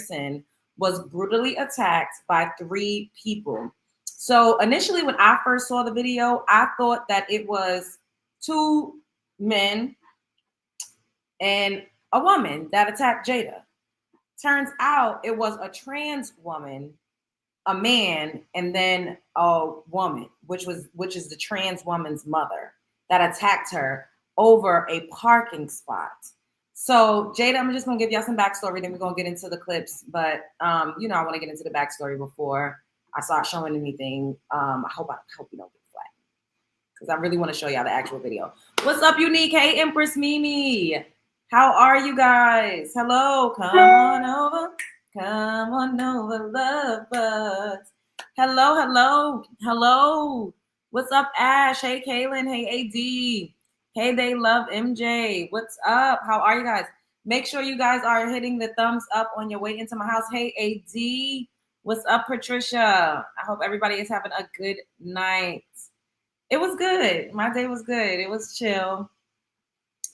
Henderson was brutally attacked by 3 people. So initially, when I first saw the video, I thought that it was 2 men and a woman that attacked Jada. Turns out it was a trans woman, a man, and then a woman, which is the trans woman's mother that attacked her over a parking spot. So Jada, I'm just gonna give y'all some backstory, then we're gonna get into the clips. But I want to get into the backstory before I start showing anything. I hope you don't get flat because I really want to show y'all the actual video. What's up, Unique? Hey, Empress Mimi. How are you guys? Hello, come on over. Come on over, love bugs. Hello. What's up, Ash? Hey, Kaylin. Hey, AD. Hey, they love MJ. What's up? How are you guys? Make sure you guys are hitting the thumbs up on your way into my house. Hey, AD. What's up, Patricia? I hope everybody is having a good night. It was good. My day was good. It was chill.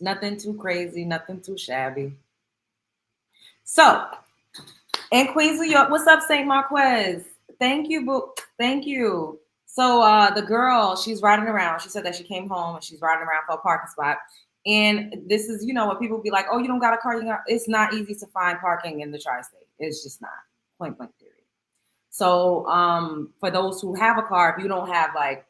Nothing too crazy. Nothing too shabby. So, in Queens, New York, what's up, St. Marquez? Thank you, boo. Thank you. So the girl, she's riding around. She said that she came home and she's riding around for a parking spot. And this is, when people be like, oh, you don't got a car. It's not easy to find parking in the tri-state. It's just not. Point blank period. So for those who have a car, if you don't have like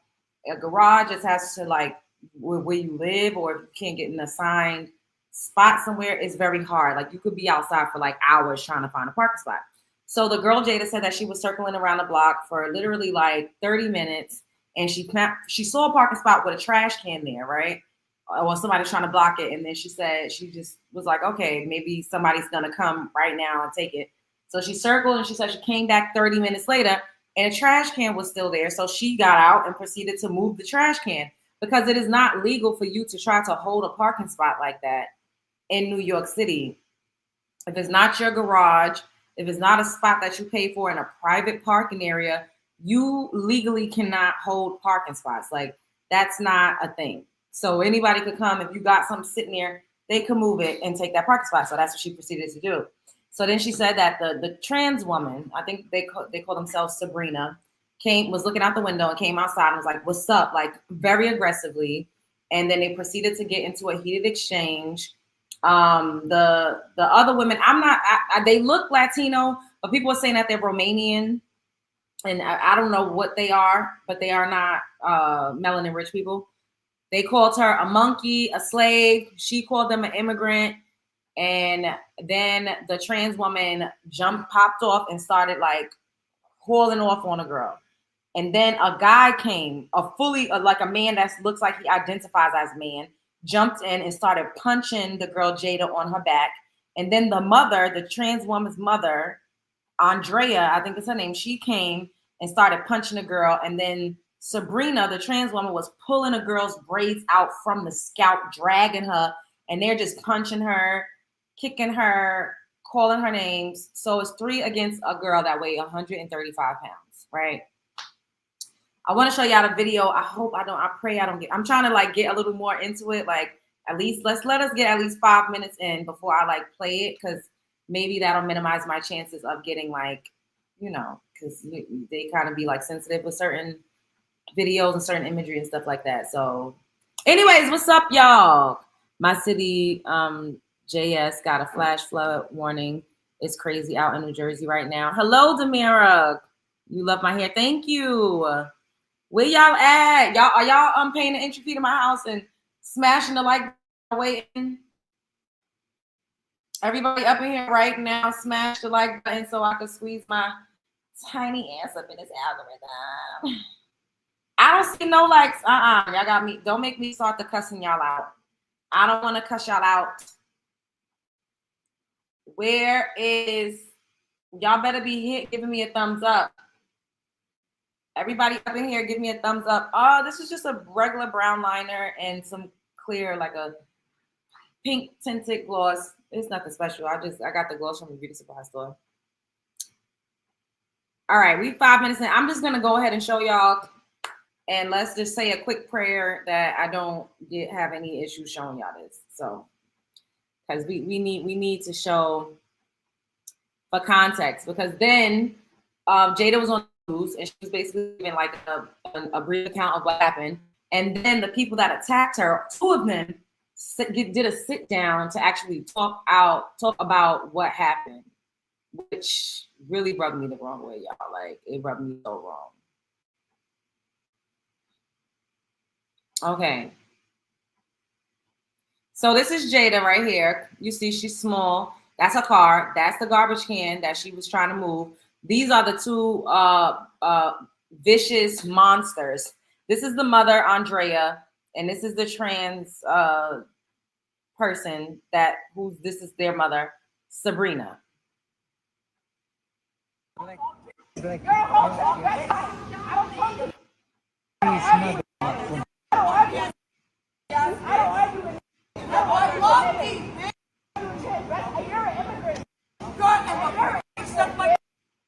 a garage attached to like where you live, or if you can't get an assigned spot somewhere, it's very hard. Like you could be outside for like hours trying to find a parking spot. So the girl Jada said that she was circling around the block for literally like 30 minutes, and she saw a parking spot with a trash can there, right? Or somebody's trying to block it, and then she said she just was like, okay, maybe somebody's gonna come right now and take it. So she circled, and she said she came back 30 minutes later, and a trash can was still there. So she got out and proceeded to move the trash can, because it is not legal for you to try to hold a parking spot like that in New York City. If it's not your garage, if it's not a spot that you pay for in a private parking area, you legally cannot hold parking spots. Like that's not a thing. So anybody could come. If you got something sitting there, they could move it and take that parking spot. So that's what she proceeded to do. So then she said that the trans woman, I think they call themselves Sabrina, was looking out the window and came outside and was like, what's up? Like very aggressively. And then they proceeded to get into a heated exchange. The other women, they look Latino, but people are saying that they're Romanian, and I don't know what they are, but they are not melanin rich people. They called her a monkey, a slave. She called them an immigrant. And then the trans woman popped off and started like hauling off on a girl. And then a guy came, like a man that looks like he identifies as man, jumped in and started punching the girl Jada on her back. And then the mother, the trans woman's mother, Andrea, I think it's her name, she came and started punching the girl. And then Sabrina, the trans woman, was pulling a girl's braids out from the scalp, dragging her, and they're just punching her, kicking her, calling her names. So it's 3 against a girl that weighed 135 pounds, right? I want to show y'all the video. I pray I don't get, I'm trying to like get a little more into it. Like at least let us get at least 5 minutes in before I like play it. Cause maybe that'll minimize my chances of getting like, cause they kind of be like sensitive with certain videos and certain imagery and stuff like that. So anyways, what's up, y'all? My city, JS got a flash flood warning. It's crazy out in New Jersey right now. Hello, Demira. You love my hair. Thank you. Where y'all at? Are y'all paying the entry fee to my house and smashing the like waiting? Everybody up in here right now, smash the like button so I can squeeze my tiny ass up in this algorithm. I don't see no likes. Y'all got me. Don't make me start the cussing y'all out. I don't want to cuss y'all out. Where is y'all? Better be giving me a thumbs up. Everybody up in here, give me a thumbs up. Oh, this is just a regular brown liner and some clear, like a pink tinted gloss. It's nothing special. I got the gloss from the beauty supply store. All right, we 5 minutes in. I'm just gonna go ahead and show y'all, and let's just say a quick prayer that I don't have any issues showing y'all this. So, because we need to show for context, because then Jada was on the news and she was basically giving like a brief account of what happened. And then the people that attacked her, two of them did a sit down to actually talk about what happened, which really rubbed me the wrong way, y'all. Like, it rubbed me so wrong. Okay. So this is Jada right here. You see she's small. That's a car. That's the garbage can that she was trying to move. These are the two vicious monsters. This is the mother, Andrea, and this is the trans person this is their mother, Sabrina.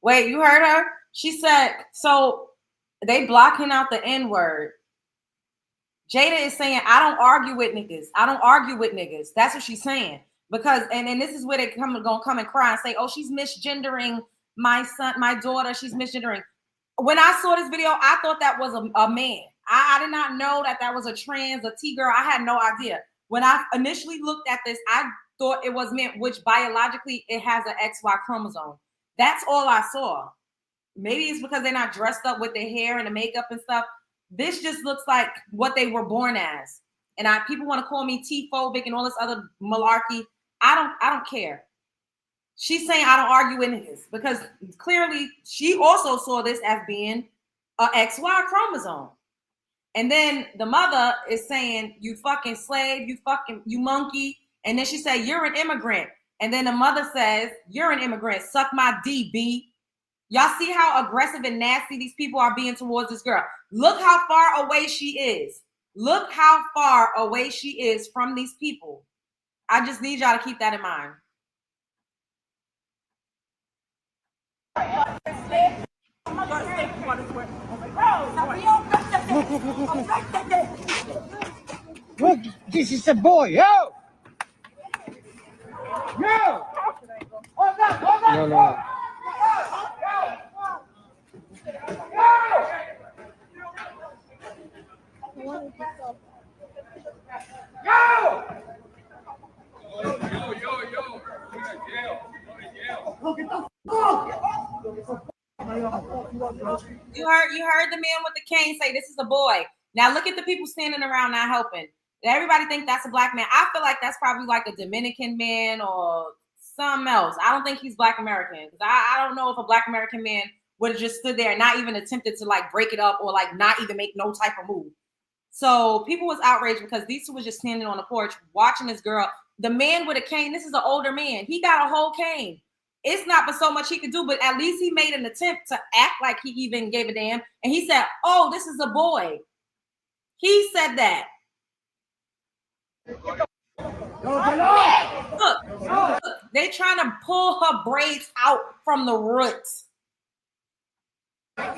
Wait, you heard her? She said, so they blocking out the N-word. Jada is saying, I don't argue with niggas. I don't argue with niggas. That's what she's saying. Because, and this is where they gonna come and cry and say, oh, she's misgendering my son, my daughter. She's misgendering. When I saw this video, I thought that was a man. I did not know that was a trans, a T-girl. I had no idea. When I initially looked at this, I thought it was men, which biologically it has an XY chromosome. That's all I saw. Maybe it's because they're not dressed up with their hair and the makeup and stuff. This just looks like what they were born as. And people want to call me T-phobic and all this other malarkey. I don't care. She's saying I don't argue with niggas because clearly she also saw this as being a XY chromosome. And then the mother is saying, you fucking slave, you monkey. And then she said, you're an immigrant. And then the mother says, you're an immigrant, suck my D, B. Y'all see how aggressive and nasty these people are being towards this girl. Look how far away she is. Look how far away she is from these people. I just need y'all to keep that in mind. Look, this is a boy, yo! Yo! No. You heard the man with the cane say this is a boy. Now look at the people standing around not helping. Everybody think that's a black man. I feel like that's probably like a Dominican man or something else. I don't think he's Black American. I don't know if a Black American man would have just stood there and not even attempted to like break it up or like not even make no type of move. So people was outraged because these two was just standing on the porch watching this girl. The man with a cane, this is an older man. He got a whole cane. It's not but so much he could do, but at least he made an attempt to act like he even gave a damn. And he said, oh, this is a boy. He said that. Look, they trying to pull her braids out from the roots. Look at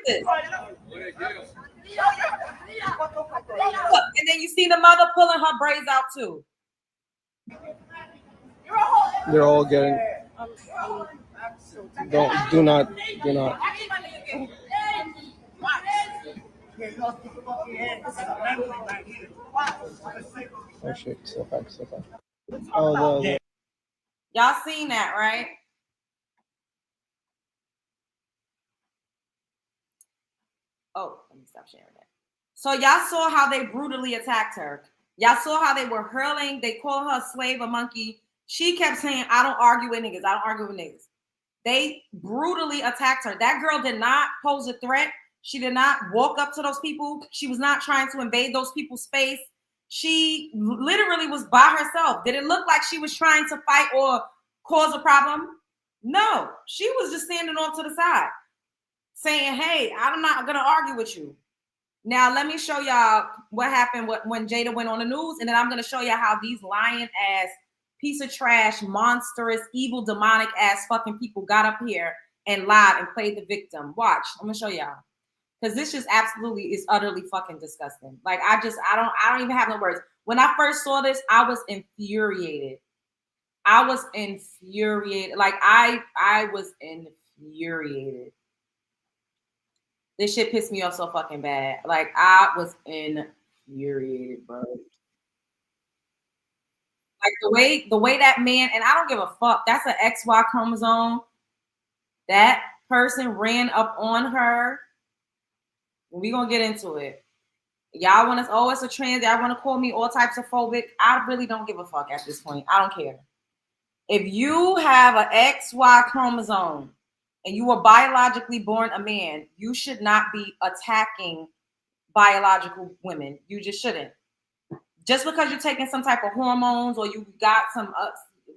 this. Look, and then you see the mother pulling her braids out too. They're all getting. Do not. Oh shit! So back. Oh, y'all seen that, right? Oh, let me stop sharing that. So y'all saw how they brutally attacked her. Y'all saw how they were hurling. They called her a slave, a monkey. She kept saying, I don't argue with niggas. I don't argue with niggas. They brutally attacked her. That girl did not pose a threat. She did not walk up to those people. She was not trying to invade those people's space. She literally was by herself. Did it look like she was trying to fight or cause a problem? No, she was just standing off to the side saying, hey, I'm not going to argue with you. Now, let me show y'all what happened when Jada went on the news, and then I'm going to show y'all how these lying-ass, piece of trash, monstrous, evil, demonic-ass fucking people got up here and lied and played the victim. Watch. I'm going to show y'all. Because this just absolutely is utterly fucking disgusting. Like, I don't even have no words. When I first saw this, I was infuriated. I was infuriated. Like I was infuriated. This shit pissed me off so fucking bad. Like I was infuriated, bro. Like the way that man, and I don't give a fuck. That's an XY chromosome. That person ran up on her. We gonna get into it. Y'all want us? Oh, it's a trans. Y'all want to call me all types of phobic? I really don't give a fuck at this point. I don't care. If you have an XY chromosome and you were biologically born a man, you should not be attacking biological women. You just shouldn't. Just because you're taking some type of hormones or you got some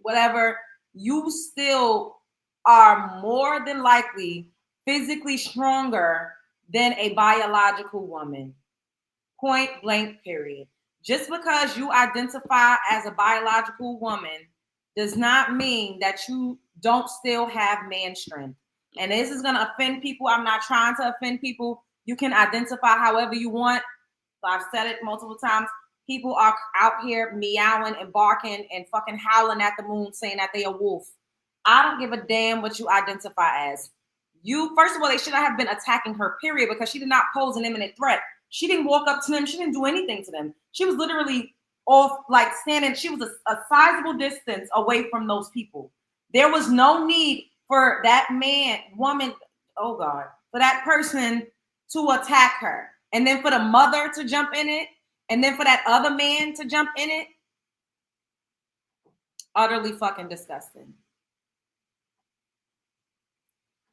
whatever, you still are more than likely physically stronger than a biological woman. Point blank, period. Just because you identify as a biological woman does not mean that you don't still have man strength. And this is going to offend people. I'm not trying to offend people. You can identify however you want. So I've said it multiple times. People are out here meowing and barking and fucking howling at the moon saying that they a wolf. I don't give a damn what you identify as. You, first of all, they should not have been attacking her, period, because she did not pose an imminent threat. She didn't walk up to them. She didn't do anything to them. She was literally off, like standing. She was a sizable distance away from those people. There was no need for that man, woman, oh God, for that person to attack her. And then for the mother to jump in it. And then for that other man to jump in it. Utterly fucking disgusting.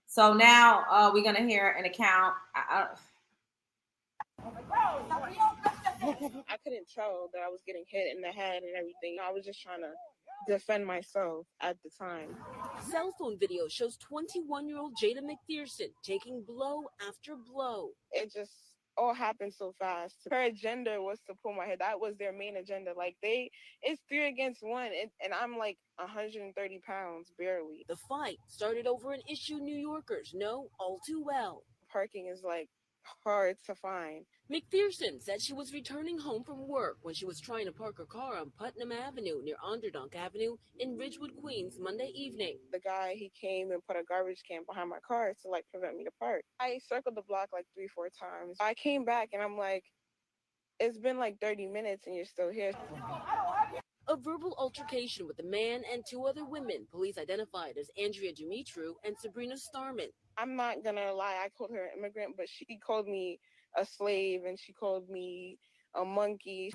So now we're going to hear an account. I couldn't tell that I was getting hit in the head and everything. I was just trying to defend myself at the time. Cell phone video shows 21-year-old Jada McPherson taking blow after blow. It just all happened so fast. Her agenda was to pull my head. That was their main agenda. Like it's 3 against 1, and I'm like 130 pounds barely. The fight started over an issue New Yorkers know all too well. Parking is like hard to find. McPherson said she was returning home from work when she was trying to park her car on Putnam Avenue near Onderdonk Avenue in Ridgewood, Queens, Monday evening. The guy, he came and put a garbage can behind my car to like prevent me to park. I circled the block like 3-4 times. I came back and I'm like, it's been like 30 minutes and you're still here. A verbal altercation with the man and 2 other women, police identified as Andrea Dumitru and Sabrina Starman. I'm not gonna lie, I called her an immigrant, but she called me a slave and she called me a monkey.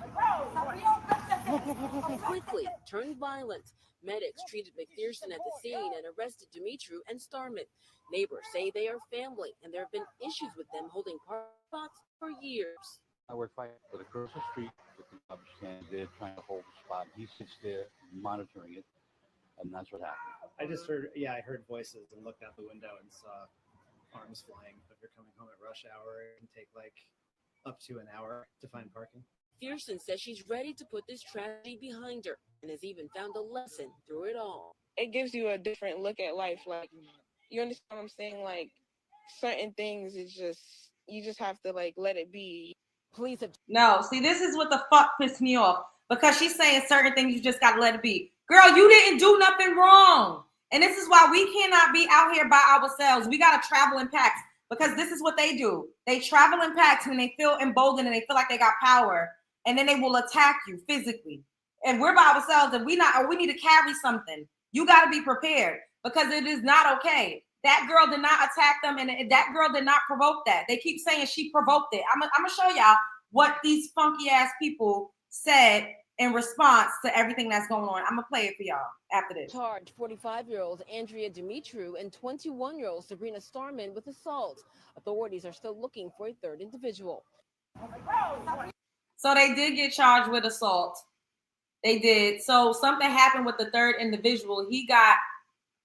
Quickly turned violent. Medics treated McPherson at the scene and arrested Dumitru and Starman. Neighbors say they are family and there have been issues with them holding park spots for years. I work fighting with across the street with the garbage cans. They're trying to hold the spot. He sits there monitoring it, and that's what happened. I just heard, I heard voices and looked out the window and saw arms flying. But if you're coming home at rush hour, it can take like up to an hour to find parking. McPherson says she's ready to put this tragedy behind her and has even found a lesson through it all. It gives you a different look at life. Like, you understand what I'm saying? Like, certain things is just, you just have to like let it be. Police have No, see, this is what the fuck pissed me off, because she's saying certain things you just gotta let it be. Girl, you didn't do nothing wrong. And this is why we cannot be out here by ourselves. We gotta travel in packs, because this is what they do. They travel in packs when they feel emboldened and they feel like they got power, and then they will attack you physically. And we're by ourselves, and we need to carry something. You gotta be prepared, because it is not okay. That girl did not attack them, and that girl did not provoke that. They keep saying she provoked it. I'm gonna show y'all what these funky ass people said in response to everything that's going on. I'm gonna play it for y'all after this. Charged 45-year-old Andrea Dumitru and 21-year-old Sabrina Starman with assault. Authorities are still looking for a third individual. So they did get charged with assault. They did. So something happened with the third individual. He got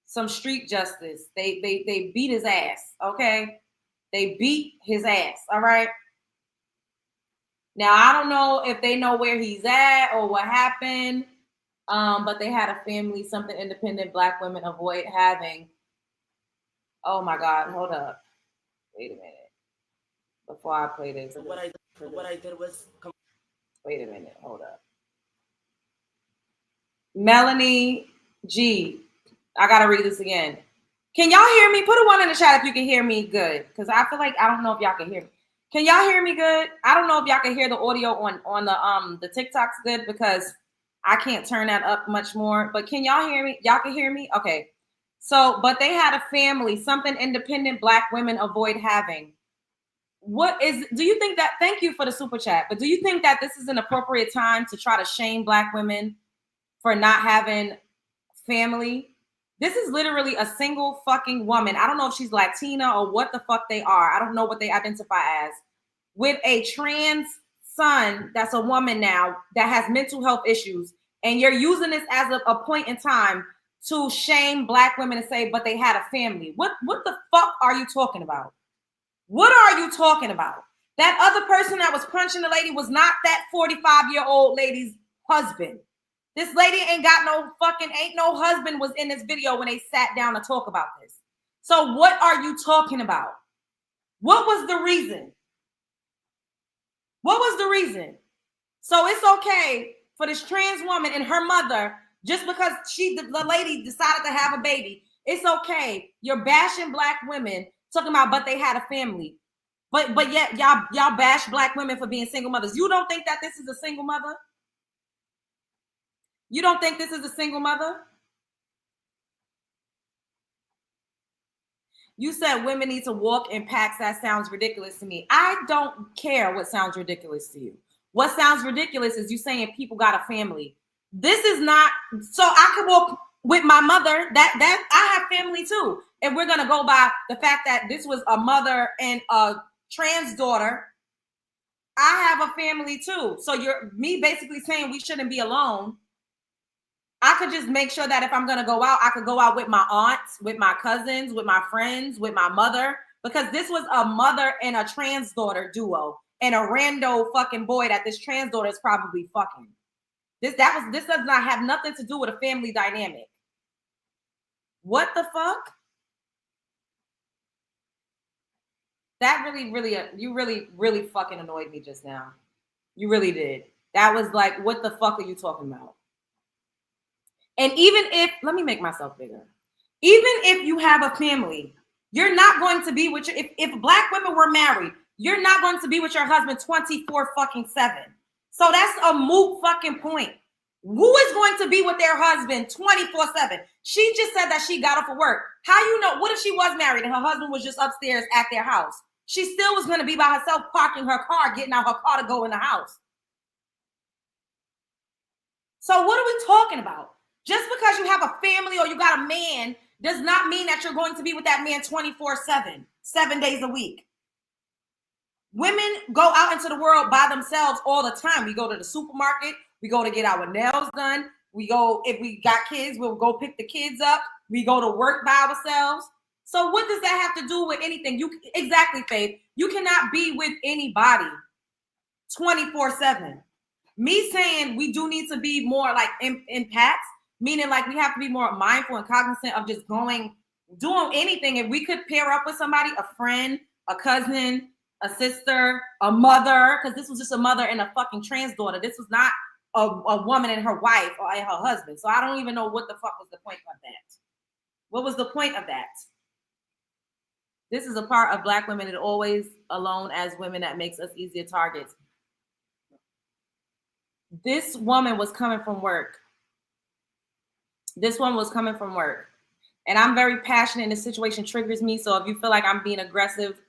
some street justice. They beat his ass. Okay, they beat his ass. All right. Now I don't know if they know where he's at or what happened. But they had a family, something independent Black women avoid having. Oh my God! Hold up. Wait a minute. Before I play this. What I did was. Wait a minute. Hold up. Melanie G, I gotta read this again. Can y'all hear me? Put a 1 in the chat if you can hear me good. Because I feel like I don't know if y'all can hear me. Can y'all hear me good? I don't know if y'all can hear the audio on the TikToks good because I can't turn that up much more. But can y'all hear me? Y'all can hear me? Okay. So, but they had a family, something independent Black women avoid having. Do you think that, thank you for the super chat, but do you think that this is an appropriate time to try to shame Black women for not having family? This is literally a single fucking woman. I don't know if she's Latina or what the fuck they are. I don't know what they identify as. With a trans son that's a woman now that has mental health issues. And you're using this as a point in time to shame Black women and say, but they had a family. What the fuck are you talking about? What are you talking about? That other person that was punching the lady was not that 45-year-old lady's husband. This lady ain't no husband was in this video when they sat down to talk about this. So what are you talking about? What was the reason? What was the reason? So it's okay for this trans woman and her mother, just because the lady decided to have a baby, it's okay. You're bashing Black women, talking about, but they had a family. But yet y'all bash Black women for being single mothers. You don't think that this is a single mother? You don't think this is a single mother? You said women need to walk in packs. That sounds ridiculous to me. I don't care what sounds ridiculous to you. What sounds ridiculous is you saying people got a family. This is not, so I could walk with my mother. That I have family too. And we're gonna go by the fact that this was a mother and a trans daughter. I have a family too. So you're me basically saying we shouldn't be alone. I could just make sure that if I'm going to go out, I could go out with my aunts, with my cousins, with my friends, with my mother, because this was a mother and a trans daughter duo and a rando fucking boy that this trans daughter is probably fucking. This does not have nothing to do with a family dynamic. What the fuck? That you really fucking annoyed me just now. You really did. That was like, what the fuck are you talking about? And even if, let me make myself bigger. Even if you have a family, you're not going to be with your, if Black women were married, you're not going to be with your husband 24/7. So that's a moot fucking point. Who is going to be with their husband 24/7? She just said that she got off of work. How you know? What if she was married and her husband was just upstairs at their house? She still was going to be by herself, parking her car, getting out her car to go in the house. So what are we talking about? Just because you have a family or you got a man does not mean that you're going to be with that man 24/7, 7 days a week. Women go out into the world by themselves all the time. We go to the supermarket. We go to get our nails done. We go, if we got kids, we'll go pick the kids up. We go to work by ourselves. So what does that have to do with anything? Exactly, Faith. You cannot be with anybody 24/7. Me saying we do need to be more like in packs, meaning like we have to be more mindful and cognizant of just doing anything. If we could pair up with somebody, a friend, a cousin, a sister, a mother, because this was just a mother and a fucking trans daughter. This was not a woman and her wife or her husband. So I don't even know what the fuck was the point of that. What was the point of that? This is a part of Black women that always alone as women that makes us easier targets. This woman was coming from work. This one was coming from work. And I'm very passionate and the situation triggers me. So if you feel like I'm being aggressive,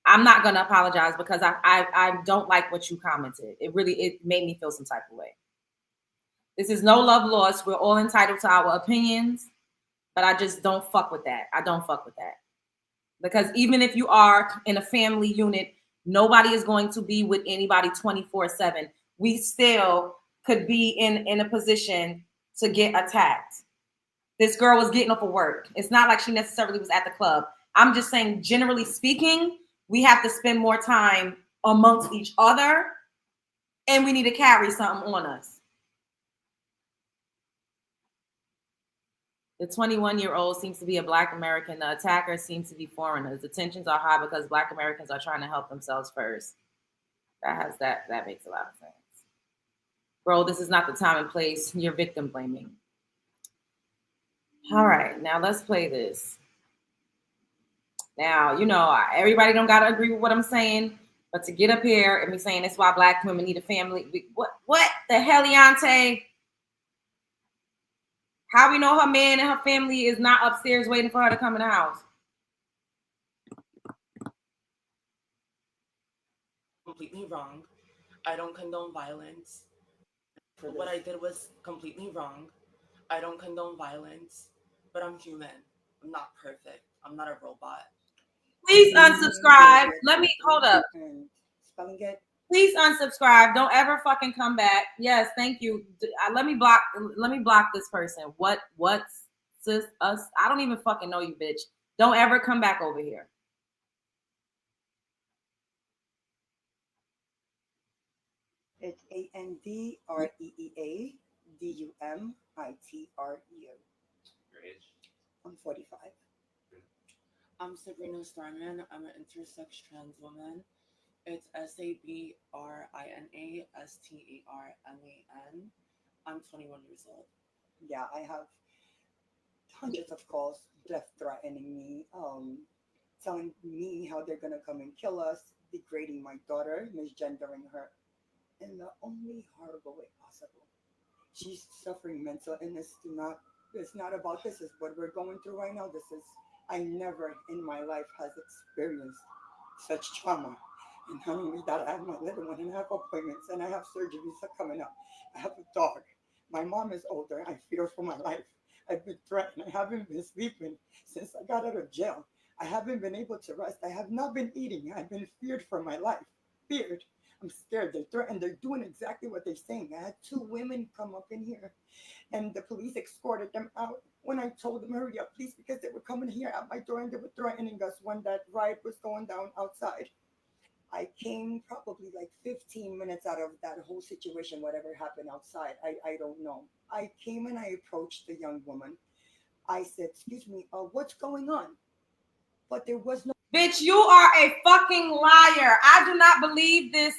I'm not going to apologize because I don't like what you commented. It made me feel some type of way. This is no love lost. We're all entitled to our opinions, but I just don't fuck with that. I don't fuck with that. Because even if you are in a family unit, nobody is going to be with anybody 24/7. We still could be in a position to get attacked. This girl was getting off of work. It's not like she necessarily was at the club. I'm just saying, generally speaking, we have to spend more time amongst each other and we need to carry something on us. The 21-year-old seems to be a Black American. The attacker seems to be foreigners. The tensions are high because Black Americans are trying to help themselves first. That makes a lot of sense. Bro, this is not the time and place. You're victim blaming. All right, now let's play this. Now, you know, everybody don't gotta agree with what I'm saying, but to get up here and be saying that's why black women need a family. What the hell, Leonte? How we know her man and her family is not upstairs waiting for her to come in the house? Completely wrong. I don't condone violence. What I did was completely wrong. I don't condone violence, but I'm human. I'm not perfect. I'm not a robot. Please unsubscribe. Let me hold up. Spelling it. Please unsubscribe. Don't ever fucking come back. Yes, thank you. Let me block. Let me block this person. What's sis us? I don't even fucking know you, bitch. Don't ever come back over here. It's ANDREEADUMITRU. Your age? I'm 45. I'm Sabrina Starman. I'm an intersex trans woman. It's SABRINASTARMAN. I'm 21 years old. Yeah, I have hundreds of calls left threatening me, telling me how they're gonna come and kill us, degrading my daughter, misgendering her in the only horrible way possible. She's suffering mental illness. It's not about this. Is what we're going through right now. I never in my life has experienced such trauma. And not only that, I have my little one and I have appointments and I have surgeries coming up. I have a dog. My mom is older. I fear for my life. I've been threatened. I haven't been sleeping since I got out of jail. I haven't been able to rest. I have not been eating. I've been feared for my life. Feared. I'm scared. They're threatened. They're doing exactly what they're saying. I had two women come up in here and the police escorted them out when I told them, hurry up, please, because they were coming here at my door and they were threatening us when that riot was going down outside. I came probably like 15 minutes out of that whole situation, whatever happened outside. I don't know. I came and I approached the young woman. I said, excuse me, what's going on? But there was no. Bitch, you are a fucking liar. I do not believe this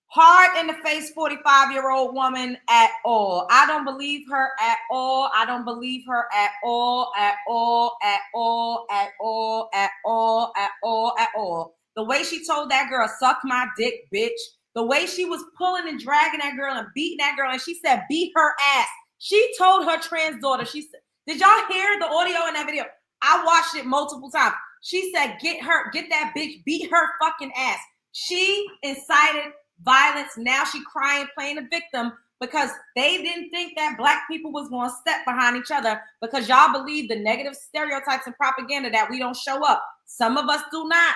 hard in the face 45-year-old woman at all. I don't believe her at all. I don't believe her at all, at all, at all, at all, at all, at all, at all. The way she told that girl, suck my dick, bitch. The way she was pulling and dragging that girl and beating that girl, and she said, beat her ass. She told her trans daughter, she said, did y'all hear the audio in that video? I watched it multiple times. She said, get that bitch, beat her fucking ass. She incited violence. Now she crying, playing the victim because they didn't think that black people was going to step behind each other because y'all believe the negative stereotypes and propaganda that we don't show up. Some of us do not,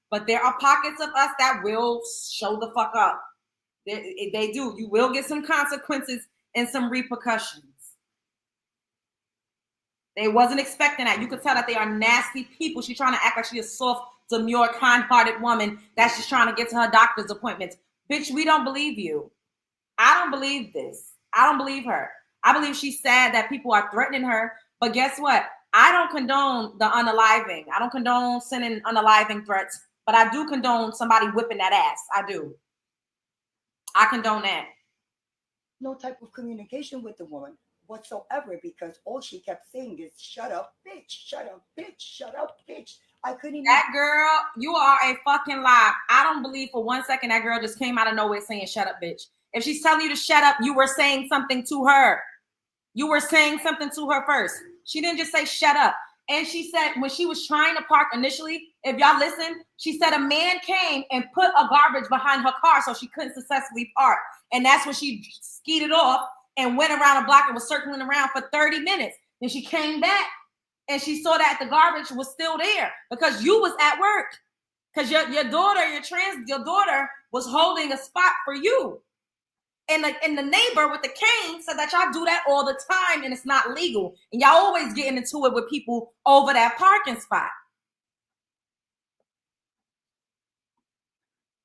but there are pockets of us that will show the fuck up. They do. You will get some consequences and some repercussions. They wasn't expecting that. You could tell that they are nasty people. She's trying to act like she's a soft, demure, kind-hearted woman that's just trying to get to her doctor's appointments. Bitch, we don't believe you. I don't believe this. I don't believe her. I believe she's sad that people are threatening her. But guess what? I don't condone the unaliving. I don't condone sending unaliving threats. But I do condone somebody whipping that ass. I do. I condone that. No type of communication with the woman whatsoever because all she kept saying is, shut up, bitch, shut up, bitch, shut up, bitch. I couldn't even. That girl, you are a fucking lie. I don't believe for 1 second that girl just came out of nowhere saying, shut up, bitch. If she's telling you to shut up, you were saying something to her. You were saying something to her first. She didn't just say, shut up. And she said, when she was trying to park initially, if y'all listen, she said a man came and put a garbage behind her car so she couldn't successfully park. And that's when she skeeted off and went around a block and was circling around for 30 minutes. Then she came back and she saw that the garbage was still there because you was at work. Because your daughter was holding a spot for you. And the neighbor with the cane said that y'all do that all the time and it's not legal. And y'all always getting into it with people over that parking spot.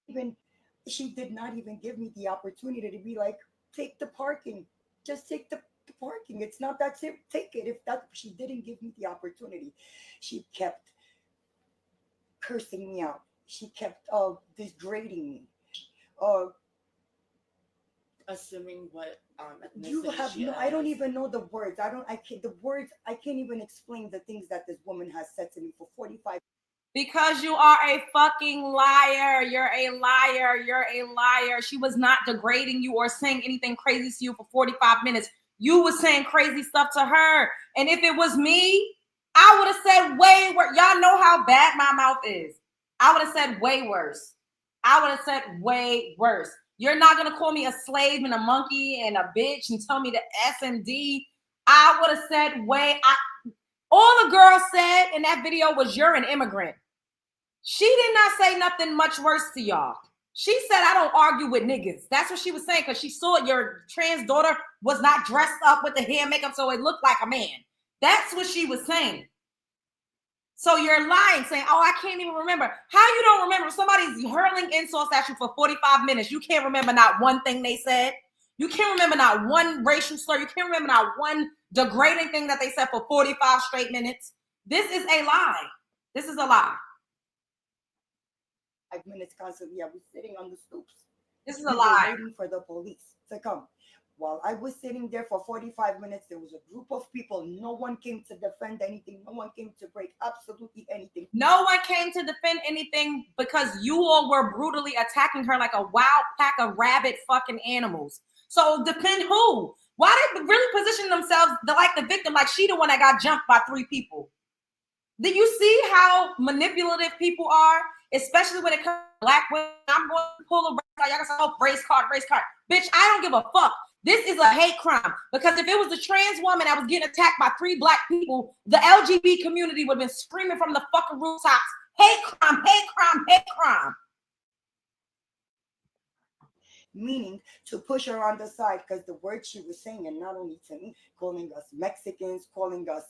Even she did not even give me the opportunity to be like, take the parking. Just take the parking. It's not that simple. Take it. If that she didn't give me the opportunity, she kept cursing me out. She kept degrading me. assuming what You ethnicity have she no. I don't is. even know the words. I don't. I can't. The words. I can't even explain the things that this woman has said to me for 45. Because you are a fucking liar. You're a liar. You're a liar. She was not degrading you or saying anything crazy to you for 45 minutes. You were saying crazy stuff to her. And if it was me, I would have said way worse. Y'all know how bad my mouth is. I would have said way worse. I would have said way worse. You're not going to call me a slave and a monkey and a bitch and tell me the SMD. I would have said all the girl said in that video was you're an immigrant. She did not say nothing much worse to y'all. She said, I don't argue with niggas. That's what she was saying because she saw your trans daughter was not dressed up with the hair and makeup so it looked like a man. That's what she was saying. So you're lying, saying, oh, I can't even remember. How you don't remember? Somebody's hurling insults at you for 45 minutes. You can't remember not one thing they said. You can't remember not one racial slur. You can't remember not one degrading thing that they said for 45 straight minutes. This is a lie. This is a lie. 5 minutes constantly. I was sitting on the stoops. This is a lie. Waiting for the police to come. While I was sitting there for 45 minutes, there was a group of people. No one came to defend anything. No one came to break absolutely anything. No one came to defend anything because you all were brutally attacking her like a wild pack of rabid fucking animals. So defend who? Why they really position themselves like the victim, like she the one that got jumped by 3 people? Do you see how manipulative people are? Especially when it comes to black women. I'm going to pull a race card. Y'all can say, oh, race card. Bitch, I don't give a fuck. This is a hate crime. Because if it was a trans woman that was getting attacked by 3 black people, the LGBT community would have been screaming from the fucking rooftops, hate crime, hate crime, hate crime. Meaning to push her on the side because the words she was saying, and not only to me, calling us Mexicans, calling us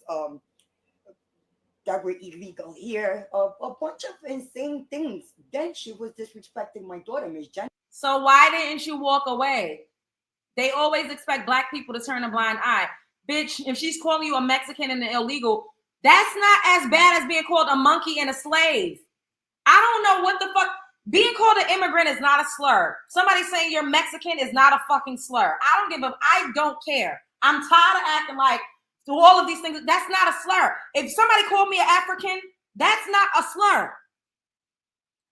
that we're illegal here, a bunch of insane things. Then she was disrespecting my daughter, Miss Jen. So why didn't you walk away? They always expect black people to turn a blind eye. Bitch, if she's calling you a Mexican and an illegal, that's not as bad as being called a monkey and a slave. I don't know what the fuck. Being called an immigrant is not a slur. Somebody saying you're Mexican is not a fucking slur. I don't care. I'm tired of acting like all of these things. That's not a slur. If somebody called me an African, that's not a slur.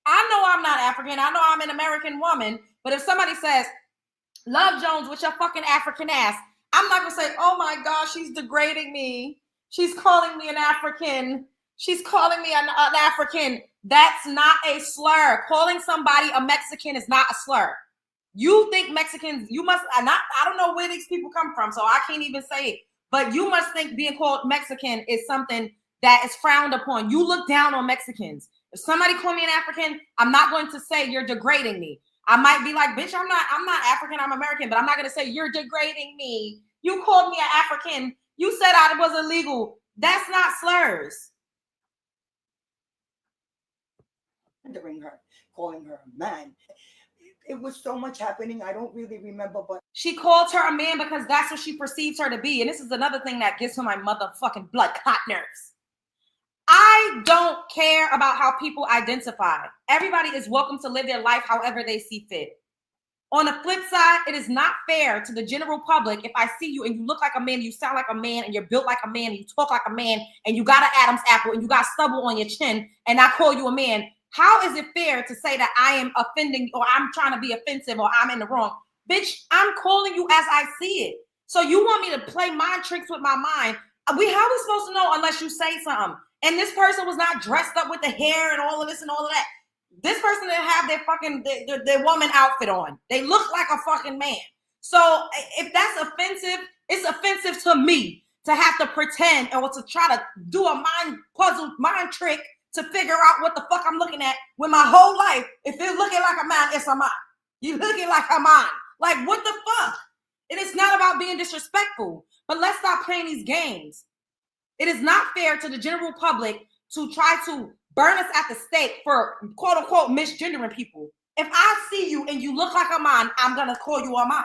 I know I'm not African. I know I'm an American woman. But if somebody says, Love Jones with your fucking African ass, I'm not going to say, oh my God, she's degrading me. She's calling me an African. She's calling me an African. That's not a slur. Calling somebody a Mexican is not a slur. You think Mexicans, I don't know where these people come from, so I can't even say it. But you must think being called Mexican is something that is frowned upon. You look down on Mexicans. If somebody call me an African, I'm not going to say you're degrading me. I might be like, bitch, I'm not African, I'm American, but I'm not going to say you're degrading me. You called me an African. You said I was illegal. That's not slurs. Her, calling her a man. It was so much happening. I don't really remember, but she called her a man because that's what she perceives her to be. And this is another thing that gets on my motherfucking blood clot nerves. I don't care about how people identify. Everybody is welcome to live their life however they see fit. On the flip side, it is not fair to the general public if I see you and you look like a man, you sound like a man, and you're built like a man, and you talk like a man, and you got an Adam's apple, and you got stubble on your chin, and I call you a man. How is it fair to say that I am offending or I'm trying to be offensive or I'm in the wrong? Bitch, I'm calling you as I see it. So you want me to play mind tricks with my mind? How are we supposed to know unless you say something? And this person was not dressed up with the hair and all of this and all of that. This person didn't have their fucking their woman outfit on. They look like a fucking man. So if that's offensive, it's offensive to me to have to pretend or to try to do a mind trick to figure out what the fuck I'm looking at when my whole life, if it's looking like a man, it's a man. You looking like a man. Like, what the fuck? It is not about being disrespectful, but let's stop playing these games. It is not fair to the general public to try to burn us at the stake for quote unquote misgendering people. If I see you and you look like a man, I'm going to call you a man.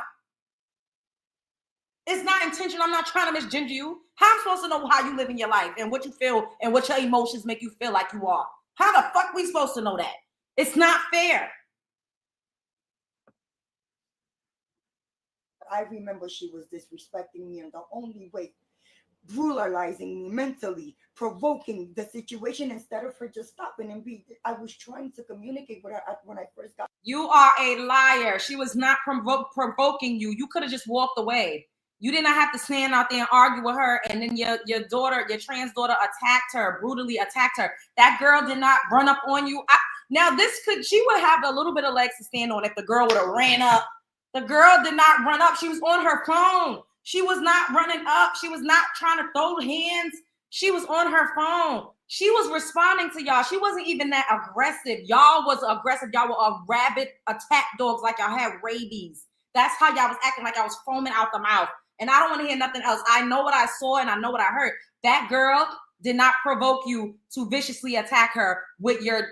It's not intentional. I'm not trying to misgender you. How am I supposed to know how you live in your life and what you feel and what your emotions make you feel like you are? How the fuck we supposed to know that? It's not fair. I remember she was disrespecting me in the only way, brutalizing me mentally, provoking the situation instead of her just stopping and be. I was trying to communicate with her when I first got. You are a liar. She was not provoking you. You could have just walked away. You did not have to stand out there and argue with her. And then your daughter, your trans daughter, attacked her, brutally attacked her. That girl did not run up on you. Now she would have a little bit of legs to stand on if the girl would have ran up. The girl did not run up. She was on her phone. She was not running up. She was not trying to throw hands. She was on her phone. She was responding to y'all. She wasn't even that aggressive. Y'all was aggressive. Y'all were a rabid attack dogs like y'all had rabies. That's how y'all was acting, like y'all was foaming out the mouth. And I don't want to hear nothing else. I know what I saw and I know what I heard. That girl did not provoke you to viciously attack her with your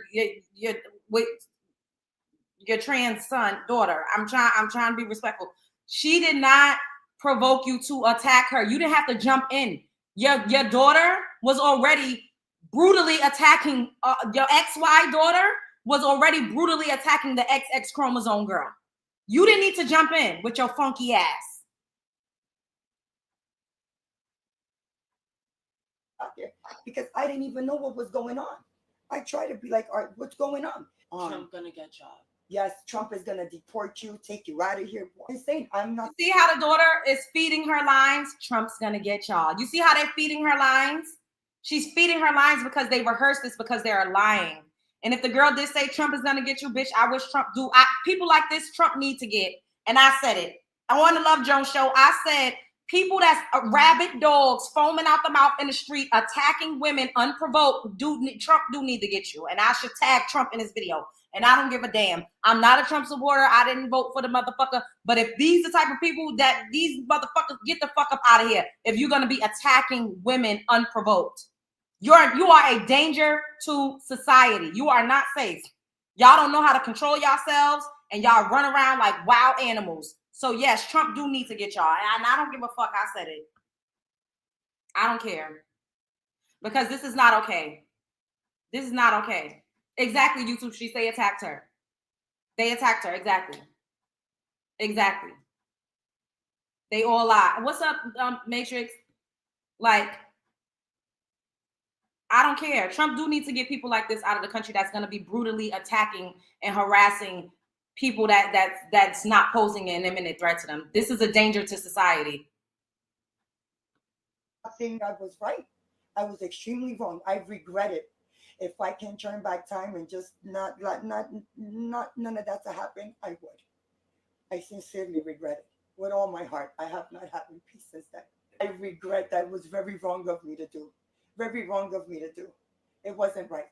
trans daughter. I'm trying to be respectful. She did not provoke you to attack her. You didn't have to jump in. Your daughter was already brutally attacking your XY daughter was already brutally attacking the XX chromosome girl. You didn't need to jump in with your funky ass. Because I didn't even know what was going on. I tried to be like, all right, what's going on? Trump gonna get y'all. Yes, Trump is gonna deport you, take you out of here. I'm saying I'm not. See how the daughter is feeding her lines? Trump's gonna get y'all. You see how they're feeding her lines? She's feeding her lines because they rehearsed this because they're lying. And if the girl did say Trump is gonna get you, bitch, I wish Trump do. People like this, Trump need to get. And I said it. On the Love Jones show, I said people that's rabid dogs foaming out the mouth in the street, attacking women unprovoked. Trump do need to get you. And I should tag Trump in this video. And I don't give a damn. I'm not a Trump supporter. I didn't vote for the motherfucker. But if these are the type of people that these motherfuckers, get the fuck up out of here. If you're gonna be attacking women unprovoked, you are a danger to society. You are not safe. Y'all don't know how to control yourselves, and y'all run around like wild animals. So yes, Trump do need to get y'all. And I don't give a fuck. I said it. I don't care. Because this is not okay. This is not okay. Exactly, YouTube. They attacked her. They attacked her. Exactly. Exactly. They all lie. What's up, Matrix? Like, I don't care. Trump do need to get people like this out of the country that's going to be brutally attacking and harassing people that's not posing an imminent threat to them. This is a danger to society. I think I was right. I was extremely wrong. I regret it. If I can turn back time and just not none of that to happen, I would. I sincerely regret it with all my heart. I have not had peace since then. I regret that. It was very wrong of me to do. Very wrong of me to do. It wasn't right.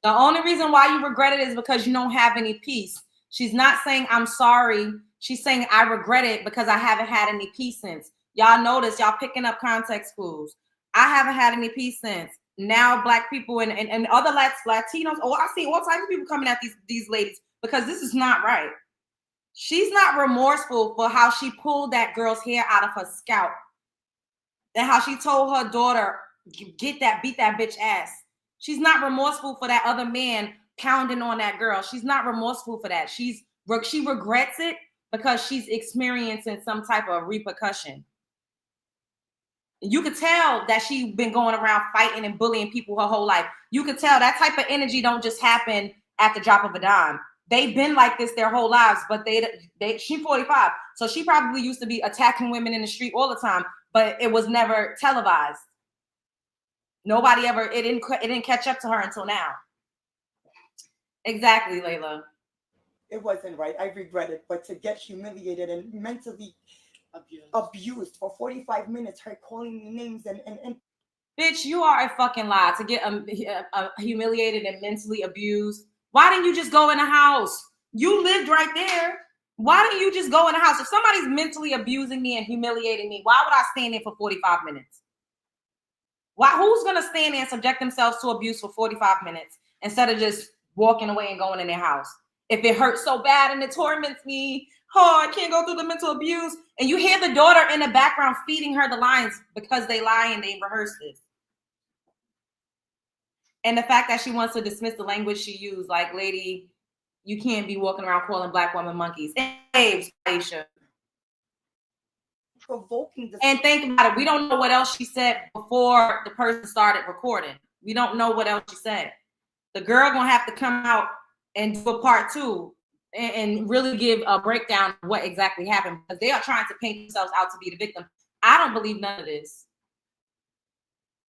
The only reason why you regret it is because you don't have any peace. She's not saying I'm sorry. She's saying I regret it because I haven't had any peace since. Y'all notice y'all picking up context clues. I haven't had any peace since. Now Black people and other Latinos, I see all types of people coming at these ladies because this is not right. She's not remorseful for how she pulled that girl's hair out of her scalp and how she told her daughter, beat that bitch ass. She's not remorseful for that other man pounding on that girl. She's not remorseful for that. She regrets it because she's experiencing some type of repercussion. You could tell that she's been going around fighting and bullying people her whole life. You could tell that type of energy don't just happen at the drop of a dime. They've been like this their whole lives, but she's 45. So she probably used to be attacking women in the street all the time, but it was never televised. Nobody ever, it didn't catch up to her until now. Exactly, Layla. It wasn't right. I regret it, but to get humiliated and mentally abused for 45 minutes, her calling me names and bitch, you are a fucking lie. To get humiliated and mentally abused, why didn't you just go in the house? You lived right there. Why didn't you just go in the house? If somebody's mentally abusing me and humiliating me, why would I stand there for 45 minutes? Who's gonna stand there and subject themselves to abuse for 45 minutes instead of just walking away and going in their house? If it hurts so bad and it torments me, I can't go through the mental abuse. And you hear the daughter in the background feeding her the lines because they lie and they rehearse this. And the fact that she wants to dismiss the language she used, like, lady, you can't be walking around calling Black women monkeys. Aisha. provoking the. And think about it. We don't know what else she said before the person started recording. We don't know what else she said. The girl gonna have to come out and do a part 2 and really give a breakdown of what exactly happened, because they are trying to paint themselves out to be the victim. I don't believe none of this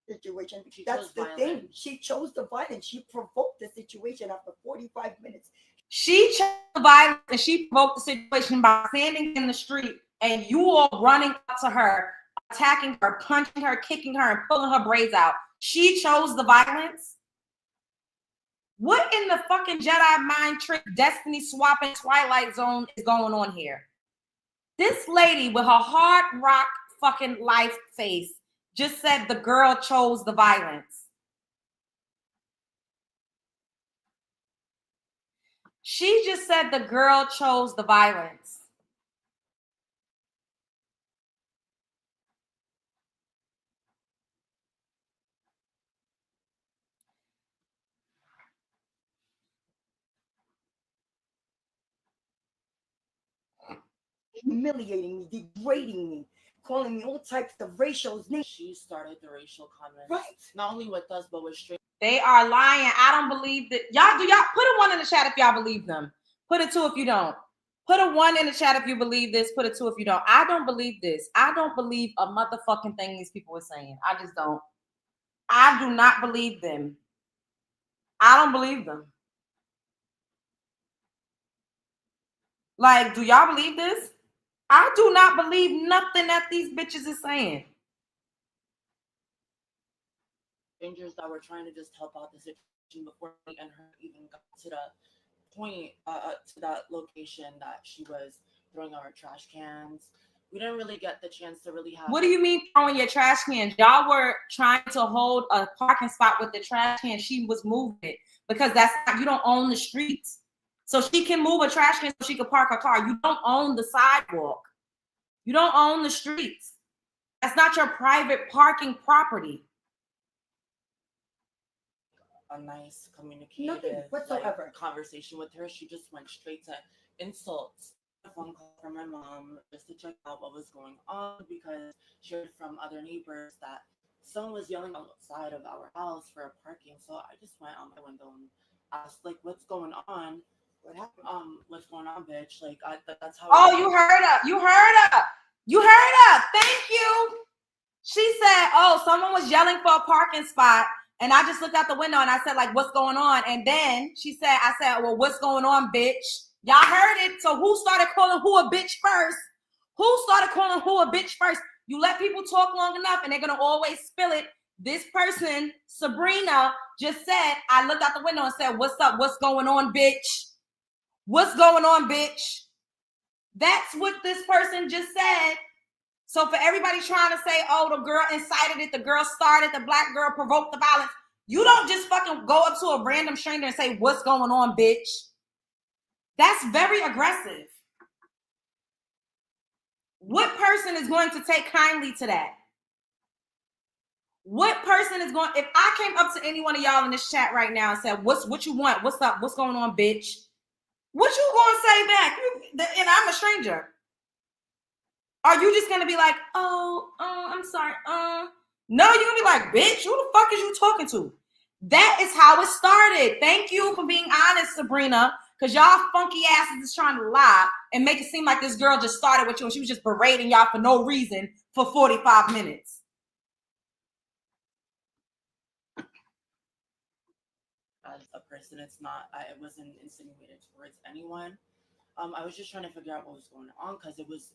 Situation. That's the thing. She chose the violence. She provoked the situation after 45 minutes. She chose the violence and she provoked the situation by standing in the street and you all running up to her, attacking her, punching her, kicking her, and pulling her braids out. She chose the violence. What in the fucking Jedi mind trick, destiny swapping Twilight Zone is going on here? This lady with her hard rock fucking life face just said the girl chose the violence. She just said the girl chose the violence. Humiliating me, degrading me, calling me all types of racial names. She started the racial comments. Right. Not only with us, but with straight. They are lying. I don't believe that. Y'all put a 1 in the chat if y'all believe them. Put a 2 if you don't. Put a 1 in the chat if you believe this. Put a 2 if you don't. I don't believe this. I don't believe a motherfucking thing these people are saying. I just don't. I do not believe them. I don't believe them. Like, do y'all believe this? I do not believe nothing that these bitches is saying. Strangers that were trying to just help out the situation before me and her even got to the point, to that location that she was throwing our trash cans. We didn't really get the chance to really have. What do you mean throwing your trash cans? Y'all were trying to hold a parking spot with the trash can. She was moving it because that's not, you don't own the streets. So she can move a trash can so she could park her car. You don't own the sidewalk. You don't own the streets. That's not your private parking property. A nice communicative like, conversation with her. She just went straight to insults. A phone call from my mom just to check out what was going on because she heard from other neighbors that someone was yelling outside of our house for parking. So I just went out my window and asked, like, what's going on? What happened? What's going on, bitch? Like, that's how. Oh, you heard her. You heard her. You heard her. Thank you. She said, oh, someone was yelling for a parking spot. And I just looked out the window and I said, like, what's going on? And then I said, well, what's going on, bitch? Y'all heard it. So who started calling who a bitch first? Who started calling who a bitch first? You let people talk long enough and they're going to always spill it. This person, Sabrina, just said, I looked out the window and said, what's up? What's going on, bitch? What's going on, bitch? That's what this person just said. So for everybody trying to say, oh, the girl incited it, the girl started, the black girl provoked the violence, you don't just fucking go up to a random stranger and say, what's going on, bitch? That's very aggressive. What person is going to take kindly to that? What person is going, if I came up to any one of y'all in this chat right now and said, what you want? What's up? What's going on, bitch? What you gonna say back? And I'm a stranger. Are you just gonna be like, oh, I'm sorry, No, you're gonna be like, bitch, who the fuck is you talking to? That is how it started. Thank you for being honest, Sabrina, because y'all funky asses is trying to lie and make it seem like this girl just started with you and she was just berating y'all for no reason for 45 minutes. As a person, it wasn't insinuated towards anyone. I was just trying to figure out what was going on because it was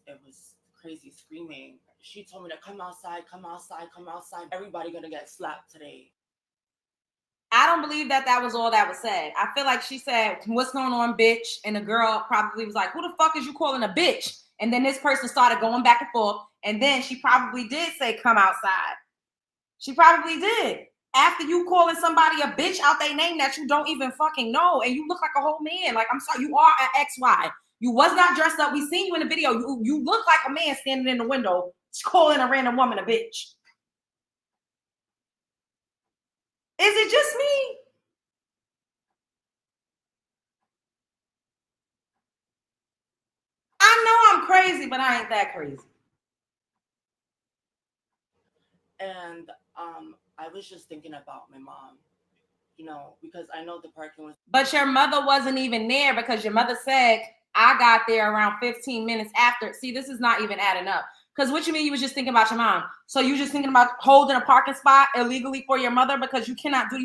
crazy screaming. She told me to come outside, come outside, come outside. Everybody gonna get slapped today. I don't believe that was all that was said. I feel like she said, what's going on, bitch? And the girl probably was like, who the fuck is you calling a bitch? And then this person started going back and forth. And then she probably did say, come outside. She probably did. After you calling somebody a bitch out their name that you don't even fucking know. And you look like a whole man. Like, I'm sorry, you are an XY. You was not dressed up. We seen you in the video. You look like a man standing in the window calling a random woman a bitch. Is it just me? I know I'm crazy, but I ain't that crazy. And I was just thinking about my mom, you know, because I know the parking was. But your mother wasn't even there because your mother said, I got there around 15 minutes after. See, this is not even adding up. Because what you mean you was just thinking about your mom? So you just thinking about holding a parking spot illegally for your mother because you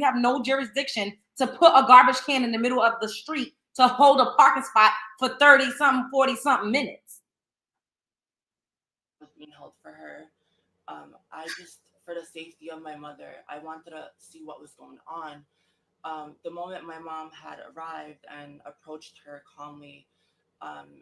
have no jurisdiction to put a garbage can in the middle of the street to hold a parking spot for 30-something, 40-something minutes. Was being held for her. I just, for the safety of my mother, I wanted to see what was going on. The moment my mom had arrived and approached her calmly.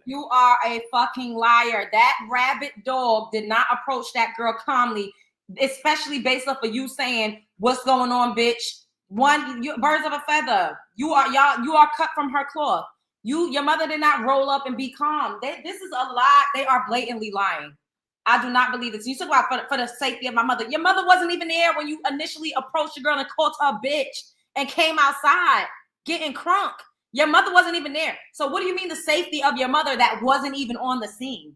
You are a fucking liar. That rabid dog did not approach that girl calmly, especially based off of you saying, what's going on, bitch? Birds of a feather. You are cut from her cloth. Your mother did not roll up and be calm. This is a lie. They are blatantly lying. I do not believe this. You talk about for the safety of my mother. Your mother wasn't even there when you initially approached the girl and called her a bitch and came outside getting crunk. Your mother wasn't even there. So what do you mean the safety of your mother that wasn't even on the scene?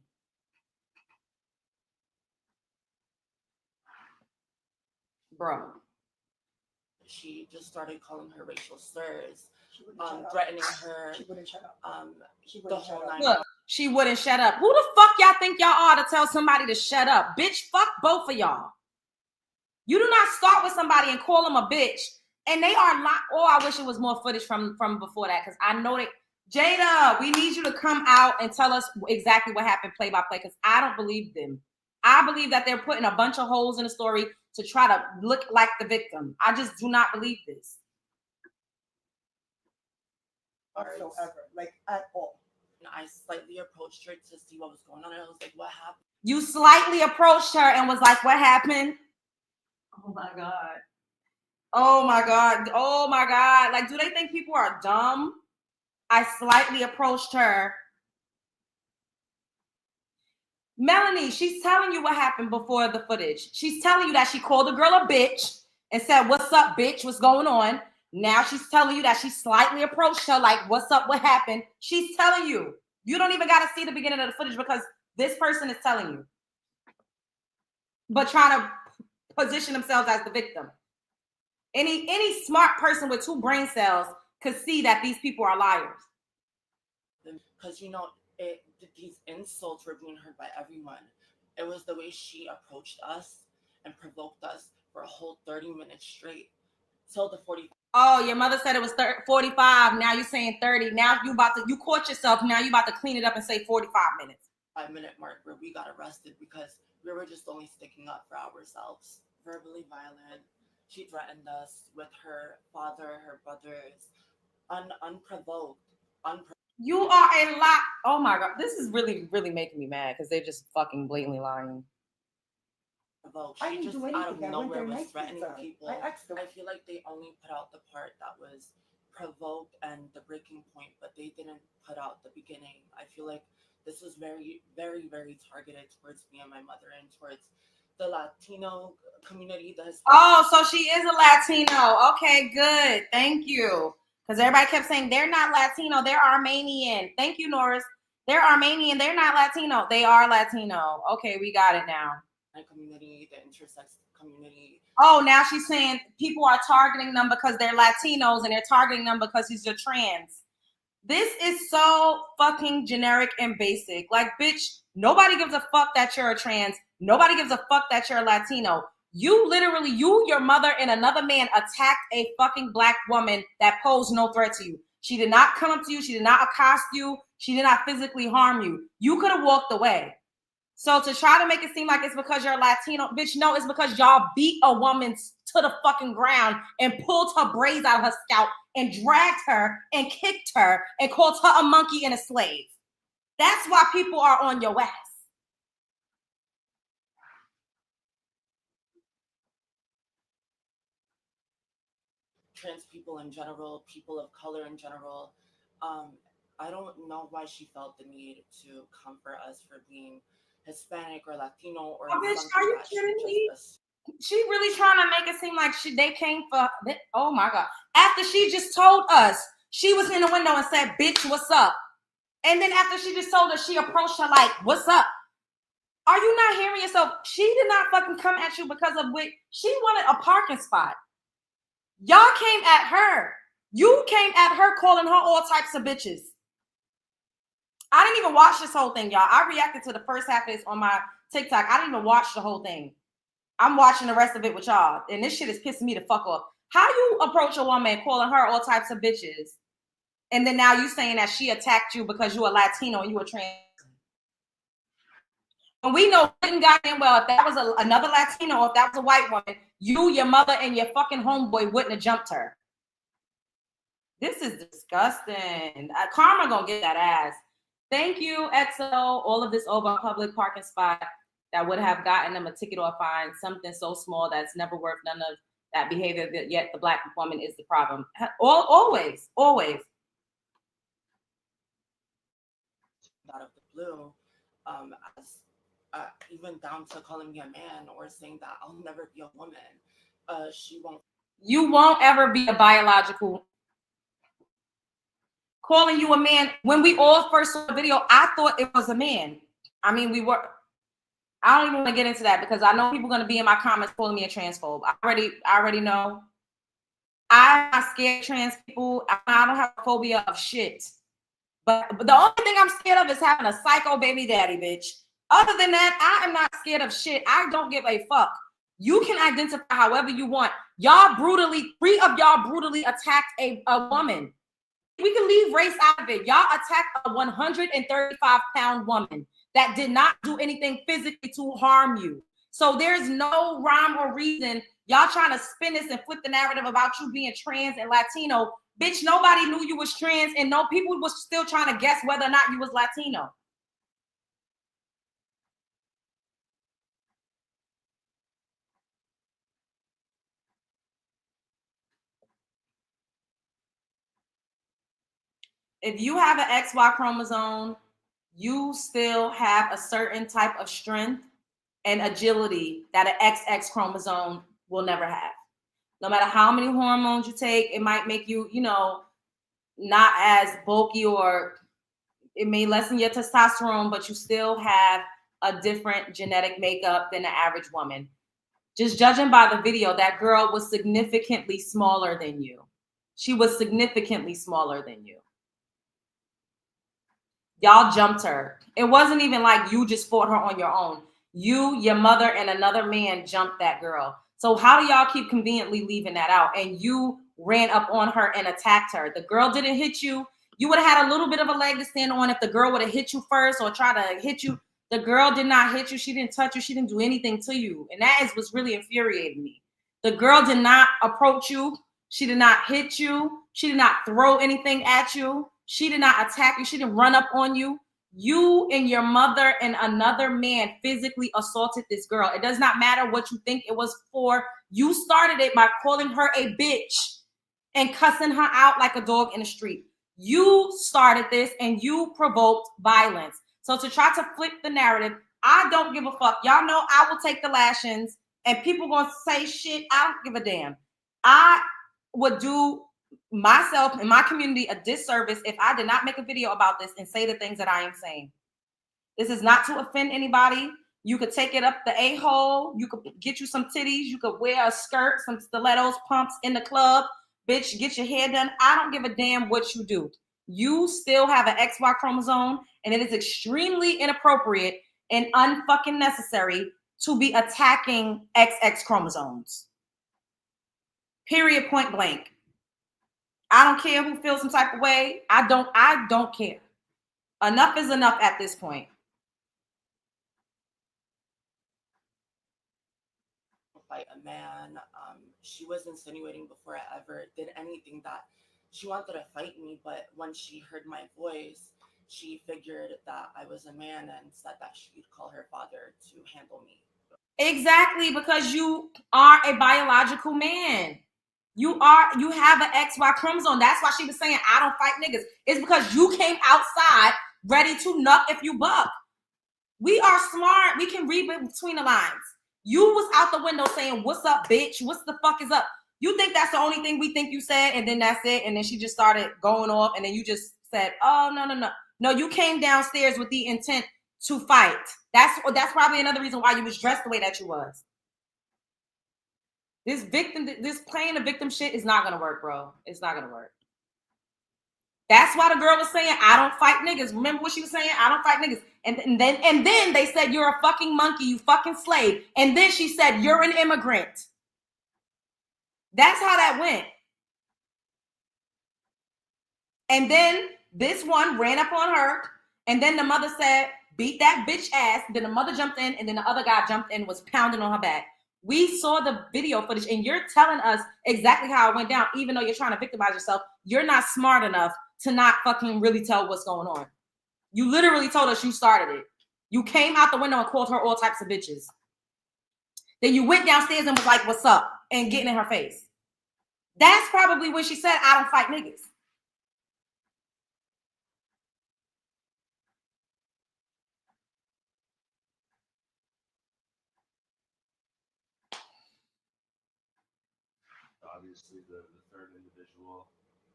Bro. She just started calling her racial slurs, threatening her. She wouldn't shut up. The whole night. Look, she wouldn't shut up. Who the fuck y'all think y'all are to tell somebody to shut up? Bitch, fuck both of y'all. You do not start with somebody and call them a bitch. And they are not. Oh, I wish it was more footage from before that because I know that. Jada, we need you to come out and tell us exactly what happened play by play because I don't believe them. I believe that they're putting a bunch of holes in the story to try to look like the victim. I just do not believe this. Whatsoever, like at all. I slightly approached her to see what was going on. And I was like, what happened? You slightly approached her and was like, what happened? Oh my God. Oh my God. Oh my God. Like, do they think people are dumb? I slightly approached her. Melanie, she's telling you what happened before the footage. She's telling you that she called the girl a bitch and said, what's up, bitch? What's going on? Now she's telling you that she slightly approached her like, what's up? What happened? She's telling you. You don't even got to see the beginning of the footage because this person is telling you. But trying to position themselves as the victim. Any smart person with 2 brain cells could see that these people are liars. Because, you know, these insults were being heard by everyone. It was the way she approached us and provoked us for a whole 30 minutes straight. Till the 40. Oh, your mother said it was 45. Now you're saying 30. Now you caught yourself. Now you about to clean it up and say 45 minutes. 5-minute mark where we got arrested because we were just only sticking up for ourselves. Verbally violent. She threatened us with her father, her brothers, unprovoked. You are a lot. Oh my God, this is really, really making me mad because they're just fucking blatantly lying. She just out of nowhere was threatening people. I feel like they only put out the part that was provoked and the breaking point, but they didn't put out the beginning. I feel like this was very, very, very targeted towards me and my mother and towards the Latino community. Oh, so she is a Latino. Okay, good. Thank you. Because everybody kept saying they're not Latino, they're Armenian. Thank you, Norris. They're Armenian, they're not Latino. They are Latino. Okay, we got it now. Community, the intersex community. Oh, now she's saying people are targeting them because they're Latinos and they're targeting them because he's a trans. This is so fucking generic and basic. Like, bitch, nobody gives a fuck that you're a trans. Nobody gives a fuck that you're a Latino. You literally, your mother, and another man attacked a fucking black woman that posed no threat to you. She did not come up to you. She did not accost you. She did not physically harm you. You could have walked away. So to try to make it seem like it's because you're a Latino, bitch, no, it's because y'all beat a woman to the fucking ground and pulled her braids out of her scalp and dragged her and kicked her and called her a monkey and a slave. That's why people are on your ass. Trans people in general, people of color in general. I don't know why she felt the need to comfort us for being Hispanic or Latino or bitch, are you kidding me? She really trying to make it seem like they came for. Oh my God! After she just told us she was in the window and said, "Bitch, what's up?" And then after she just told us, she approached her like, "What's up?" Are you not hearing yourself? She did not fucking come at you because of what she wanted a parking spot. Y'all came at her. You came at her calling her all types of bitches. I didn't even watch this whole thing, y'all. I reacted to the first half of this on my TikTok. I didn't even watch the whole thing. I'm watching the rest of it with y'all. And this shit is pissing me the fuck off. How you approach a woman calling her all types of bitches, and then now you saying that she attacked you because you a Latino and you a trans? And we know goddamn well if that was another Latino, if that was a white woman, you, your mother, and your fucking homeboy wouldn't have jumped her. This is disgusting. Karma gonna get that ass. Thank you, XO. All of this over a public parking spot that would have gotten them a ticket or a fine, something so small that's never worth none of that behavior, yet the Black woman is the problem. Always. Out of the blue, as even down to calling me a man or saying that I'll never be a woman. You won't ever be a biological. Calling you a man. When we all first saw the video, I thought it was a man. I mean, I don't even want to get into that because I know people are going to be in my comments calling me a transphobe. I already know. I'm not scared of trans people. I don't have a phobia of shit. But the only thing I'm scared of is having a psycho baby daddy, bitch. Other than that, I am not scared of shit. I don't give a fuck. You can identify however you want. Three of y'all brutally attacked a woman. We can leave race out of it. Y'all attacked a 135-pound woman that did not do anything physically to harm you. So there's no rhyme or reason. Y'all trying to spin this and flip the narrative about you being trans and Latino. Bitch, nobody knew you was trans, and no people was still trying to guess whether or not you was Latino. If you have an XY chromosome, you still have a certain type of strength and agility that an XX chromosome will never have. No matter how many hormones you take, it might make you, not as bulky, or it may lessen your testosterone, but you still have a different genetic makeup than the average woman. Just judging by the video, that girl was significantly smaller than you. She was significantly smaller than you. Y'all jumped her. It wasn't even like you just fought her on your own. You, your mother, and another man jumped that girl. So how do y'all keep conveniently leaving that out? And you ran up on her and attacked her. The girl didn't hit you. You would have had a little bit of a leg to stand on if the girl would have hit you first or try to hit you. The girl did not hit you. She didn't touch you. She didn't do anything to you. And that is what's really infuriating me. The girl did not approach you. She did not hit you. She did not throw anything at you. She did not attack you. She didn't run up on you. You and your mother and another man physically assaulted this girl. It does not matter what you think it was for. You started it by calling her a bitch and cussing her out like a dog in the street. You started this and you provoked violence. So to try to flip the narrative, I don't give a fuck. Y'all know I will take the lashings, and people gonna say shit. I don't give a damn. I would do myself and my community a disservice if I did not make a video about this and say the things that I am saying. This is not to offend anybody. You could take it up the a-hole. You could get you some titties. You could wear a skirt, some stilettos, pumps in the club. Bitch, get your hair done. I don't give a damn what you do. You still have an XY chromosome, and it is extremely inappropriate and unfucking necessary to be attacking XX chromosomes. Period, point blank. I don't care who feels some type of way. I don't care. Enough is enough at this point. Fight a man. She was insinuating before I ever did anything that she wanted to fight me, but when she heard my voice, she figured that I was a man and said that she'd call her father to handle me. Exactly, because you are a biological man. You have an XY chromosome. That's why she was saying, I don't fight niggas. It's because you came outside ready to nut if you buck. We are smart. We can read between the lines. You was out the window saying, what's up, bitch? What's the fuck is up? You think that's the only thing we think you said, and then that's it? And then she just started going off, and then you just said, oh, no. No, you came downstairs with the intent to fight. That's probably another reason why you was dressed the way that you was. This playing the victim shit is not gonna work, bro. It's not gonna work. That's why the girl was saying, I don't fight niggas. Remember what she was saying? I don't fight niggas. And then they said, you're a fucking monkey, you fucking slave. And then she said, you're an immigrant. That's how that went. And then this one ran up on her. And then the mother said, beat that bitch ass. Then the mother jumped in. And then the other guy jumped in and was pounding on her back. We saw the video footage. And you're telling us exactly how it went down. Even though you're trying to victimize yourself, you're not smart enough to not fucking really tell what's going on. You literally told us you started it. You came out the window and called her all types of bitches. Then you went downstairs and was like, what's up? And getting in her face. That's probably when she said, I don't fight niggas. Obviously, the third individual,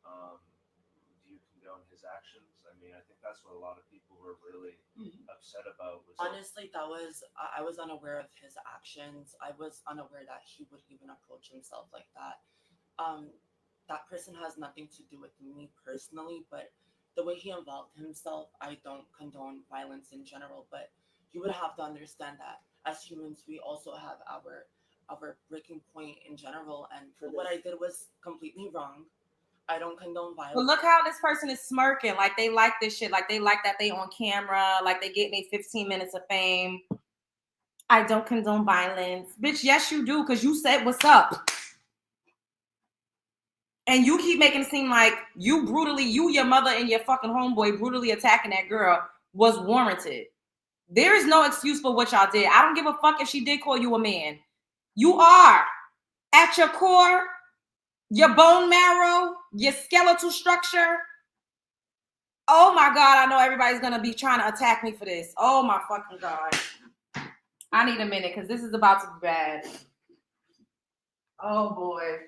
do you condone his actions? I mean, I think that's what a lot of people were really upset about. Honestly, I was unaware of his actions. I was unaware that he would even approach himself like that. That person has nothing to do with me personally, but the way he involved himself, I don't condone violence in general, but you would have to understand that as humans, we also have our breaking point in general, and what I did was completely wrong. I don't condone violence. But look how this person is smirking. Like they like this shit. Like they like that they on camera. Like they get me 15 minutes of fame. I don't condone violence. Bitch, yes you do, because you said what's up. And you keep making it seem like you, your mother, and your fucking homeboy brutally attacking that girl was warranted. There is no excuse for what y'all did. I don't give a fuck if she did call you a man. You are, at your core, your bone marrow, your skeletal structure. Oh my God, I know everybody's going to be trying to attack me for this. Oh my fucking God. I need a minute because this is about to be bad. Oh boy.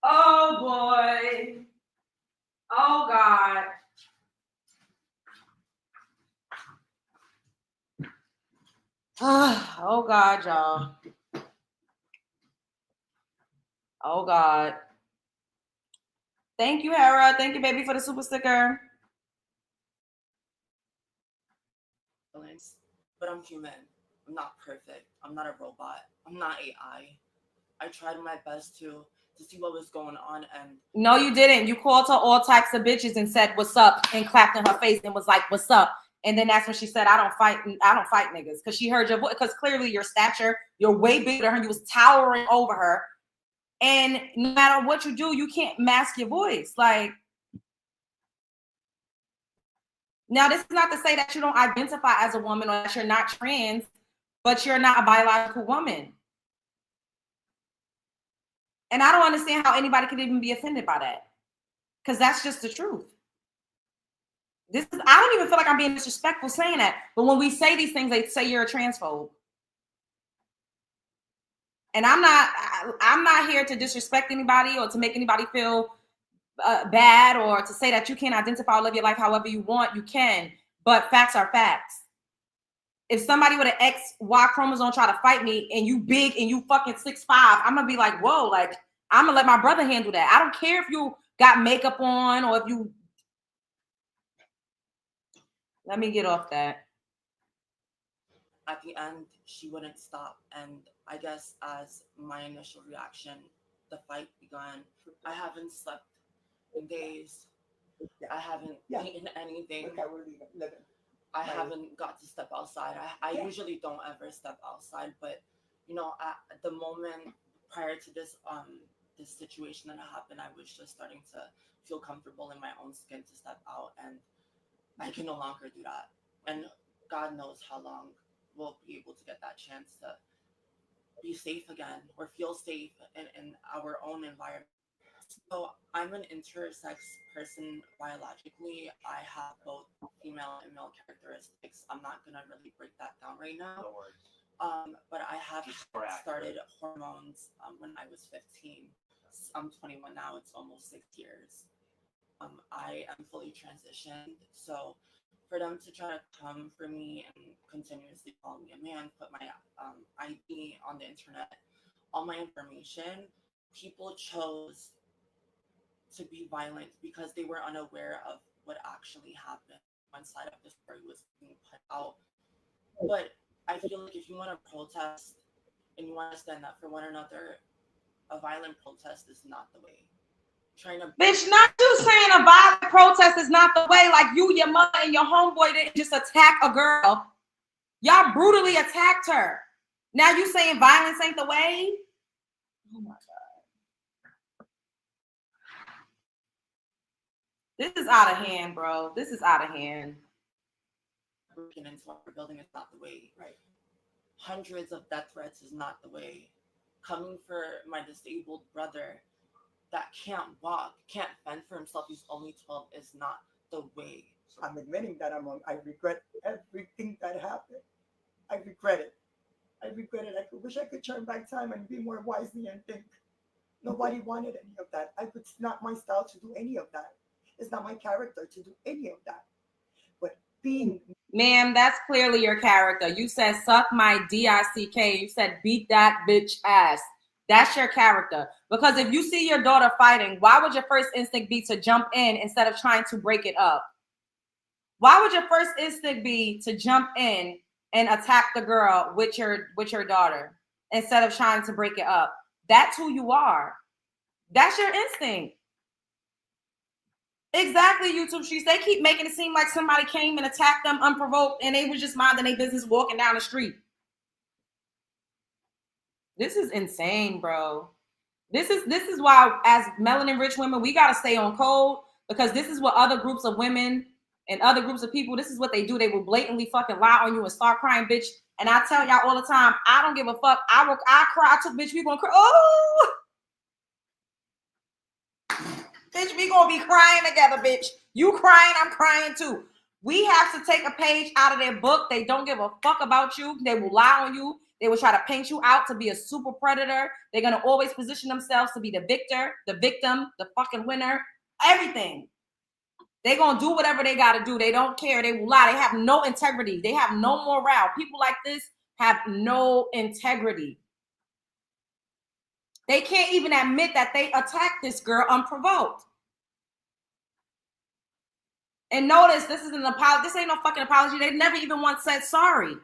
Oh boy. Oh God. Oh God, y'all. Oh God. Thank you, Hera. Thank you, baby, for the super sticker. But I'm human. I'm not perfect. I'm not a robot. I'm not AI. I tried my best to see what was going on, and no, you didn't. You called her all types of bitches and said what's up and clapped in her face and was like, what's up? And then that's when she said, I don't fight niggas. Because she heard your voice, because clearly your stature, you're way bigger than her. You was towering over her. And no matter what you do, you can't mask your voice. Like, now this is not to say that you don't identify as a woman or that you're not trans, but you're not a biological woman. And I don't understand how anybody could even be offended by that. Because that's just the truth. I don't even feel like I'm being disrespectful saying that. But when we say these things, they say you're a transphobe. And I'm not here to disrespect anybody or to make anybody feel bad or to say that you can't identify or live your life however you want. You can. But facts are facts. If somebody with an XY chromosome try to fight me and you big and you fucking 6'5", I'm going to be like, whoa, like, I'm going to let my brother handle that. I don't care if you got makeup on or if you... Let me get off that. At the end, she wouldn't stop. And I guess as my initial reaction, the fight began. I haven't slept in days. I haven't eaten anything. I haven't got to step outside. I usually don't ever step outside, but you know, at the moment prior to this this situation that happened, I was just starting to feel comfortable in my own skin to step out, and I can no longer do that. And God knows how long we'll be able to get that chance to be safe again or feel safe in our own environment. So I'm an intersex person biologically. I have both female and male characteristics. I'm not gonna really break that down right now. No worries. But I have started hormones when I was 15. I'm 21 now. It's almost 6 years. I am fully transitioned. So for them to try to come for me and continuously call me a man, put my ID on the internet, all my information, people chose to be violent because they were unaware of what actually happened. One side of the story was being put out. But I feel like if you want to protest and you want to stand up for one another, a violent protest is not the way. Trying to Bitch, not you saying a violent protest is not the way. Like you, your mother, and your homeboy didn't just attack a girl. Y'all brutally attacked her. Now you saying violence ain't the way? Oh my God. This is out of hand, bro. This is out of hand. Breaking into our building is not the way. Right. Hundreds of death threats is not the way. Coming for my disabled brother that can't walk, can't fend for himself, he's only 12, is not the way. I'm admitting that I regret everything that happened. I regret it. I regret it. I wish I could turn back time and be more wisely and think. Nobody wanted any of that. It's not my style to do any of that. It's not my character to do any of that. But being... Ma'am, that's clearly your character. You said suck my D-I-C-K. You said beat that bitch ass. That's your character. Because if you see your daughter fighting, why would your first instinct be to jump in instead of trying to break it up? Why would your first instinct be to jump in and attack the girl with your daughter instead of trying to break it up? That's who you are. That's your instinct. Exactly, YouTube streets. They keep making it seem like somebody came and attacked them unprovoked and they was just minding their business walking down the street. This is insane, bro. This is why, as melanin rich women, we gotta stay on code, because this is what other groups of women and other groups of people, this is what they do. They will blatantly fucking lie on you and start crying, bitch. And I tell y'all all the time, I don't give a fuck. I cry. I took, bitch, we gonna cry. Oh, bitch, we gonna be crying together, bitch. You crying, I'm crying too. We have to take a page out of their book. They don't give a fuck about you. They will lie on you. They will try to paint you out to be a super predator. They're going to always position themselves to be the victor, the victim, the fucking winner, everything. They're going to do whatever they got to do. They don't care. They will lie. They have no integrity. They have no morale. People like this have no integrity. They can't even admit that they attacked this girl unprovoked. And notice, this is an apology. This ain't no fucking apology. They never even once said sorry.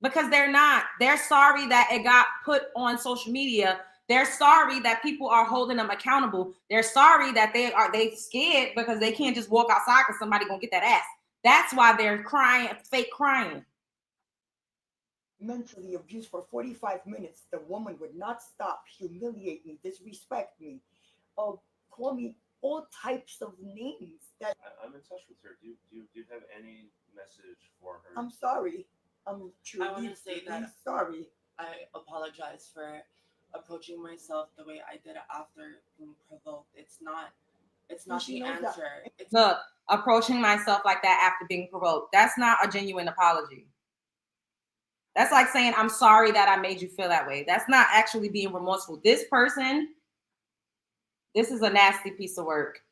Because they're not. They're sorry that it got put on social media. They're sorry that people are holding them accountable. They're sorry that they scared because they can't just walk outside because somebody gonna get that ass. That's why they're crying, fake crying. Mentally abused for 45 minutes. The woman would not stop, humiliate me, disrespect me, call me all types of names. That I'm in touch with her. Do you have any message for her? I'm sorry. I'm truly, I want to say that sorry. I apologize for approaching myself the way I did after being provoked. It's not the answer. Look, approaching myself like that after being provoked. That's not a genuine apology. That's like saying, I'm sorry that I made you feel that way. That's not actually being remorseful. This person, this is a nasty piece of work.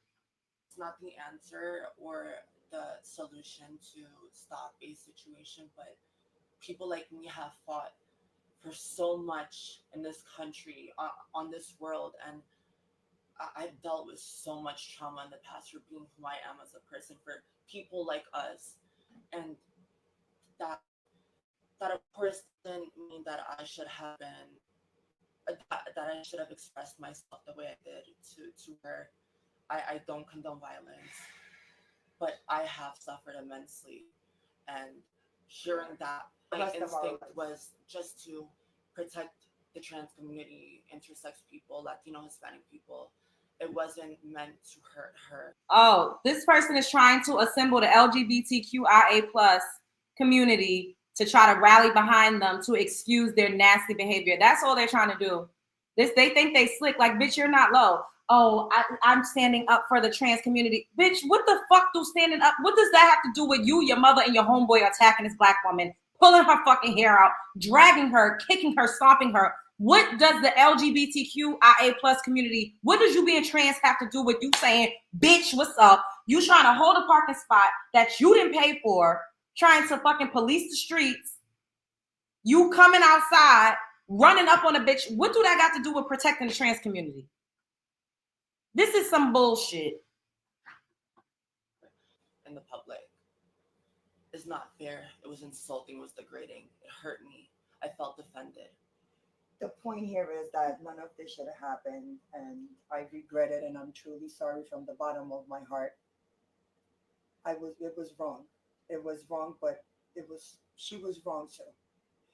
It's not the answer or the solution to stop a situation, but people like me have fought for so much in this country, on this world, and I've dealt with so much trauma in the past for being who I am as a person, for people like us, and that of course didn't mean that I should have been, that I should have expressed myself the way I did to where I don't condone violence, but I have suffered immensely, and hearing that, my instinct was just to protect the trans community, intersex people, Latino, Hispanic people. It wasn't meant to hurt her. Oh, this person is trying to assemble the LGBTQIA+ community to try to rally behind them to excuse their nasty behavior. That's all they're trying to do. They think they slick, like, bitch, you're not low. Oh, I'm standing up for the trans community. Bitch, what the fuck do standing up? What does that have to do with you, your mother, and your homeboy attacking this black woman, pulling her fucking hair out, dragging her, kicking her, stomping her? What does the LGBTQIA plus community, what does you being trans have to do with you saying, bitch, what's up? You trying to hold a parking spot that you didn't pay for, trying to fucking police the streets. You coming outside, running up on a bitch. What do that got to do with protecting the trans community? This is some bullshit. In the public. It's not fair. It was insulting, it was degrading. It hurt me. I felt offended. The point here is that none of this should have happened, and I regret it, and I'm truly sorry from the bottom of my heart. It was wrong. It was wrong, but she was wrong too.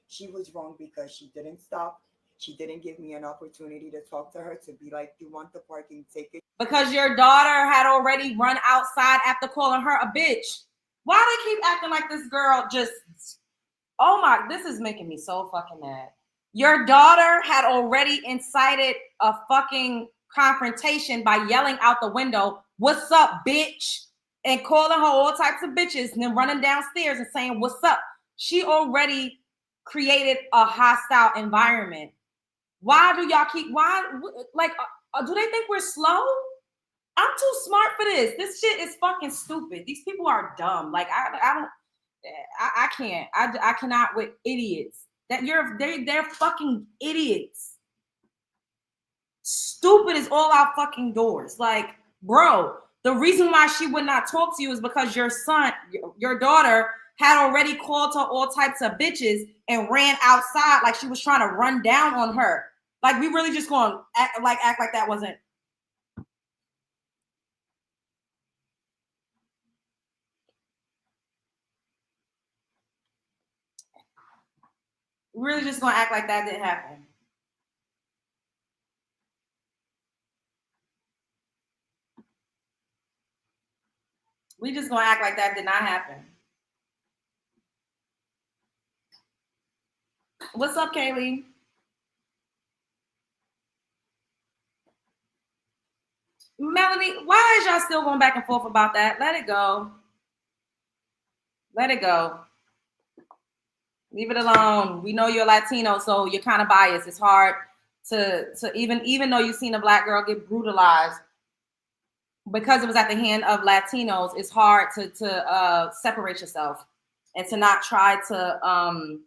She was wrong because she didn't stop. She didn't give me an opportunity to talk to her, to be like, you want the parking ticket? Because your daughter had already run outside after calling her a bitch. Why they keep acting like this girl just, oh my, this is making me so fucking mad. Your daughter had already incited a fucking confrontation by yelling out the window, what's up, bitch? And calling her all types of bitches and then running downstairs and saying, what's up? She already created a hostile environment. Why do y'all keep, do they think we're slow? I'm too smart for this. This shit is fucking stupid. These people are dumb. Like, I can't. I cannot with idiots. They're fucking idiots. Stupid is all out fucking doors. Like, bro, the reason why she would not talk to you is because your daughter had already called her all types of bitches and ran outside like she was trying to run down on her. Like, we really just gonna act like that wasn't. We're really just gonna act like that didn't happen. We just gonna act like that did not happen. What's up, Kaylee? Melanie, why is y'all still going back and forth about that? Let it go. Let it go. Leave it alone. We know you're Latino, so you're kind of biased. It's hard to even though you've seen a black girl get brutalized because it was at the hand of Latinos, it's hard to separate yourself and to not try to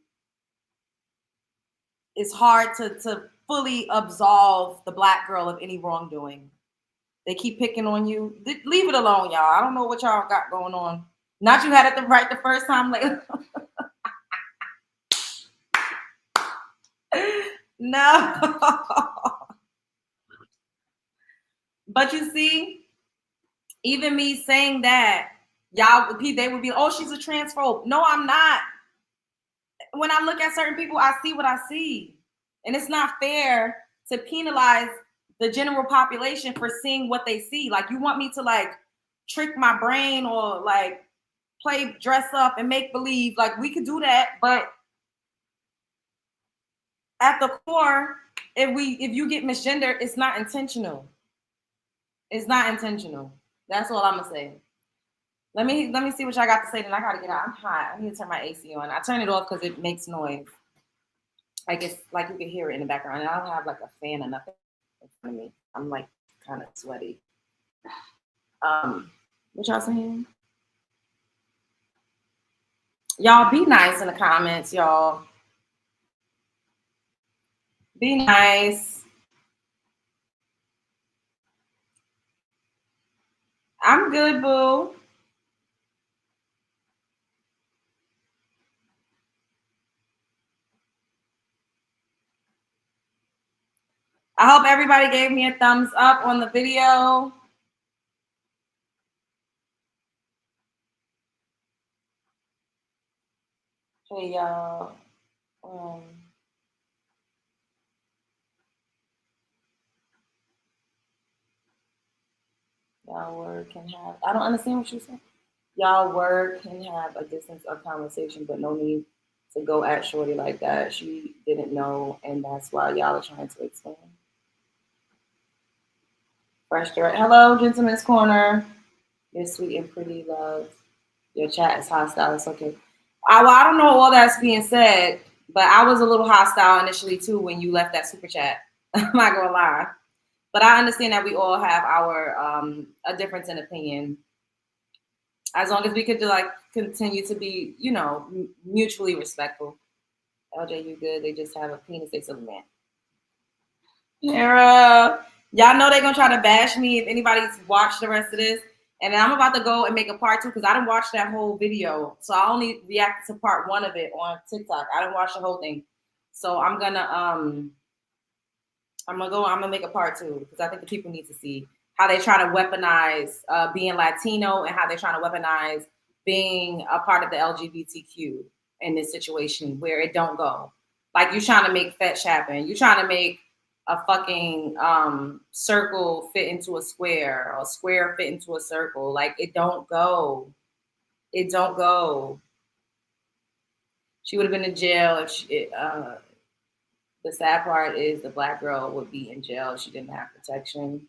it's hard to fully absolve the black girl of any wrongdoing. They keep picking on you. Leave it alone, y'all. I don't know what y'all got going on. Not you had it right the first time. Later. No. But you see, even me saying that, y'all, they would be, oh, she's a transphobe. No, I'm not. When I look at certain people, I see what I see. And it's not fair to penalize the general population for seeing what they see. Like, you want me to like trick my brain or like play dress up and make believe, like we could do that, but at the core, if you get misgendered, it's not intentional. It's not intentional. That's all I'm gonna say. Let me see what y'all got to say. Then I gotta get out. I'm hot. I need to turn my AC on. I turn it off because it makes noise. I guess like you can hear it in the background. And I don't have like a fan or nothing in front of me. I'm like kind of sweaty. What y'all saying? Y'all be nice in the comments, y'all. Be nice. I'm good, boo. I hope everybody gave me a thumbs up on the video. Hey, y'all. Y'all word can have, I don't understand what you said. Y'all word can have a distance of conversation, but no need to go at Shorty like that. She didn't know, and that's why y'all are trying to explain. Fresh direct. Hello, Gentleman's Corner. You're sweet and pretty, love. Your chat is hostile. It's okay. I don't know all that's being said. But I was a little hostile initially too when you left that super chat. I'm not gonna lie. But I understand that we all have our a difference in opinion. As long as we could like continue to be, you know, mutually respectful. LJ, you good? They just have a penis. They still a man. Era. Y'all know they're gonna try to bash me if anybody's watched the rest of this. And then I'm about to go and make a part 2 because I didn't watch that whole video. So I only reacted to part 1 of it on TikTok. I didn't watch the whole thing. So I'm gonna make a part 2 because I think the people need to see how they try to weaponize being Latino and how they're trying to weaponize being a part of the LGBTQ in this situation where it don't go. Like you're trying to make fetch happen. You're trying to make a fucking circle fit into a square or a square fit into a circle. Like it don't go. It don't go. She would have been in jail if she, the sad part is the black girl would be in jail if she didn't have protection.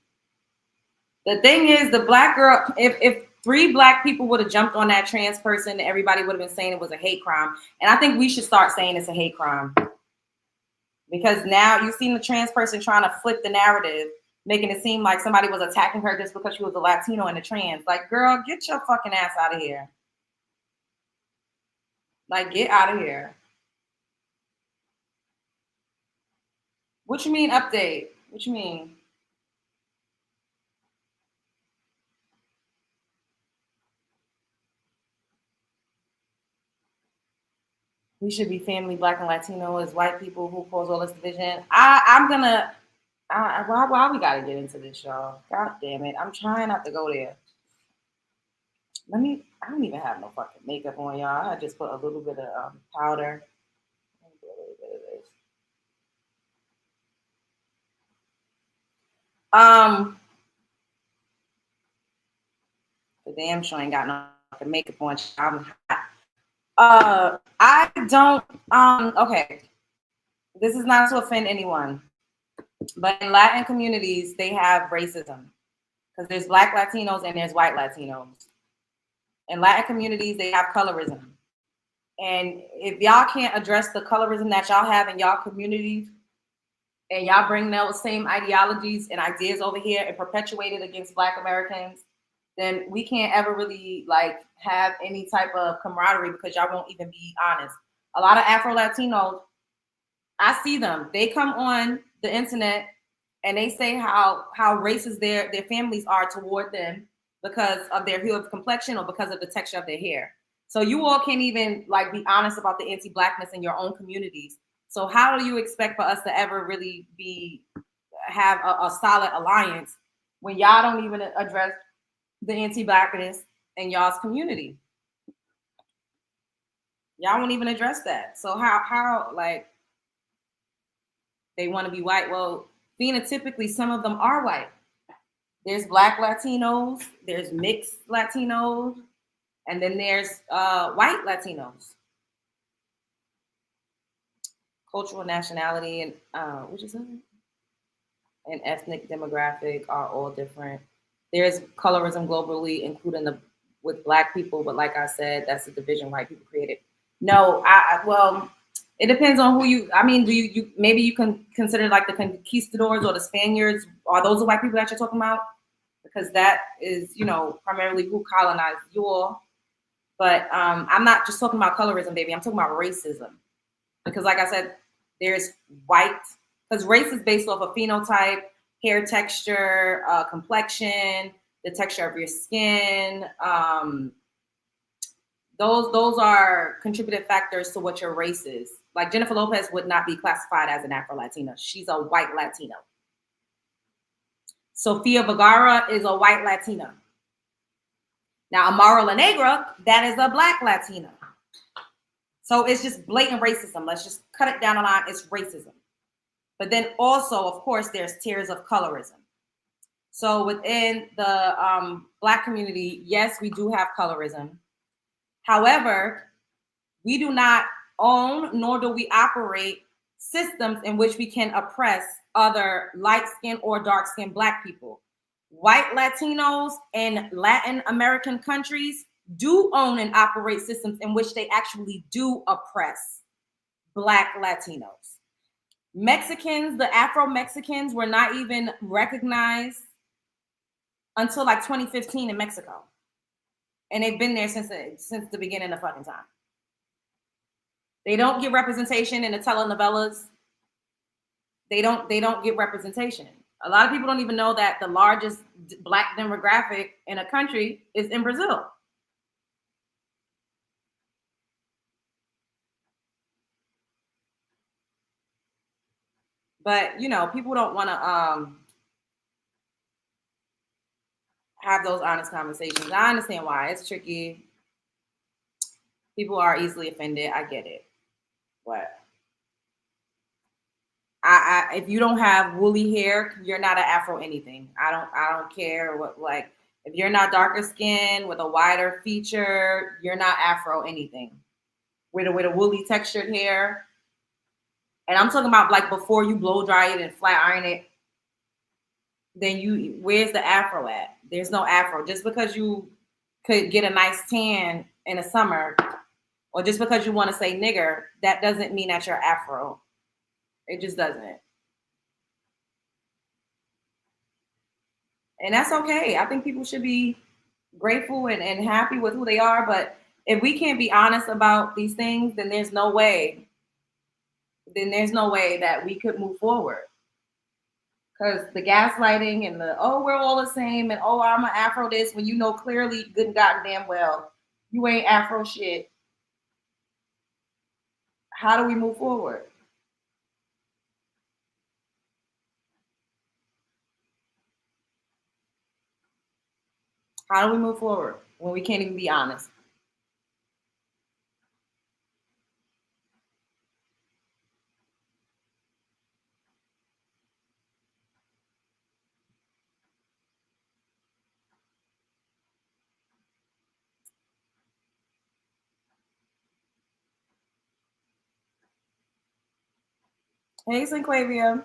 The thing is, the black girl, if 3 black people would have jumped on that trans person, everybody would have been saying it was a hate crime. And I think we should start saying it's a hate crime. Because now you've seen the trans person trying to flip the narrative, making it seem like somebody was attacking her just because she was a Latino and a trans. Like, girl, get your fucking ass out of here. Like, get out of here. What you mean update? What you mean? We should be family, black and Latino as white people who cause all this division. Why we gotta get into this, y'all? God damn it. I'm trying not to go there. I don't even have no fucking makeup on, y'all. I just put a little bit of powder. A little bit of this. The damn show ain't got no fucking makeup on. I'm hot. I don't, okay. This is not to offend anyone, but in Latin communities, they have racism because there's black Latinos and there's white Latinos. In Latin communities, they have colorism. And if y'all can't address the colorism that y'all have in y'all communities and y'all bring those same ideologies and ideas over here and perpetuate it against black Americans, then we can't ever really like have any type of camaraderie because y'all won't even be honest. A lot of Afro-Latinos, I see them. They come on the internet and they say how racist their families are toward them because of their hue of complexion or because of the texture of their hair. So you all can't even like be honest about the anti-blackness in your own communities. So how do you expect for us to ever really have a solid alliance when y'all don't even address the anti-blackness in y'all's community? Y'all won't even address that. So how like they want to be white? Well, phenotypically, some of them are white. There's black Latinos, there's mixed Latinos, and then there's white Latinos. Cultural nationality and and ethnic demographic are all different. There's colorism globally, including with black people, but like I said, that's a division white people created. No, well, it depends on who you. I mean, do you maybe you can consider like the conquistadors or the Spaniards? Are those the white people that you're talking about? Because that is, primarily who colonized you all. But I'm not just talking about colorism, baby. I'm talking about racism. Because like I said, there's white, because race is based off of phenotype, hair texture, complexion, the texture of your skin. Those are contributing factors to what your race is. Like Jennifer Lopez would not be classified as an Afro-Latina. She's a white Latino. Sofia Vergara is a white Latina. Now, Amara La Negra, that is a black Latina. So it's just blatant racism. Let's just cut it down the line. It's racism. But then also, of course, there's tiers of colorism. So within the black community, yes, we do have colorism. However, we do not own nor do we operate systems in which we can oppress other light-skinned or dark-skinned black people. White Latinos in Latin American countries do own and operate systems in which they actually do oppress Black Latinos. Mexicans, the Afro Mexicans were not even recognized until like 2015 in Mexico. And they've been there since the beginning of fucking time. They don't get representation in the telenovelas. They don't get representation. A lot of people don't even know that the largest black demographic in a country is in Brazil. But you know, people don't want to have those honest conversations. I understand why it's tricky. People are easily offended. I get it, but if you don't have woolly hair, you're not an Afro anything. I don't care what, like, if you're not darker skin with a wider feature, you're not Afro anything. With a woolly textured hair, and I'm talking about like before you blow dry it and flat iron it, then where's the Afro at? There's no Afro. Just because you could get a nice tan in the summer, or just because you want to say nigger, that doesn't mean that you're Afro. It just doesn't. And that's okay. I think people should be grateful and happy with who they are. But if we can't be honest about these things, then there's no way. Then there's no way that we could move forward. Because the gaslighting and the, oh, we're all the same, and oh, I'm an Afro this, when you know clearly good and goddamn well you ain't Afro shit. How do we move forward? How do we move forward when we can't even be honest? Hey, Sinquavia.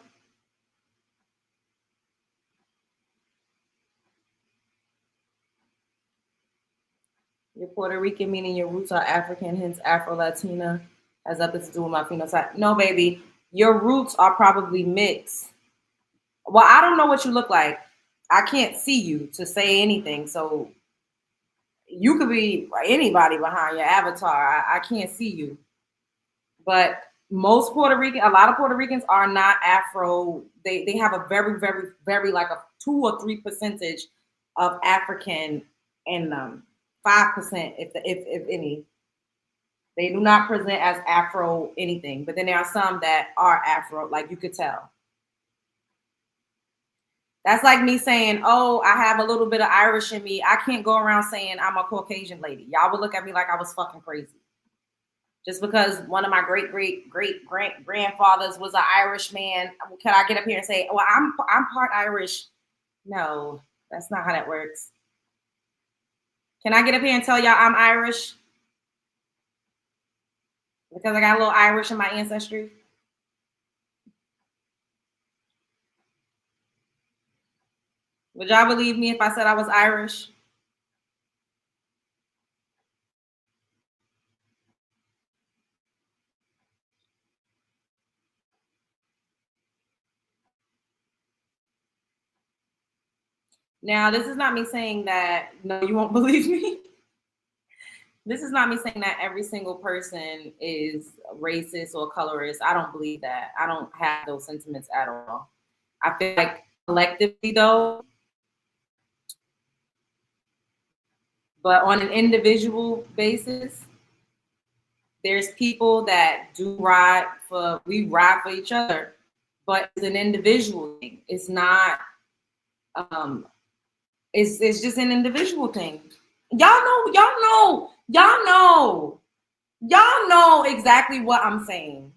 You're Puerto Rican, meaning your roots are African, hence Afro Latina. Has nothing to do with my phenotype. No, baby, your roots are probably mixed. Well, I don't know what you look like. I can't see you to say anything. So you could be anybody behind your avatar. I can't see you. But most Puerto Rican, a lot of Puerto Ricans are not Afro. They have a very, very, very like a 2 or 3% of African in them. 5%, if any. They do not present as Afro anything. But then there are some that are Afro, like you could tell. That's like me saying, oh, I have a little bit of Irish in me. I can't go around saying I'm a Caucasian lady. Y'all would look at me like I was fucking crazy. Just because one of my great grandfathers was an Irish man, can I get up here and say, well, I'm part Irish? No, that's not how that works. Can I get up here and tell y'all I'm Irish? Because I got a little Irish in my ancestry? Would y'all believe me if I said I was Irish? Now, this is not me saying that, no, you won't believe me. This is not me saying that every single person is racist or colorist. I don't believe that. I don't have those sentiments at all. I feel like collectively, though, but on an individual basis, there's people that we ride for each other, but it's an individual thing. It's not, it's just an individual thing. Y'all know exactly what I'm saying.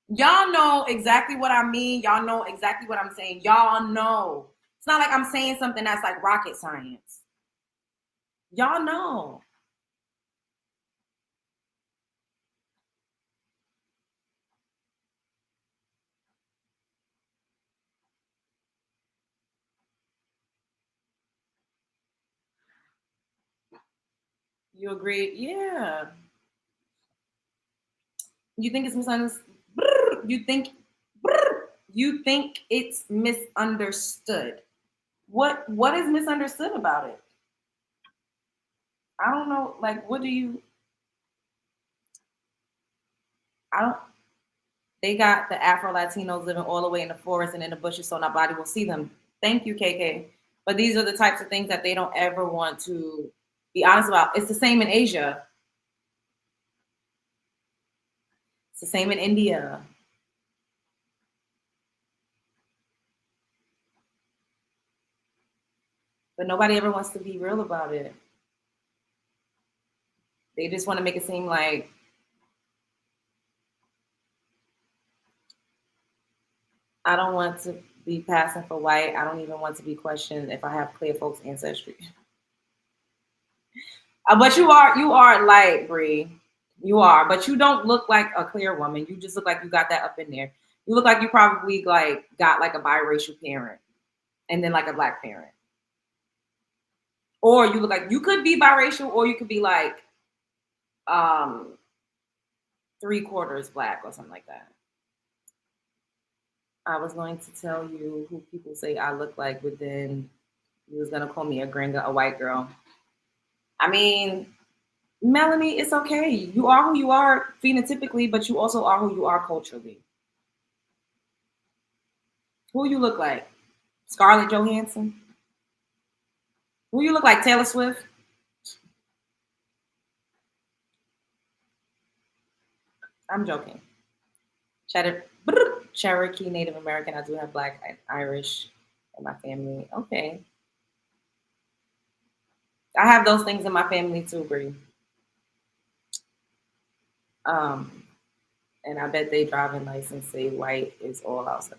Y'all know exactly what I mean. Y'all know exactly what I'm saying. Y'all know. It's not like I'm saying something that's like rocket science. Y'all know. You agree? Yeah. You think it's misunderstood? You think it's misunderstood? What is misunderstood about it? I don't know. Like, what do you? I don't. They got the Afro Latinos living all the way in the forest and in the bushes, so nobody will see them. Thank you, KK. But these are the types of things that they don't ever want to be honest about. It's the same in Asia. It's the same in India. But nobody ever wants to be real about it. They just want to make it seem like I don't want to be passing for white. I don't even want to be questioned if I have clear folks' ancestry. But you are light, Bree. You are, but you don't look like a clear woman. You just look like you got that up in there. You look like you probably like got like a biracial parent and then like a black parent. Or you look like you could be biracial, or you could be like 3/4 black or something like that. I was going to tell you who people say I look like, but then you was gonna call me a gringa, a white girl. I mean, Melanie, it's okay. You are who you are phenotypically, but you also are who you are culturally. Who you look like? Scarlett Johansson? Who you look like? Taylor Swift? I'm joking. Cherokee, Native American. I do have Black and Irish in my family. Okay. I have those things in my family too, Bree. And I bet they driving license say white is all outside.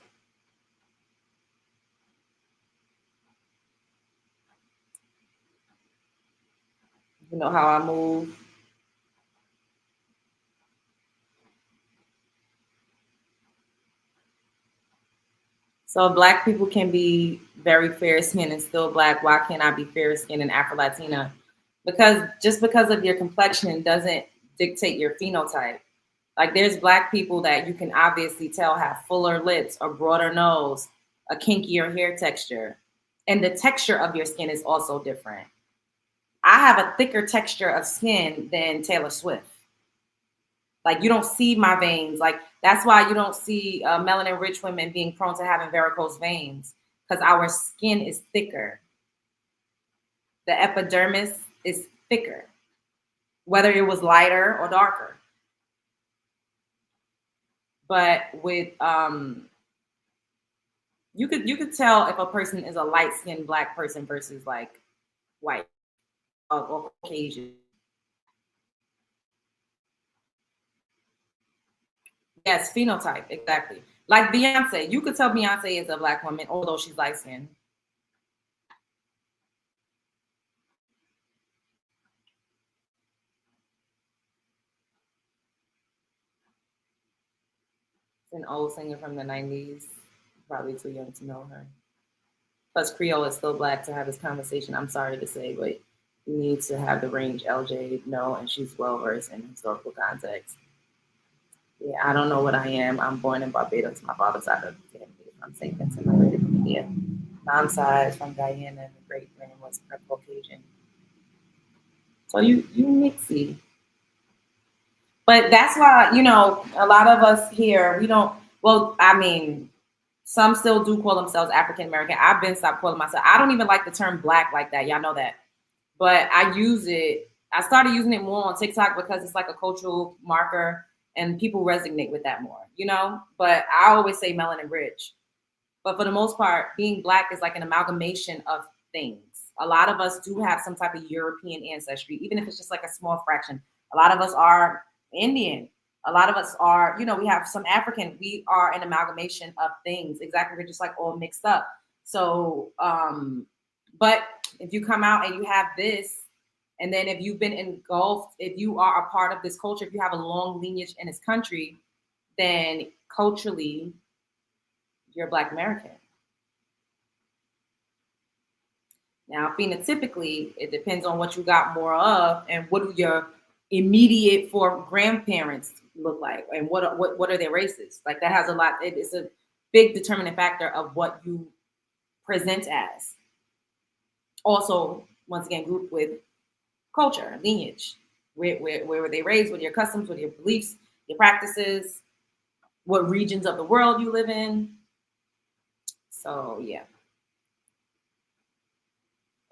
You know how I move. So black people can be very fair skinned and still black. Why can't I be fair skinned and Afro Latina? Because just because of your complexion doesn't dictate your phenotype. Like there's black people that you can obviously tell have fuller lips, a broader nose, a kinkier hair texture. And the texture of your skin is also different. I have a thicker texture of skin than Taylor Swift. Like you don't see my veins. Like that's why you don't see melanin rich women being prone to having varicose veins because our skin is thicker. The epidermis is thicker, whether it was lighter or darker. But with you could tell if a person is a light skinned black person versus like white or Caucasian. Yes, phenotype, exactly. Like Beyonce, you could tell Beyonce is a black woman, although she's light skinned. An old singer from the 90s. Probably too young to know her. Plus, Creole is still black to have this conversation. I'm sorry to say, but you need to have the range LJ know, and she's well versed in historical context. Yeah, I don't know what I am. I'm born in Barbados. My father's side of the family is from St. Vincent, migrated from India. Mom's side is from Guyana, and the great grand was Caucasian. So you mixy. But that's why, you know, a lot of us here, we don't, well, I mean, some still do call themselves African American. I've been stopped calling myself. I don't even like the term black like that. Y'all know that. But I use it. I started using it more on TikTok because it's like a cultural marker and people resonate with that more, you know? But I always say melanin rich. But for the most part, being black is like an amalgamation of things. A lot of us do have some type of European ancestry, even if it's just like a small fraction. A lot of us are Indian. A lot of us are, you know, we have some African. We are an amalgamation of things. Exactly. We're just like all mixed up. So, but if you come out and you have this, and then if you've been engulfed, if you are a part of this culture, if you have a long lineage in this country, then culturally, you're Black American. Now, phenotypically, it depends on what you got more of and what do your immediate for grandparents look like, and what are their races? Like that has a lot. It's a big determining factor of what you present as. Also, once again, grouped with culture, lineage. Where were they raised? What are your customs? What are your beliefs? Your practices? What regions of the world you live in? So yeah.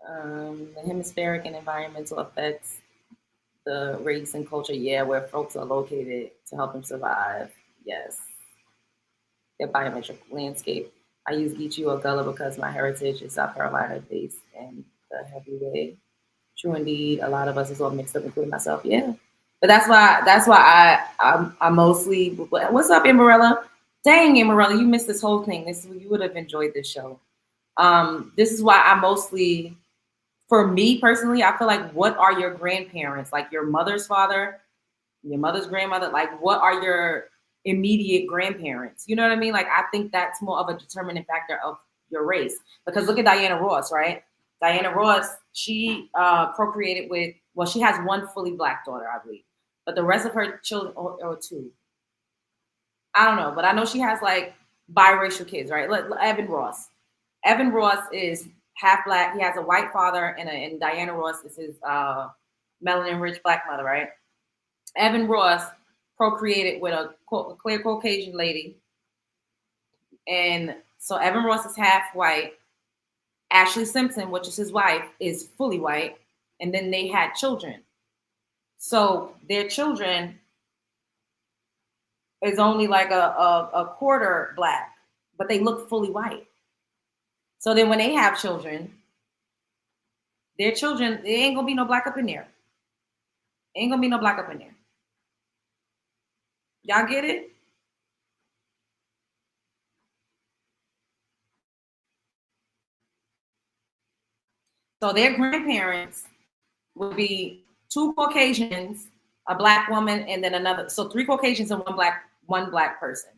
The hemispheric and environmental effects, the race and culture, yeah, where folks are located to help them survive. Yes. Their biometric landscape. I use Geechee or Gullah because my heritage is South Carolina based in the heavyweight. True indeed. A lot of us is all mixed up, including myself. Yeah. But that's why I mostly, what's up, Emerella? Dang, Emerella, you missed this whole thing. You would have enjoyed this show. This is why I mostly, for me personally, I feel like, what are your grandparents? Like your mother's father, your mother's grandmother, like what are your immediate grandparents? You know what I mean? Like I think that's more of a determining factor of your race. Because look at Diana Ross, right? Diana Ross, she procreated with, well, she has one fully black daughter, I believe. But the rest of her children, or two, I don't know, but I know she has like biracial kids, right? Evan Ross. Evan Ross is half black. He has a white father, and Diana Ross is his melanin-rich black mother, right? Evan Ross procreated with a clear Caucasian lady, and so Evan Ross is half white. Ashley Simpson, which is his wife, is fully white, and then they had children. So their children is only like a quarter black, but they look fully white. So then when they have children, their children, there ain't gonna be no black up in there. Ain't gonna be no black up in there. Y'all get it? So their grandparents would be two Caucasians, a black woman, and then another. So three Caucasians and one black person.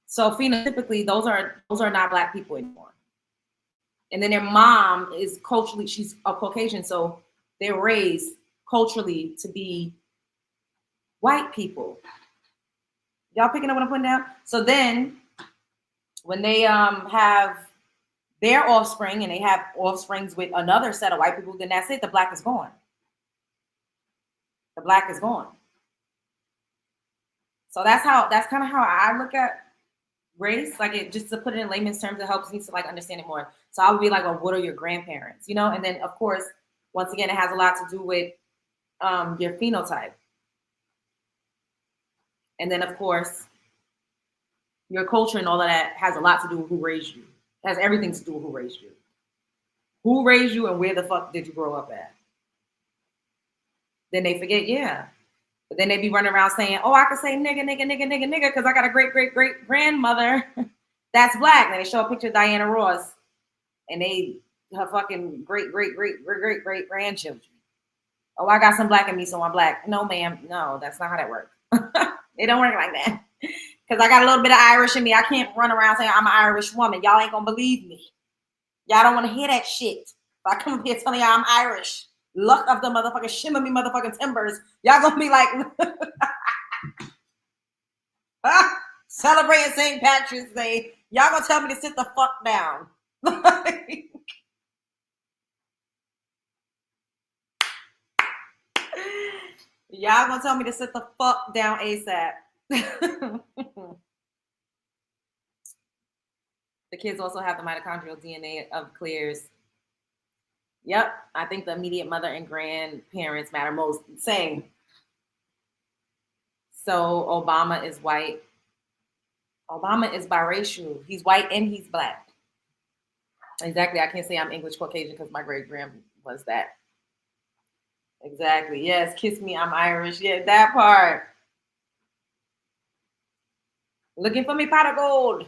So phenotypically, those are not black people anymore. And then their mom is culturally, she's a Caucasian, so they're raised culturally to be white people. Y'all picking up what I'm putting down? So then when they have their offspring and they have offsprings with another set of white people, then that's it. The black is gone. The black is gone. So that's kind of how I look at race. Like it, just to put it in layman's terms, it helps me to like understand it more. So I would be like, well, what are your grandparents? You know, and then of course, once again, it has a lot to do with your phenotype. And then of course, your culture and all of that has a lot to do with who raised you. It has everything to do with who raised you. Who raised you and where the fuck did you grow up at? Then they forget, yeah. But then they be running around saying, oh, I can say nigga, because I got a great grandmother that's black. And they show a picture of Diana Ross and her fucking great grandchildren. Oh, I got some black in me, so I'm black. No, ma'am. No, that's not how that works. It don't work like that. Because I got a little bit of Irish in me. I can't run around saying I'm an Irish woman. Y'all ain't gonna believe me. Y'all don't want to hear that shit. If I come up here telling y'all I'm Irish, luck of the motherfucking shimmer me motherfucking timbers, y'all gonna be like celebrating St. Patrick's Day. Y'all gonna tell me to sit the fuck down. Y'all gonna tell me to sit the fuck down ASAP. The kids also have the mitochondrial DNA of Claire's. Yep, I think the immediate mother and grandparents matter most. Same. So Obama is white. Obama is biracial. He's white and he's black. Exactly. I can't say I'm English Caucasian because my great grand was that. Exactly. Yes. Kiss me. I'm Irish. Yeah, that part. Looking for me pot of gold.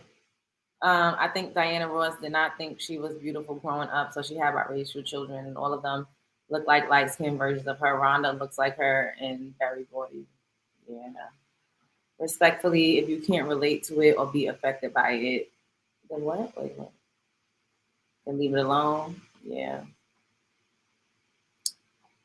I think Diana Ross did not think she was beautiful growing up, so she had biracial children, and all of them look like light-skinned versions of her. Rhonda looks like her, and Barry Gordy. Yeah. Respectfully, if you can't relate to it or be affected by it, then what? Wait. Then leave it alone. Yeah.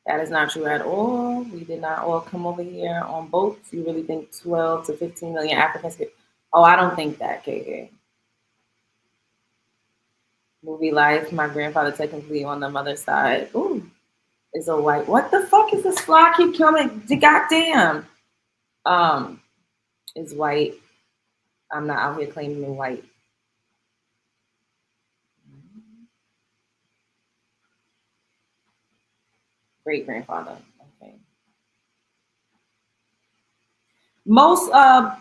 That is not true at all. We did not all come over here on boats. You really think 12 to 15 million Africans could? Oh, I don't think that, KK. Movie life. My grandfather technically on the mother's side. Ooh, is a white. What the fuck is this fly keep coming? Goddamn. Um, is white. I'm not out here claiming me white. Great grandfather. Okay. Most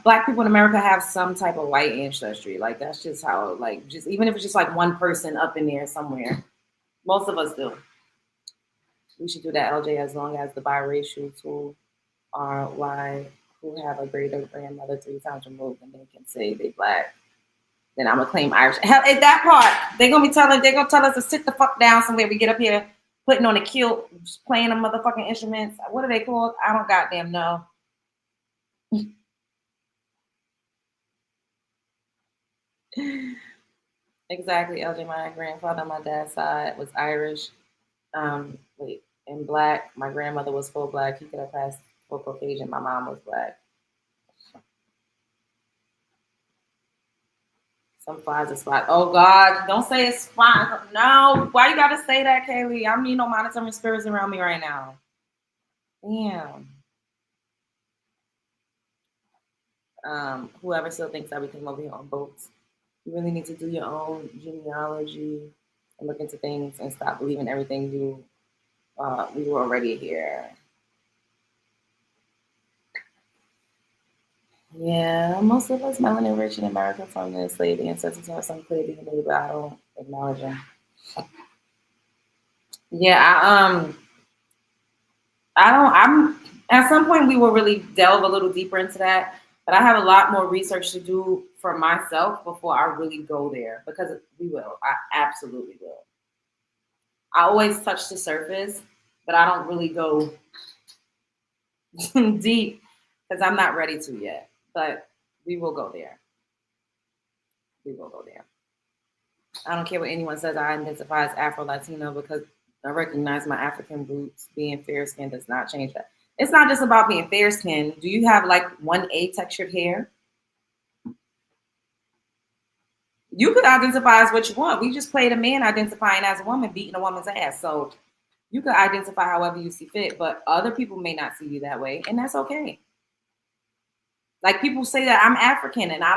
black people in America have some type of white ancestry. Like that's just how like just even if it's just like one person up in there somewhere. Most of us do. We should do that, LJ, as long as the biracial who are white who have a greater grandmother 3 times removed and they can say they black. Then I'm gonna claim Irish. Hell, at that part, they're gonna tell us to sit the fuck down somewhere. We get up here putting on a kilt, playing the motherfucking instruments. What are they called? I don't goddamn know. Exactly, LJ. My grandfather on my dad's side was Irish. Wait, and black. My grandmother was full black. He could have passed for Caucasian. My mom was black. Some flies are spot. Oh God, don't say it's fine. No, why you gotta say that, Kaylee? I don't need no monitoring spirits around me right now. Damn. Whoever still thinks that we came over here on boats, you really need to do your own genealogy and look into things and stop believing everything you we were already here. Yeah, most of us melanin rich in America from the enslaved ancestors have some clear DNA, but I don't acknowledge them. Yeah, I don't. I'm at some point we will really delve a little deeper into that, but I have a lot more research to do for myself before I really go there because we will. I absolutely will. I always touch the surface, but I don't really go deep because I'm not ready to yet. But we will go there. We will go there. I don't care what anyone says. I identify as Afro Latino because I recognize my African roots. Being fair skinned does not change that. It's not just about being fair skinned. Do you have like 1A textured hair? You could identify as what you want. We just played a man identifying as a woman, beating a woman's ass. So you could identify however you see fit, but other people may not see you that way, and that's okay. Like people say that I'm African and I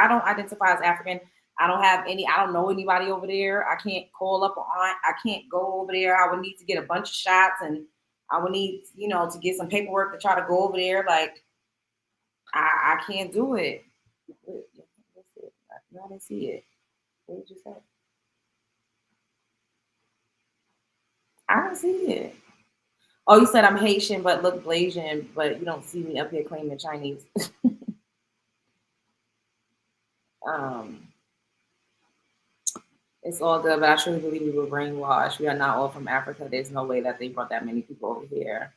don't identify as African. I don't know anybody over there. I can't call up an aunt. I can't go over there. I would need to get a bunch of shots and I would need, to get some paperwork to try to go over there. Like I can't do it. What's it? No, I didn't see it. What did you say? I don't see it. Oh, you said I'm Haitian but look Blasian, but you don't see me up here claiming Chinese. um It's all good, but I truly believe we were brainwashed. We are not all from Africa. There's no way that they brought that many people over here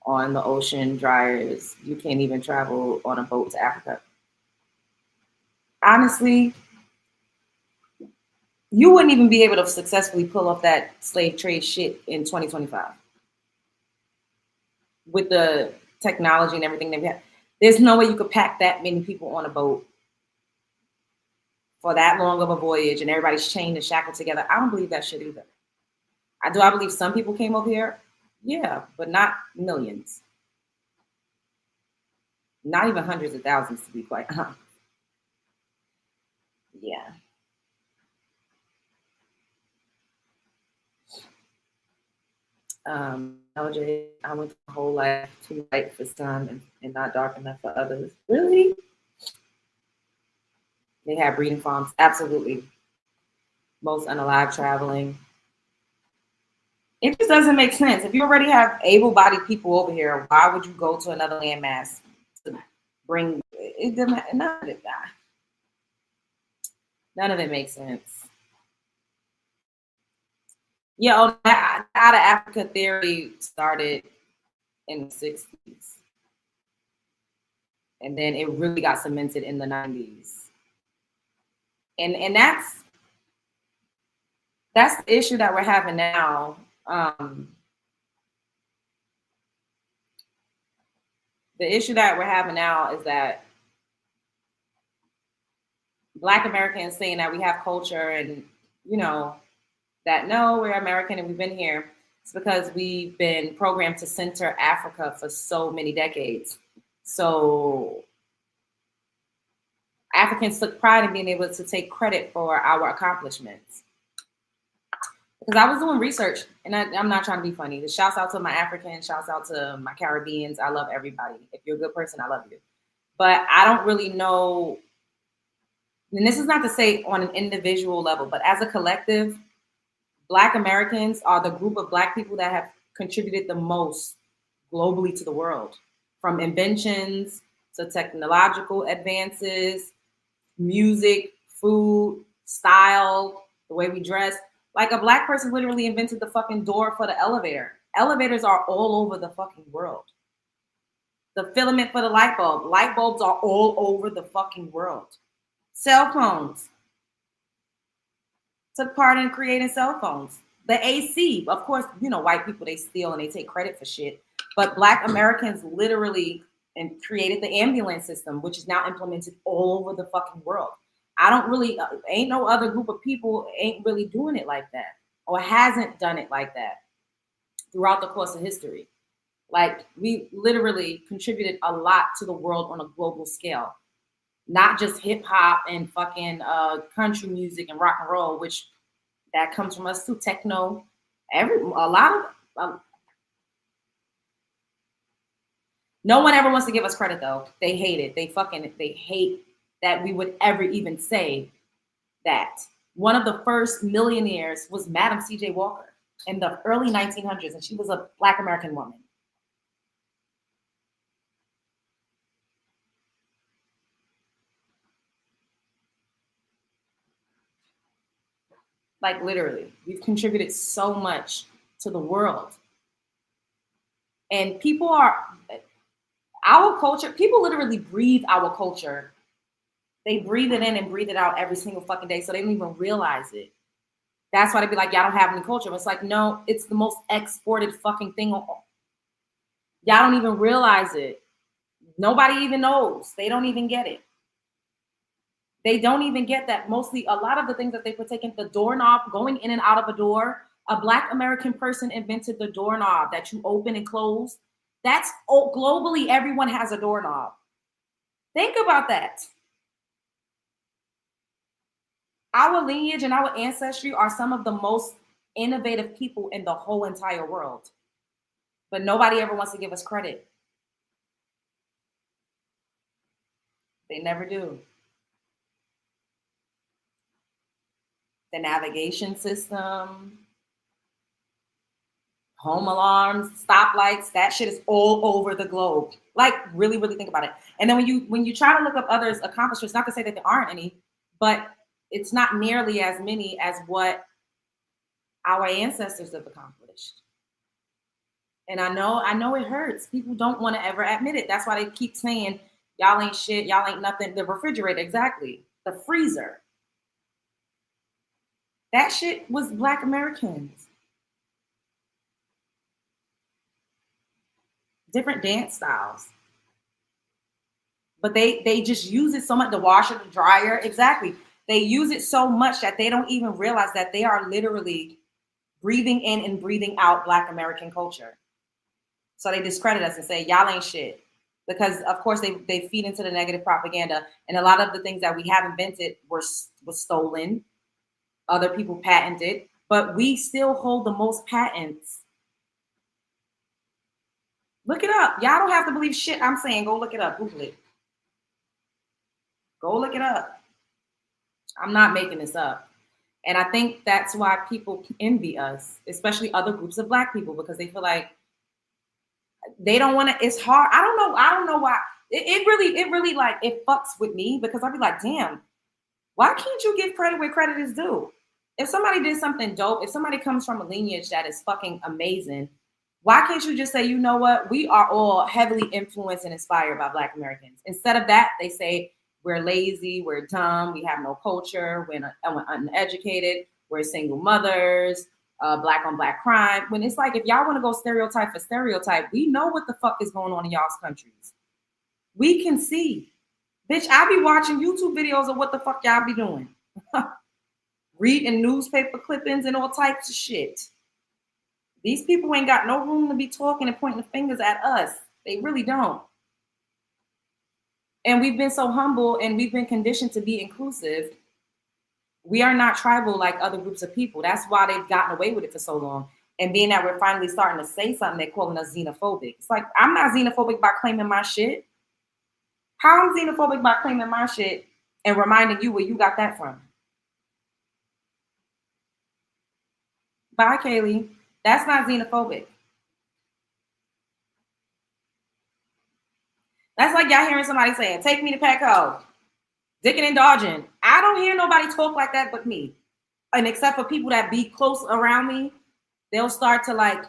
on the ocean dryers. You can't even travel on a boat to Africa. Honestly, you wouldn't even be able to successfully pull off that slave trade shit in 2025 with the technology and everything that we have. There's no way you could pack that many people on a boat for that long of a voyage and everybody's chained and shackled together. I don't believe that shit either. I believe some people came over here, yeah, but not millions. Not even hundreds of thousands to be quite honest. Yeah. LJ, I went my whole life too light for some and not dark enough for others. Really? They have breeding farms. Absolutely. Most unalive traveling. It just doesn't make sense. If you already have able-bodied people over here, why would you go to another landmass to bring it? None of it makes sense. Yeah, out of Africa theory started in the 60s. And then it really got cemented in the 90s. And that's the issue that we're having now. The issue that we're having now is that Black Americans saying that we have culture and, you know, that no, we're American and we've been here. It's because we've been programmed to center Africa for so many decades. So Africans took pride in being able to take credit for our accomplishments. Because I was doing research, and I'm not trying to be funny. The shouts out to my Africans, shouts out to my Caribbeans. I love everybody. If you're a good person, I love you. But I don't really know, and this is not to say on an individual level, but as a collective, Black Americans are the group of Black people that have contributed the most globally to the world, from inventions to technological advances, music, food, style, the way we dress. Like a Black person literally invented the fucking door for the elevator. Elevators are all over the fucking world. The filament for the light bulb. Light bulbs are all over the fucking world. Cell phones. Took part in creating cell phones. The AC, of course, you know, white people, they steal and they take credit for shit. But Black Americans literally created the ambulance system, which is now implemented all over the fucking world. I don't really, ain't no other group of people ain't really doing it like that or hasn't done it like that throughout the course of history. Like, we literally contributed a lot to the world on a global scale, not just hip hop and fucking country music and rock and roll, which that comes from us too. Techno, no one ever wants to give us credit though. They hate it. They hate that we would ever even say that. One of the first millionaires was Madam C.J. Walker in the early 1900s, and she was a Black American woman. Like literally, we've contributed so much to the world. And our culture, people literally breathe our culture. They breathe it in and breathe it out every single fucking day, so they don't even realize it. That's why they be like, y'all don't have any culture. It's like, no, it's the most exported fucking thing. Y'all don't even realize it. Nobody even knows. They don't even get it. They don't even get that. Mostly, a lot of the things that they partake in, the doorknob, going in and out of a door, a Black American person invented the doorknob that you open and close. That's globally, everyone has a doorknob. Think about that. Our lineage and our ancestry are some of the most innovative people in the whole entire world. But nobody ever wants to give us credit. They never do. The navigation system, home alarms, stoplights, that shit is all over the globe. Like, really, really think about it. And then when you try to look up others' accomplishments, not to say that there aren't any, but it's not nearly as many as what our ancestors have accomplished. And I know it hurts. People don't want to ever admit it. That's why they keep saying, y'all ain't shit, y'all ain't nothing. The refrigerator, exactly. The freezer. That shit was Black Americans. Different dance styles. But they just use it so much, the washer, the dryer, exactly. They use it so much that they don't even realize that they are literally breathing in and breathing out Black American culture. So they discredit us and say, y'all ain't shit. Because, of course, they feed into the negative propaganda. And a lot of the things that we have invented was stolen. Other people patented. But we still hold the most patents. Look it up. Y'all don't have to believe shit I'm saying. Go look it up. Google it. Go look it up. I'm not making this up. And I think that's why people envy us, especially other groups of Black people, because they feel like they don't want to. It's hard. I don't know why. It really like, it fucks with me, because I'll be like, damn, why can't you give credit where credit is due? If somebody did something dope, if somebody comes from a lineage that is fucking amazing, why can't you just say, you know what? We are all heavily influenced and inspired by Black Americans. Instead of that, they say we're lazy, we're dumb, we have no culture, we're uneducated, we're single mothers, Black on Black crime. When it's like, if y'all want to go stereotype for stereotype, we know what the fuck is going on in y'all's countries. We can see. Bitch, I be watching YouTube videos of what the fuck y'all be doing. Reading newspaper clippings and all types of shit. These people ain't got no room to be talking and pointing the fingers at us. They really don't. And we've been so humble and we've been conditioned to be inclusive. We are not tribal like other groups of people. That's why they've gotten away with it for so long. And being that we're finally starting to say something, they're calling us xenophobic. It's like, I'm not xenophobic by claiming my shit. How I'm xenophobic by claiming my shit and reminding you where you got that from? Bye, Kaylee. That's not xenophobic. That's like y'all hearing somebody saying, take me to Petco, dicking and dodging. I don't hear nobody talk like that but me. And except for people that be close around me, they'll start to like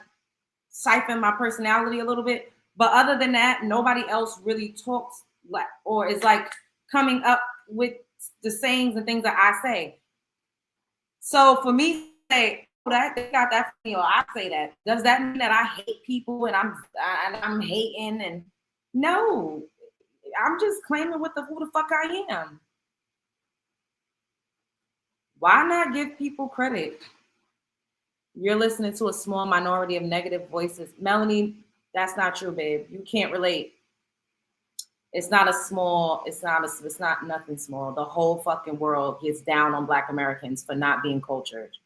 siphon my personality a little bit. But other than that, nobody else really talks like or is like coming up with the sayings and things that I say. So for me to say that they got that from me or I say that, does that mean that I hate people and I'm hating? And no, I'm just claiming who the fuck I am. Why not give people credit? You're listening to a small minority of negative voices. Melanie, that's not true, babe. You can't relate. It's not nothing small. The whole fucking world gets down on Black Americans for not being cultured.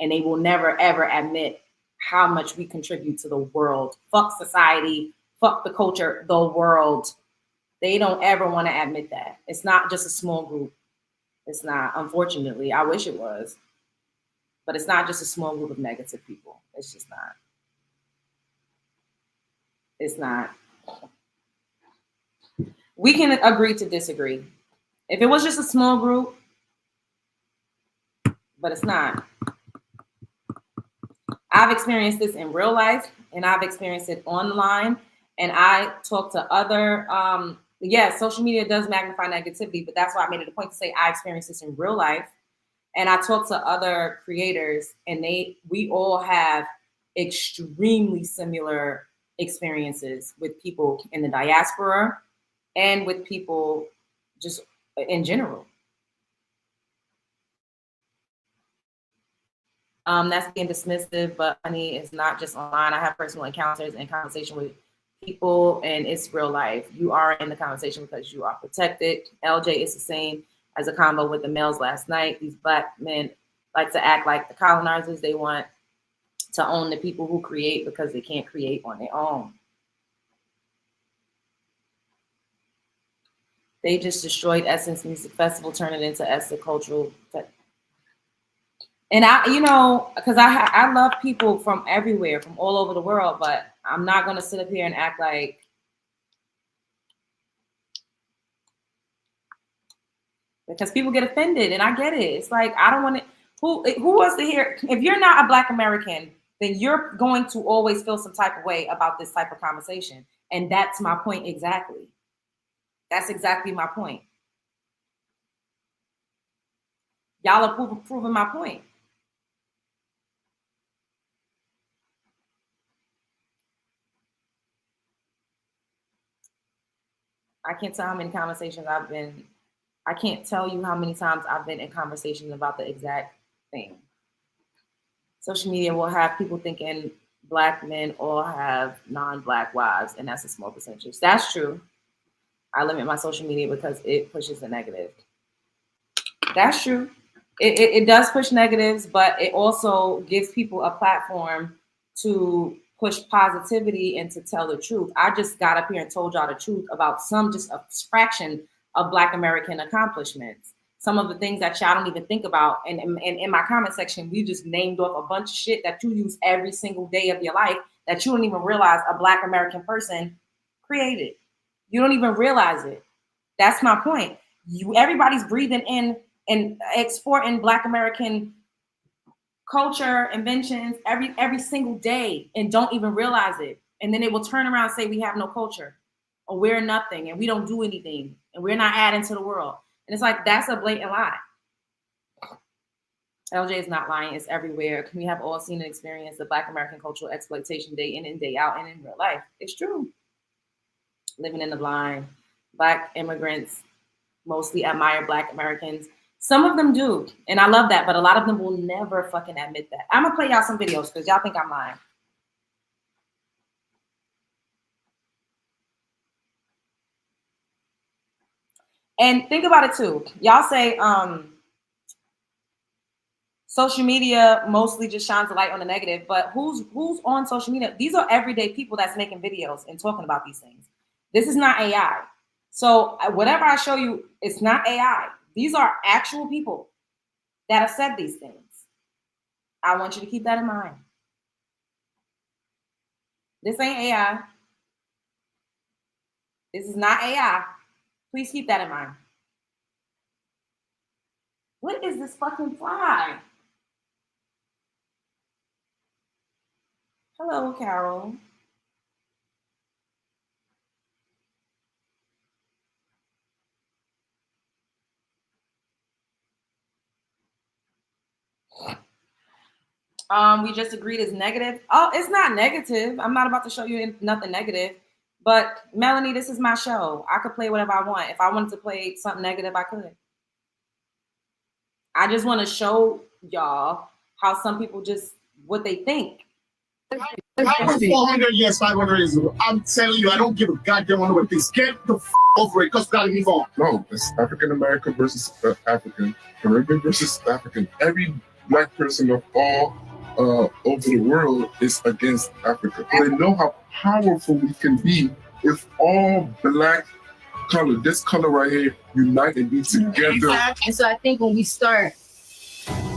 And they will never, ever admit how much we contribute to the world. Fuck society, fuck the culture, the world. They don't ever want to admit that. It's not just a small group. It's not, unfortunately. I wish it was. But it's not just a small group of negative people. It's just not. It's not. We can agree to disagree. If it was just a small group, but it's not. I've experienced this in real life and I've experienced it online. And I talk to other, social media does magnify negativity, but that's why I made it a point to say I experienced this in real life. And I talk to other creators and we all have extremely similar experiences with people in the diaspora and with people just in general. That's being dismissive, but honey, it's not just online. I have personal encounters and conversation with people, and it's real life. You are in the conversation because you are protected. LJ is the same as a combo with the males last night. These Black men like to act like the colonizers. They want to own the people who create because they can't create on their own. They just destroyed Essence Music Festival, turn it into Essence Cultural. And because I love people from everywhere, from all over the world, but I'm not going to sit up here and act like because people get offended, and I get it. It's like, I don't want to, who wants to hear, if you're not a Black American, then you're going to always feel some type of way about this type of conversation. And that's my point exactly. That's exactly my point. Y'all are proving my point. I can't tell how many conversations I can't tell you how many times I've been in conversations about the exact thing. Social media will have people thinking Black men all have non-Black wives, and that's a small percentage. That's true. I limit my social media because it pushes the negative. That's true. It does push negatives, but it also gives people a platform to push positivity and to tell the truth. I just got up here and told y'all the truth about just a fraction of Black American accomplishments. Some of the things that y'all don't even think about. And in my comment section, we just named off a bunch of shit that you use every single day of your life that you don't even realize a Black American person created. You don't even realize it. That's my point. Everybody's breathing in and exporting Black American culture, inventions every single day and don't even realize it. And then they will turn around and say we have no culture or we're nothing and we don't do anything and we're not adding to the world. And it's like, that's a blatant lie. LJ is not lying. It's everywhere. We have all seen and experienced the Black American cultural exploitation day in and day out and in real life. It's true. Living in the blind. Black immigrants mostly admire Black Americans. Some of them do, and I love that, but a lot of them will never fucking admit that. I'm gonna play y'all some videos because y'all think I'm lying. And think about it too. Y'all say social media mostly just shines a light on the negative, but who's on social media? These are everyday people that's making videos and talking about these things. This is not AI. So whatever I show you, it's not AI. These are actual people that have said these things. I want you to keep that in mind. This ain't AI. This is not AI. Please keep that in mind. What is this fucking fly? Hello, Carol. We just agreed it's negative. Oh, it's not negative. I'm not about to show you nothing negative. But Melanie, this is my show. I could play whatever I want. If I wanted to play something negative, I could. I just want to show y'all how some people just what they think. I'm 400 years, 500 years ago. I'm telling you, I don't give a goddamn what this. Get the over it, because gotta move on. No, it's African American versus African, Caribbean versus African. Every Black person of all over the world is against Africa. They know how powerful we can be if all Black color, this color right here, unite and be together. And so I think when we start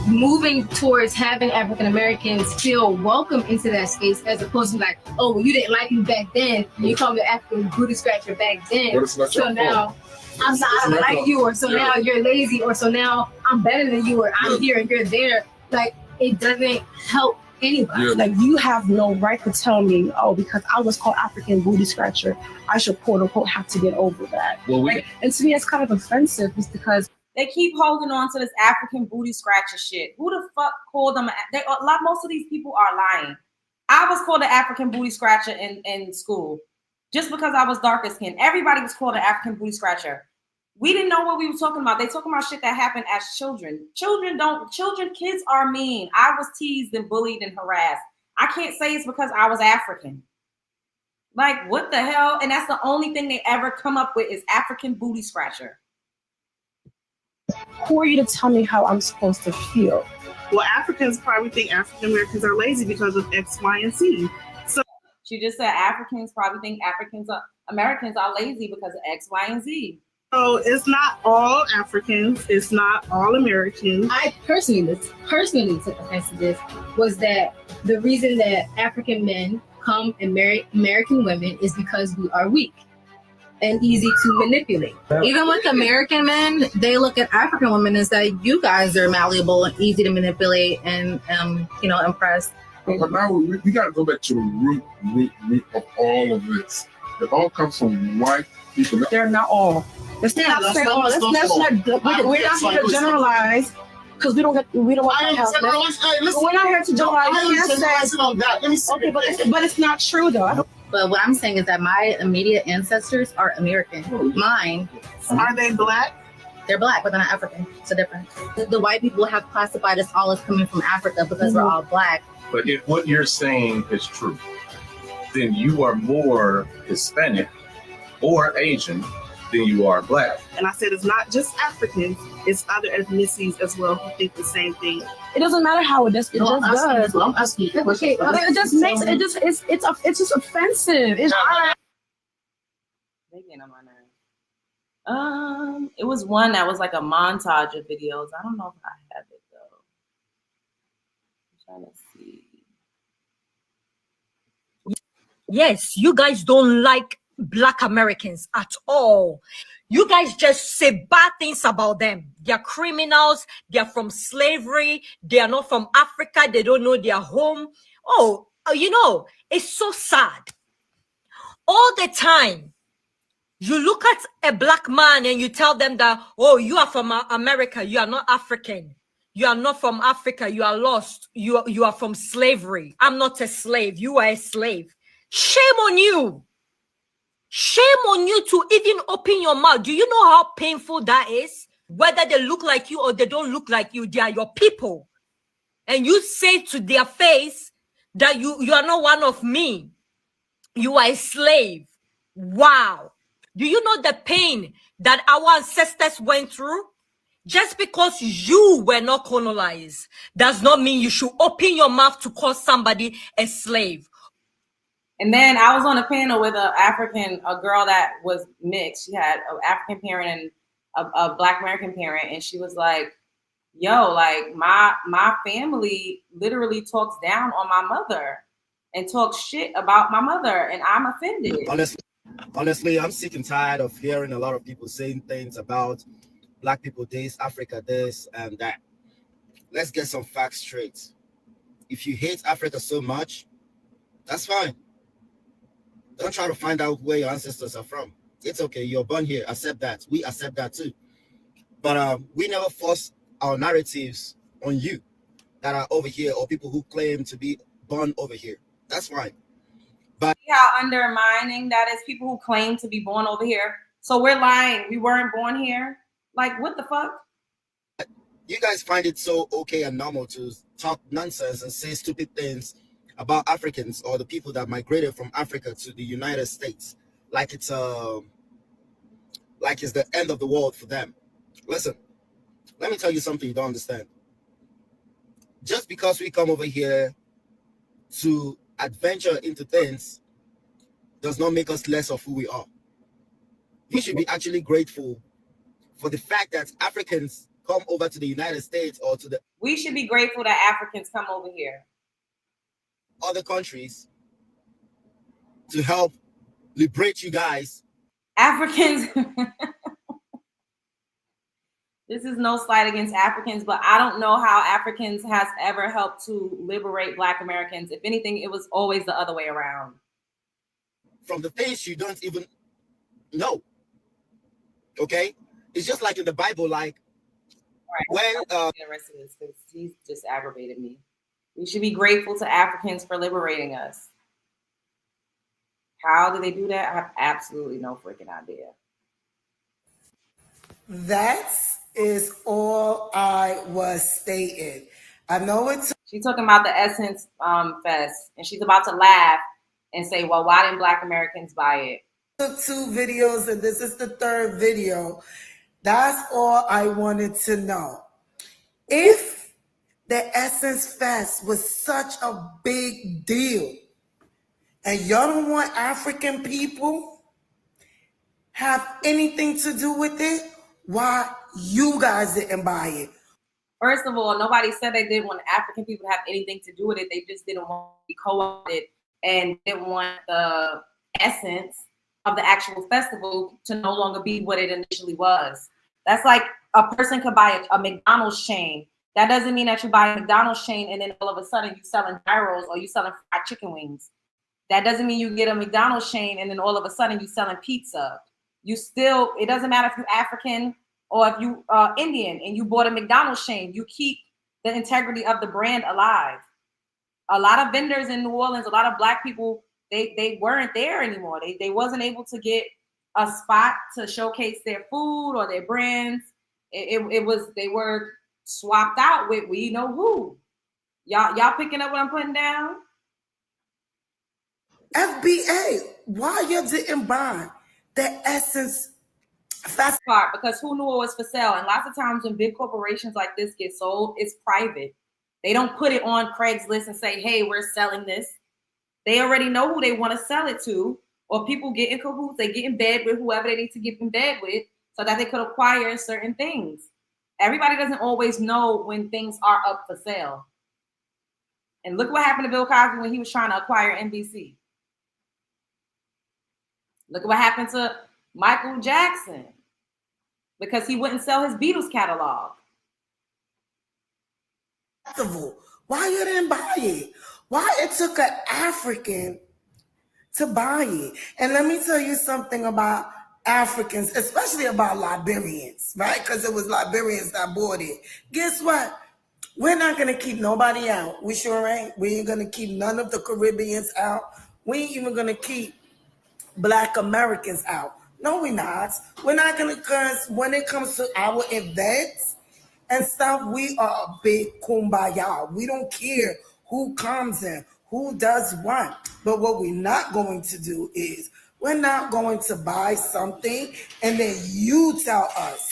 moving towards having African Americans feel welcome into that space, as opposed to like, oh, well, you didn't like me back then, you called me an African booty scratcher back then, so now I don't like you, or so now you're lazy, or so now I'm better than you, or I'm here and you're there. Like, it doesn't help anybody. Like, you have no right to tell me, oh, because I was called African booty scratcher, I should quote unquote have to get over that. Well, and to me, it's kind of offensive, is because they keep holding on to this African booty scratcher shit. Who the fuck called them? Most of these people are lying. I was called an African booty scratcher in school just because I was darker skinned. Everybody was called an African booty scratcher. We didn't know what we were talking about. They talking about shit that happened as children. Kids are mean. I was teased and bullied and harassed. I can't say it's because I was African. Like, what the hell? And that's the only thing they ever come up with is African booty scratcher. who are you to tell me how I'm supposed to feel? Well, Africans probably think African Americans are lazy because of X, Y, and Z. So she just said Africans probably think Americans are lazy because of X, Y, and Z. So it's not all Africans. It's not all Americans. I personally took offense to this, was that the reason that African men come and marry American women is because we are weak and easy to manipulate. Even with American men, they look at African women as that you guys are malleable and easy to manipulate and impress. But now we got to go back to the root of all of this. It all comes from white people. They're not all. Let's not say all. We're not here to generalize, because we don't want to help. We're not here to generalize. Okay, but it's not true though. But what I'm saying is that my immediate ancestors are American. Mine. Are they Black? They're Black, but they're not African. It's a difference. The white people have classified us all as coming from Africa because we're all Black. But if what you're saying is true, then you are more Hispanic or Asian than you are Black. And I said it's not just Africans, it's other ethnicities as well who think the same thing. It doesn't matter how it just does. I'm asking you. It just makes it's just offensive. It's they getting on my nerves. It was one that was like a montage of videos. I don't know if I have it though. I'm trying to see. Yes, you guys don't like Black Americans at all. You guys just say bad things about them. They're criminals. They're from slavery. They are not from Africa. They don't know their home. Oh, it's so sad. All the time, you look at a Black man and you tell them that, oh, you are from America. You are not African. You are not from Africa. You are lost. You are from slavery. I'm not a slave. You are a slave. Shame on you. Shame on you to even open your mouth. Do you know how painful that is? Whether they look like you or they don't look like you, they are your people. And you say to their face that you are not one of me. You are a slave. Wow. Do you know the pain that our ancestors went through? Just because you were not colonized does not mean you should open your mouth to call somebody a slave. And then I was on a panel with a girl that was mixed. She had an African parent and a Black American parent, and she was like, "Yo, like my family literally talks down on my mother and talks shit about my mother, and I'm offended." Honestly, I'm sick and tired of hearing a lot of people saying things about Black people this, Africa this, and that. Let's get some facts straight. If you hate Africa so much, that's fine. Don't try to find out where your ancestors are from. It's okay. You're born here. Accept that. We accept that too. But we never force our narratives on you that are over here or people who claim to be born over here. That's fine. But see how undermining that is? People who claim to be born over here. So we're lying. We weren't born here. Like, what the fuck? You guys find it so okay and normal to talk nonsense and say stupid things about Africans or the people that migrated from Africa to the United States, like it's the end of the world for them. Listen, let me tell you something you don't understand. Just because we come over here to adventure into things does not make us less of who we are. You should be actually grateful for the fact that Africans come over to the United States or to the... We should be grateful that Africans come over here. Other countries to help liberate you guys. Africans. This is no slight against Africans, but I don't know how Africans has ever helped to liberate Black Americans. If anything, it was always the other way around. From the things you don't even know. Okay? It's just like in the Bible, like when the rest of this, because he's just aggravated me. We should be grateful to Africans for liberating us. How do they do that? I have absolutely no freaking idea. That is all I was stating. I know it's... She's talking about the Essence Fest, and she's about to laugh and say, well, why didn't Black Americans buy it? Took 2 videos, and this is the 3rd video. That's all I wanted to know. If the Essence Fest was such a big deal, and y'all don't want African people have anything to do with it, why you guys didn't buy it? First of all, nobody said they didn't want African people to have anything to do with it. They just didn't want to be co-opted and didn't want the essence of the actual festival to no longer be what it initially was. That's like a person could buy a McDonald's chain. That doesn't mean that you buy a McDonald's chain and then all of a sudden you selling gyros or you selling fried chicken wings. That doesn't mean you get a McDonald's chain and then all of a sudden you selling pizza. You still, it doesn't matter if you're African or if you are Indian and you bought a McDonald's chain, you keep the integrity of the brand alive. A lot of vendors in New Orleans, a lot of Black people, they weren't there anymore. They wasn't able to get a spot to showcase their food or their brands. It was, they were swapped out with we know who. Y'all picking up what I'm putting down? FBA, why you didn't buy the Essence Fest part? Because who knew it was for sale? And lots of times when big corporations like this get sold, it's private. They don't put it on Craigslist and say, hey, we're selling this. They already know who they want to sell it to, or people get in cahoots, they get in bed with whoever they need to get in bed with so that they could acquire certain things. Everybody doesn't always know when things are up for sale. And look what happened to Bill Cosby when he was trying to acquire NBC. Look at what happened to Michael Jackson because he wouldn't sell his Beatles catalog. Why you didn't buy it? Why it took an African to buy it? And let me tell you something about Africans, especially about Liberians, right? Because it was Liberians that bought it. Guess what? We're not going to keep nobody out. We sure ain't. We ain't going to keep none of the Caribbeans out. We ain't even going to keep Black Americans out. No, we're not. We're not gonna, because when it comes to our events and stuff, we are a big kumbaya. We don't care who comes in, who does what. But what we're not going to do is we're not going to buy something and then you tell us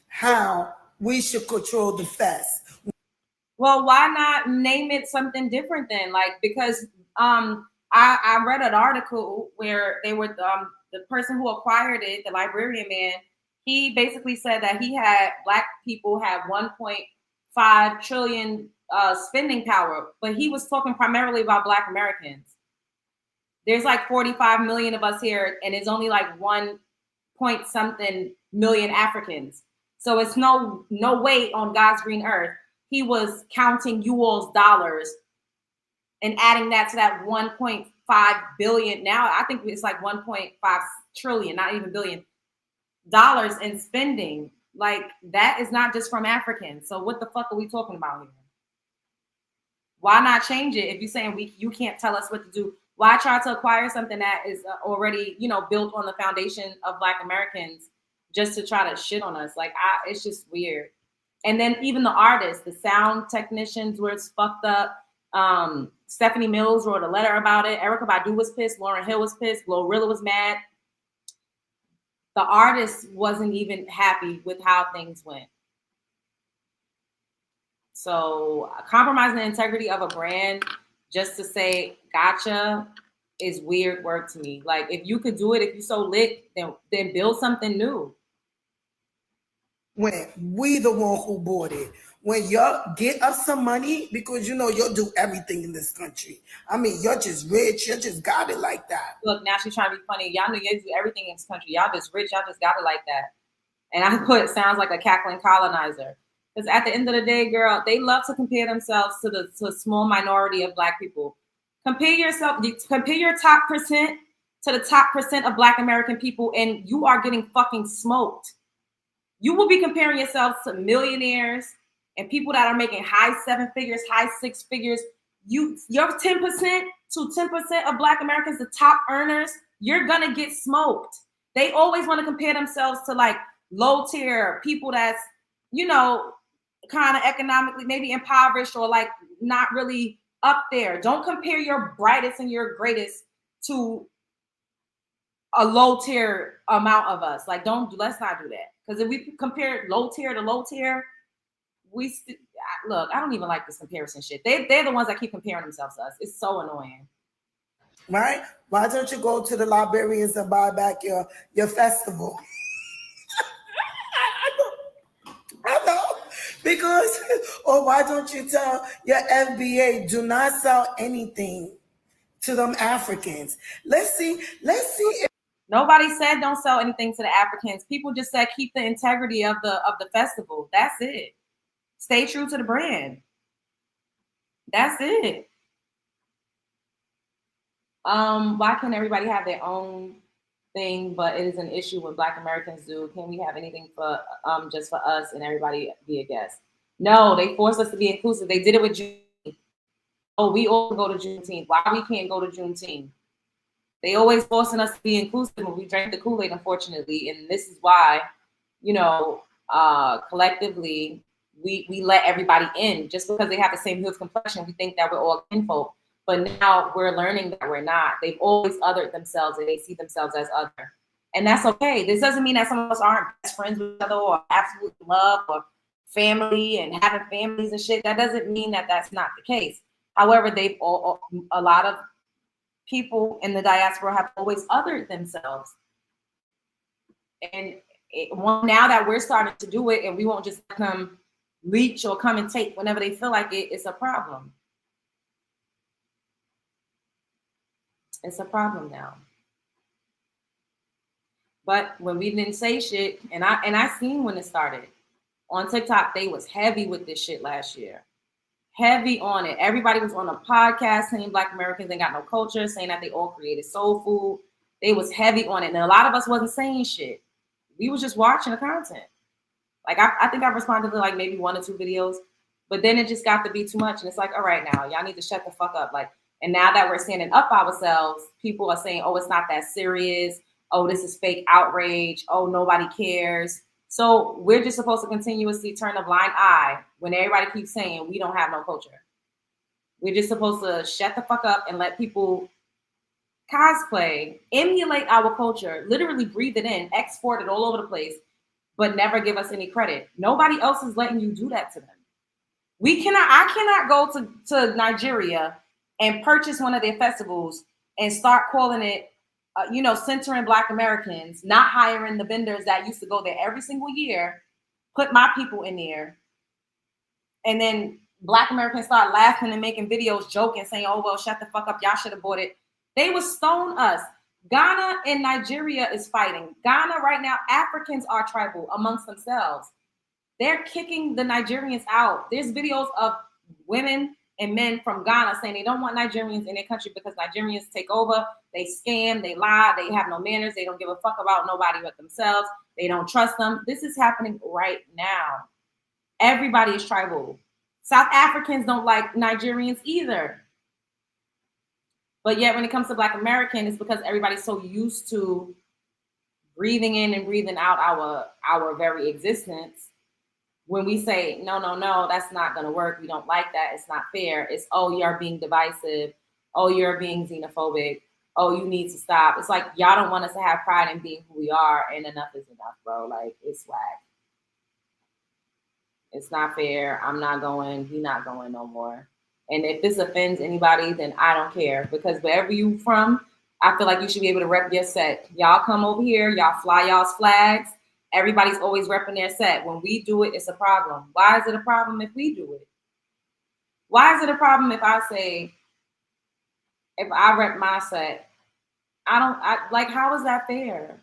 how we should control the fest. Well, why not name it something different then? Like, because I read an article where they were the person who acquired it, the librarian man, he basically said that he had black people had 1.5 trillion spending power, but he was talking primarily about Black Americans. There's like 45 million of us here, and it's only like 1 point something million Africans. So it's no weight on God's green earth. He was counting you all's dollars and adding that to that 1.5 billion. Now I think it's like 1.5 trillion, not even billion dollars in spending. Like, that is not just from Africans. So what the fuck are we talking about here? Why not change it? If you're saying you can't tell us what to do, why try to acquire something that is already, built on the foundation of Black Americans just to try to shit on us? Like, it's just weird. And then even the artists, the sound technicians were fucked up. Stephanie Mills wrote a letter about it. Erykah Badu was pissed. Lauryn Hill was pissed. Glorilla was mad. The artist wasn't even happy with how things went. So compromising the integrity of a brand just to say gotcha is weird work to me. Like, if you could do it, if you're so lit, then build something new. When we the one who bought it, when y'all get us some money, because y'all do everything in this country. I mean, you're just rich, you just got it like that. Look, now she's trying to be funny. Y'all know you do everything in this country. Y'all just rich, y'all just got it like that. And I put sounds like a cackling colonizer. Because at the end of the day, girl, they love to compare themselves to a small minority of Black people. Compare your top percent to the top percent of Black American people, and you are getting fucking smoked. You will be comparing yourselves to millionaires and people that are making high 7 figures, high 6 figures. Your 10% to 10% of Black Americans, the top earners, you're gonna get smoked. They always want to compare themselves to like low tier people that's, kind of economically maybe impoverished or like not really up there. Don't compare your brightest and your greatest to a low tier amount of us. Like, let's not do that. Because if we compare low tier to low tier, look, I don't even like this comparison shit. They're the ones that keep comparing themselves to us. It's so annoying. Right? Why don't you go to the librarians and buy back your festival? I know. Because, or why don't you tell your FBA, do not sell anything to them Africans? Let's see if nobody said don't sell anything to the Africans. People just said keep the integrity of the festival. That's it. Stay true to the brand. That's it. Why can't everybody have their own thing, but it is an issue when Black Americans do? Can we have anything for just for us and everybody be a guest? No, they forced us to be inclusive. They did it with Juneteenth. Oh, we all go to Juneteenth. Why we can't go to Juneteenth? They always forcing us to be inclusive, and we drank the Kool-Aid, unfortunately. And this is why, collectively, we let everybody in. Just because they have the same hue of complexion, we think that we're all kinfolk. But now we're learning that we're not. They've always othered themselves, and they see themselves as other. And that's okay. This doesn't mean that some of us aren't best friends with each other or absolute love or family and having families and shit. That doesn't mean that that's not the case. However, a lot of people in the diaspora have always othered themselves. And now that we're starting to do it, and we won't just come reach or come and take whenever they feel like it, it's a problem. It's a problem now. But when we didn't say shit, and I seen when it started on TikTok, they was heavy with this shit last year. Heavy on it. Everybody was on a podcast saying Black Americans ain't got no culture, saying that they all created soul food. They was heavy on it. And a lot of us wasn't saying shit. We was just watching the content. Like, I think I responded to like maybe 1 or 2 videos, but then it just got to be too much. And it's like, all right, now y'all need to shut the fuck up. Like, And now that we're standing up ourselves, people are saying, oh, it's not that serious. Oh, this is fake outrage. Oh, nobody cares. So we're just supposed to continuously turn a blind eye when everybody keeps saying we don't have no culture. We're just supposed to shut the fuck up and let people cosplay, emulate our culture, literally breathe it in, export it all over the place, but never give us any credit. Nobody else is letting you do that to them. I cannot go to Nigeria and purchase one of their festivals and start calling it, centering Black Americans, not hiring the vendors that used to go there every single year, put my people in there, and then Black Americans start laughing and making videos, joking, saying, oh, well, shut the fuck up. Y'all should have bought it. They would stone us. Ghana and Nigeria is fighting. Ghana right now, Africans are tribal amongst themselves. They're kicking the Nigerians out. There's videos of women and men from Ghana saying they don't want Nigerians in their country because Nigerians take over, they scam, they lie, they have no manners, they don't give a fuck about nobody but themselves, they don't trust them. This is happening right now. Everybody is tribal. South Africans don't like Nigerians either. But yet when it comes to Black American, it's because everybody's so used to breathing in and breathing out our very existence. When we say, no, that's not going to work. We don't like that. It's not fair. It's, oh, you're being divisive. Oh, you're being xenophobic. Oh, you need to stop. It's like, y'all don't want us to have pride in being who we are. And enough is enough, bro. Like, it's whack. It's not fair. I'm not going. He's not going no more. And if this offends anybody, then I don't care. Because wherever you from, I feel like you should be able to rep your set. Y'all come over here. Y'all fly y'all's flags. Everybody's always repping their set. When we do it, it's a problem. Why is it a problem if we do it? Why is it a problem if I say, if I rep my set, how is that fair?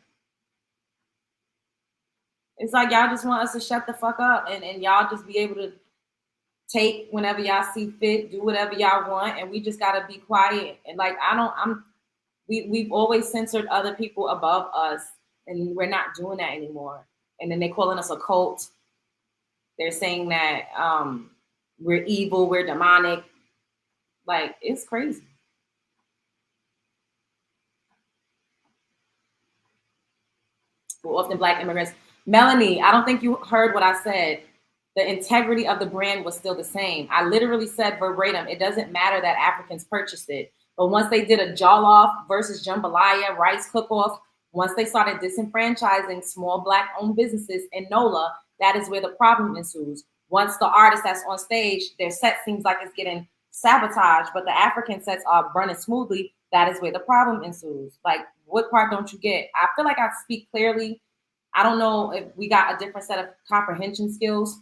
It's like y'all just want us to shut the fuck up and y'all just be able to take whenever y'all see fit, do whatever y'all want, and we just gotta be quiet. And like we've always censored other people above us. And we're not doing that anymore. And then they're calling us a cult. They're saying that we're evil, we're demonic. Like, it's crazy. We're often Black immigrants. Melanie, I don't think you heard what I said. The integrity of the brand was still the same. I literally said verbatim, it doesn't matter that Africans purchased it. But once they did a jollof versus jambalaya rice cook-off, once they started disenfranchising small Black-owned businesses in NOLA, that is where the problem ensues. Once the artist that's on stage, their set seems like it's getting sabotaged, but the African sets are running smoothly, that is where the problem ensues. Like, what part don't you get? I feel like I speak clearly. I don't know if we got a different set of comprehension skills.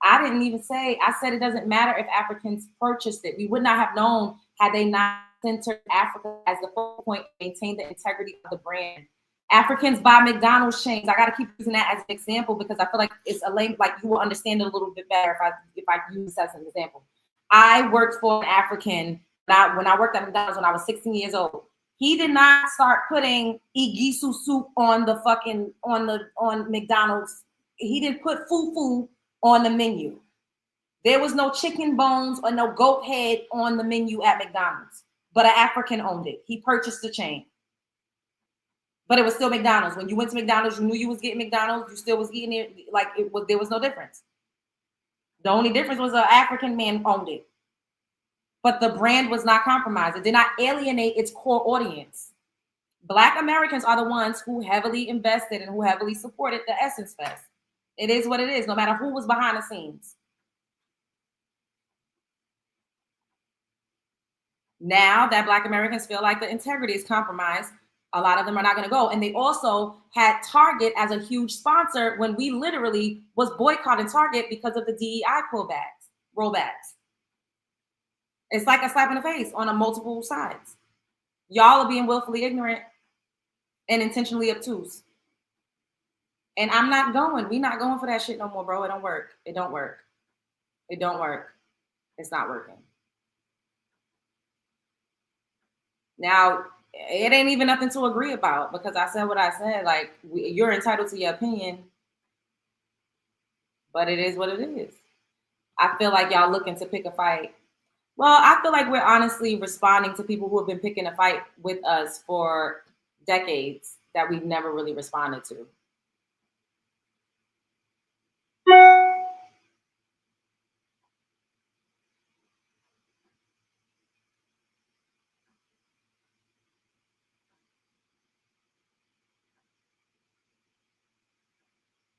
I didn't even say, I said it doesn't matter if Africans purchased it. We would not have known had they not centered Africa as the focal point to maintain the integrity of the brand. Africans buy McDonald's chains. I got to keep using that as an example because I feel like it's a lame, like you will understand it a little bit better if I use that as an example. I worked for an African when I worked at McDonald's when I was 16 years old. He did not start putting igisu soup on McDonald's. He didn't put fufu on the menu. There was no chicken bones or no goat head on the menu at McDonald's, but an African owned it. He purchased the chain. But it was still McDonald's. When you went to McDonald's, you knew you was getting McDonald's. You still was eating it. Like there was no difference. The only difference was an African man owned it. But the brand was not compromised. It did not alienate its core audience. Black Americans are the ones who heavily invested and who heavily supported the Essence Fest. It is what it is, no matter who was behind the scenes. Now that Black Americans feel like the integrity is compromised, a lot of them are not going to go. And they also had Target as a huge sponsor when we literally was boycotting Target because of the DEI rollbacks. It's like a slap in the face on a multiple sides. Y'all are being willfully ignorant and intentionally obtuse. And I'm not going. We're not going for that shit no more, bro. It don't work. It don't work. It don't work. It's not working. Now, it ain't even nothing to agree about because I said what I said. Like, you're entitled to your opinion, but it is what it is. I feel like y'all looking to pick a fight. Well, I feel like we're honestly responding to people who have been picking a fight with us for decades that we've never really responded to.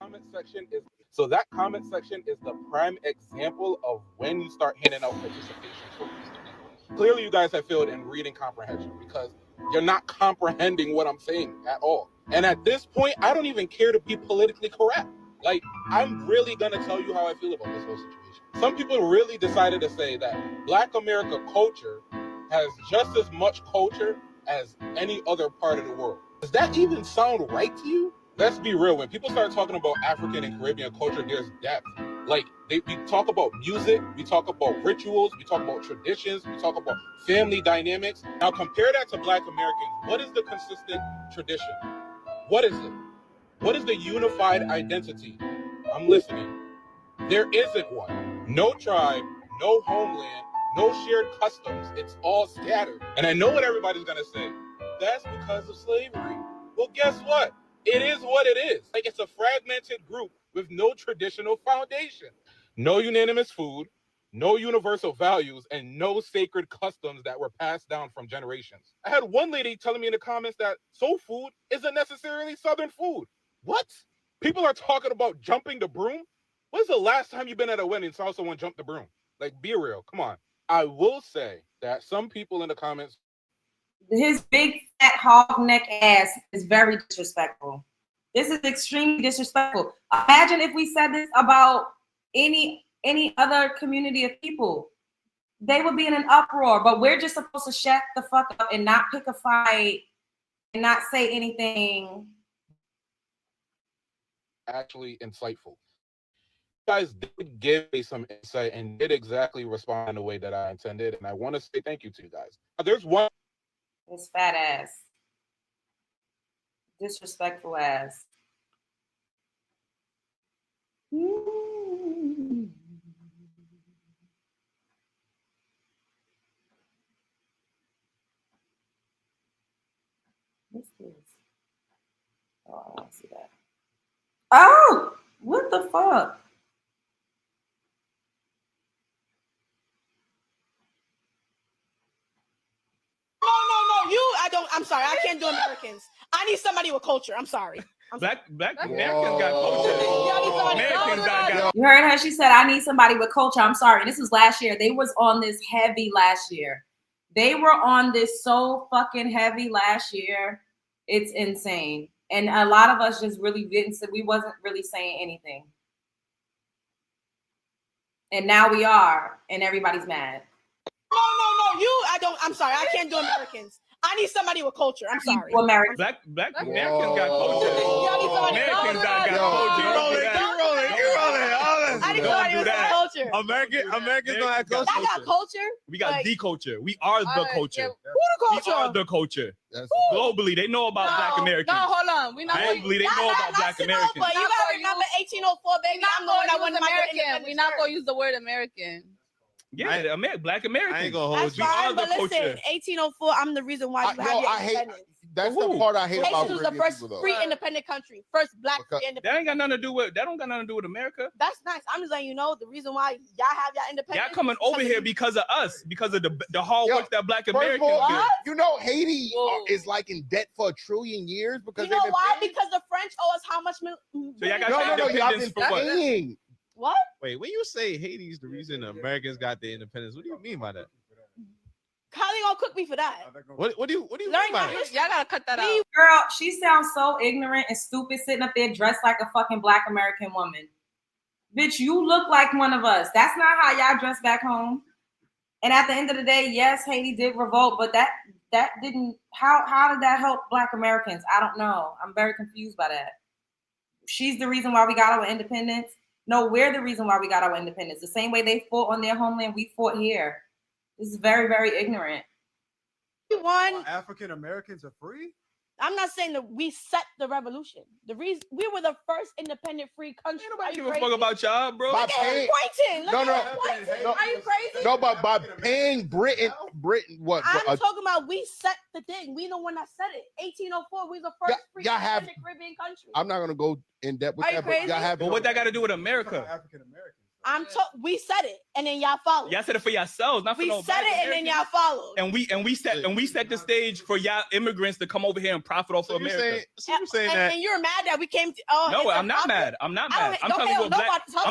Comment section is so that comment section is the prime example of when you start handing out participation trophies to people. Clearly, you guys have failed in reading comprehension because you're not comprehending what I'm saying at all. And at this point, I don't even care to be politically correct. Like, I'm really gonna tell you how I feel about this whole situation. Some people really decided to say that Black America culture has just as much culture as any other part of the world. Does that even sound right to you? Let's be real. When people start talking about African and Caribbean culture, there's depth. Like, we talk about music, we talk about rituals, we talk about traditions, we talk about family dynamics. Now compare that to Black Americans. What is the consistent tradition? What is it? What is the unified identity? I'm listening. There isn't one. No tribe, no homeland, no shared customs. It's all scattered. And I know what everybody's gonna say. That's because of slavery. Well, guess what? It is what it is. Like, it's a fragmented group with no traditional foundation, no unanimous food, no universal values, and no sacred customs that were passed down from generations. I had one lady telling me in the comments that soul food isn't necessarily Southern food. What? People are talking about jumping the broom? When's the last time you've been at a wedding and saw someone jump the broom? Like, be real. Come on. I will say that some people in the comments, his big fat hog neck ass is very disrespectful. This is extremely disrespectful. Imagine if we said this about any other community of people. They would be in an uproar, but we're just supposed to shut the fuck up and not pick a fight and not say anything. actually insightful. You guys did give me some insight and did exactly respond in the way that I intended, and I want to say thank you to you guys. There's one. This fat ass. Disrespectful ass. What's this? Oh, I don't see that. Oh, what the fuck? No, I'm sorry. I can't do Americans. I need somebody with culture. I'm sorry. Black Americans got culture. Americans got You heard her? She said, I need somebody with culture. I'm sorry. This was last year. They was on this heavy last year. They were on this so fucking heavy last year. It's insane. And a lot of us just really didn't say, we wasn't really saying anything. And now we are, and everybody's mad. No. I'm sorry. I can't do Americans. I need somebody with culture. I'm sorry. Black Americans got culture. Americans got culture. Keep rolling. I need somebody with culture. Americans don't have culture. I got culture. We got the culture. We are the culture. Who the culture? We are the culture. Globally, they know about Black Americans. No, hold on. We not globally, they know about Black Americans. But you gotta remember 1804, baby. I'm the one that won American. We're not gonna use the word American. Yeah, Black Americans. I ain't gonna hold you. We are the culture. Listen, 1804. I'm the reason why you have your independence. That's the part I hate about Haitians was the first free independent country, first Black independent. That ain't got nothing to do with. That don't got nothing to do with America. That's nice. I'm just letting you know the reason why y'all have your independence. Y'all coming over here because of us, because of the hard work that Black Americans do. You know, Haiti is like in debt for $1 trillion because you know why? Because the French owe us how much? So y'all got independence for what? What? Wait, when you say Haiti's the reason the Americans got their independence, what do you mean by that? How they gonna cook me for that? What do you mean by that? Y'all gotta cut that out. Girl, she sounds so ignorant and stupid sitting up there dressed like a fucking Black American woman. Bitch, you look like one of us. That's not how y'all dress back home. And at the end of the day, yes, Haiti did revolt, but that didn't. How did that help Black Americans? I don't know. I'm very confused by that. She's the reason why we got our independence. No, we're the reason why we got our independence. The same way they fought on their homeland, we fought here. This is very, very ignorant. African Americans are free? I'm not saying that we set the revolution. The reason we were the first independent free country. Nobody give a fuck about y'all, bro. Look at him pointing. Look at him pointing. Are you crazy? No, but by paying Britain, what? I'm talking about we set the thing. We the one that set it. 1804, we the first free independent Caribbean country. I'm not gonna go in depth with Are you that, crazy? but y'all have. But what that got to do with America? African Americans. We said it, and then y'all followed. Y'all said it for yourselves, not for we no. We said it, and then y'all followed. And we set the stage for y'all immigrants to come over here and profit off of America. You're saying that. And you're mad that we came to. No, I'm not mad. I'm not mad. I'm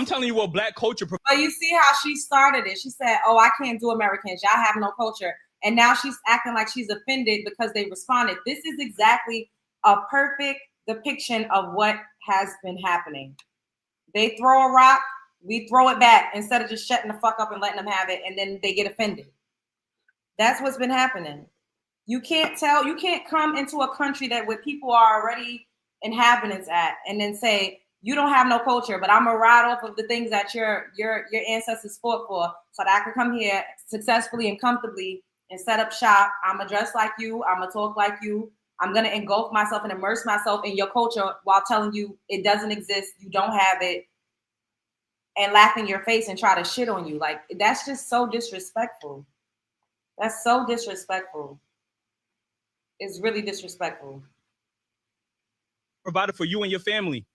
telling you what black culture. But you see how she started it. She said, "Oh, I can't do Americans. Y'all have no culture." And now she's acting like she's offended because they responded. This is exactly a perfect depiction of what has been happening. They throw a rock. We throw it back instead of just shutting the fuck up and letting them have it, and then they get offended. That's what's been happening. You can't come into a country that where people are already inhabitants at, and then say you don't have no culture, but I'm gonna ride off of the things that your ancestors fought for, so that I can come here successfully and comfortably and set up shop. I'm gonna dress like you. I'm gonna talk like you. I'm gonna engulf myself and immerse myself in your culture while telling you it doesn't exist. You don't have it. And laugh in your face and try to shit on you. Like, that's just so disrespectful. That's so disrespectful. It's really disrespectful. Provided for you and your family.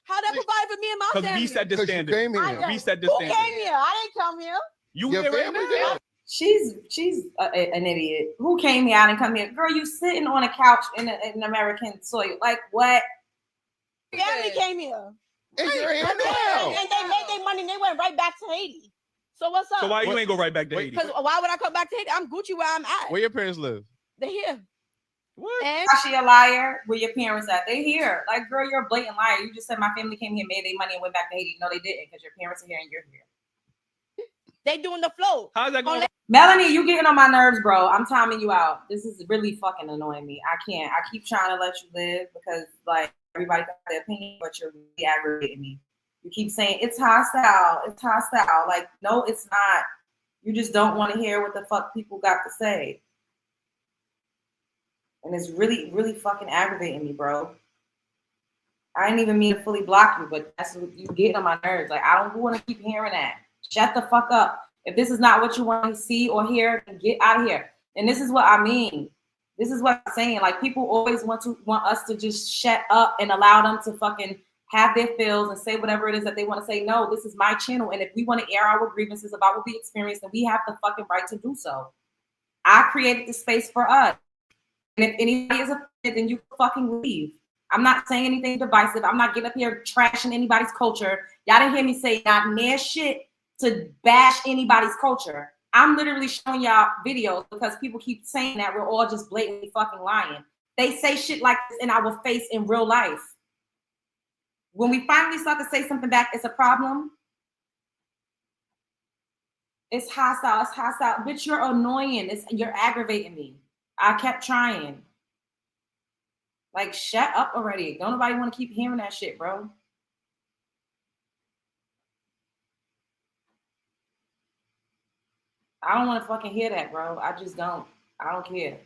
How that provided for me and my family? Because we set the standard. We set the Who standard. came here? I didn't come here. You here right now. She's an idiot. Who came here? I didn't come here. Girl, you sitting on a couch in American soil. Like, what? Family came here. And they made their money and they went right back to Haiti. So what's up? So why you ain't go right back to Haiti? Because why would I come back to Haiti? I'm Gucci where I'm at. Where your parents live? They're here. What? And she a liar? Where your parents at? They here. Like, girl, you're a blatant liar. You just said my family came here, made their money, and went back to Haiti. No, they didn't, because your parents are here and you're here. They doing the flow. How's that going? Melanie, you getting on my nerves, bro. I'm timing you out. This is really fucking annoying me. I can't. I keep trying to let you live because, like, everybody got their opinion, but you're really aggravating me. You keep saying it's hostile. It's hostile. Like, no, it's not. You just don't want to hear what the fuck people got to say. And it's really, really fucking aggravating me, bro. I didn't even mean to fully block you, but that's what you get on my nerves. Like, I don't want to keep hearing that. Shut the fuck up. If this is not what you want to see or hear, then get out of here. And this is what I mean. This is what I'm saying. Like, people always want us to just shut up and allow them to fucking have their feels and say whatever it is that they want to say. No, this is my channel. And if we want to air our grievances about what we experienced, then we have the fucking right to do so. I created the space for us. And if anybody is offended, then you fucking leave. I'm not saying anything divisive. I'm not getting up here trashing anybody's culture. Y'all didn't hear me say not near shit to bash anybody's culture. I'm literally showing y'all videos because people keep saying that we're all just blatantly fucking lying. They say shit like this in our face in real life. When we finally start to say something back, it's a problem. It's hostile. It's hostile. Bitch, you're annoying. You're aggravating me. I kept trying. Like, shut up already. Don't nobody want to keep hearing that shit, bro. I don't want to fucking hear that, bro. I just don't. I don't care.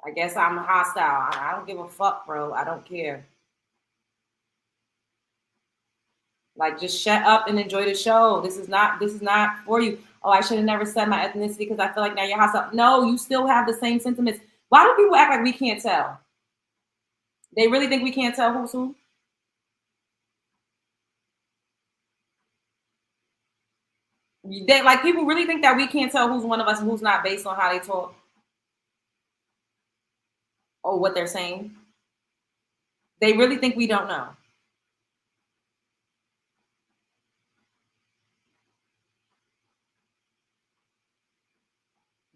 I guess I'm hostile. I don't give a fuck, bro. I don't care. Like, just shut up and enjoy the show. This is not for you. Oh, I should have never said my ethnicity because I feel like now you're hostile. No, you still have the same sentiments. Why do people act like we can't tell? They really think we can't tell who's who? Like, people really think that we can't tell who's one of us and who's not based on how they talk or what they're saying. They really think we don't know.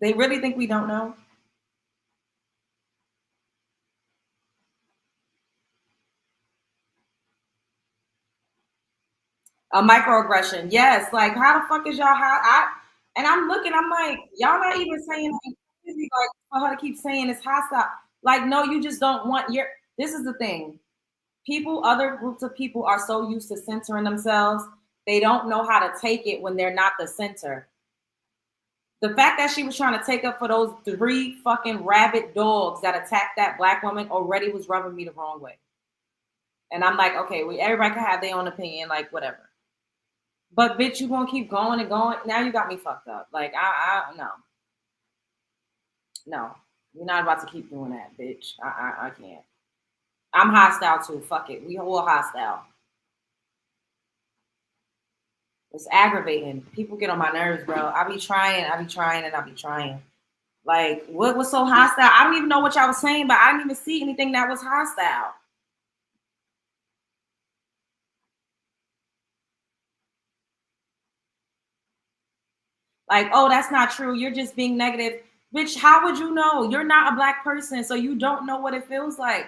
They really think we don't know. A microaggression. Yes. Like, how the fuck is y'all and I'm looking, I'm like, y'all not even saying anything crazy, like, for her to keep saying it's hostile. Like, no, you just don't want this is the thing. Other groups of people are so used to centering themselves, they don't know how to take it when they're not the center. The fact that she was trying to take up for those 3 fucking rabid dogs that attacked that black woman already was rubbing me the wrong way. And I'm like, okay, well, everybody can have their own opinion, like whatever. But bitch, you gonna keep going and going. Now you got me fucked up. Like no, you're not about to keep doing that, bitch. I can't. I'm hostile too. Fuck it. We all hostile. It's aggravating. People get on my nerves, bro. I be trying. Like, what was so hostile? I don't even know what y'all was saying, but I didn't even see anything that was hostile. Like, oh, that's not true. You're just being negative. Bitch, how would you know? You're not a black person, so you don't know what it feels like.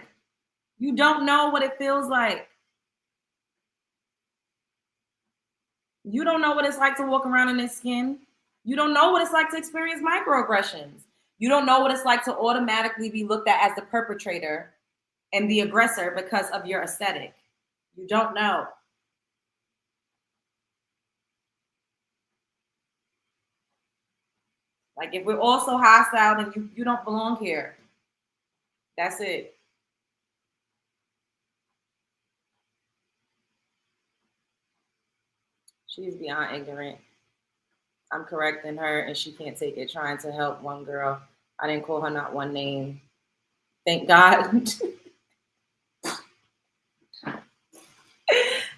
You don't know what it feels like. You don't know what it's like to walk around in this skin. You don't know what it's like to experience microaggressions. You don't know what it's like to automatically be looked at as the perpetrator and the aggressor because of your aesthetic. You don't know. Like, if we're all so hostile, then you don't belong here. That's it. She's beyond ignorant. I'm correcting her, and she can't take it. Trying to help one girl. I didn't call her not one name. Thank God.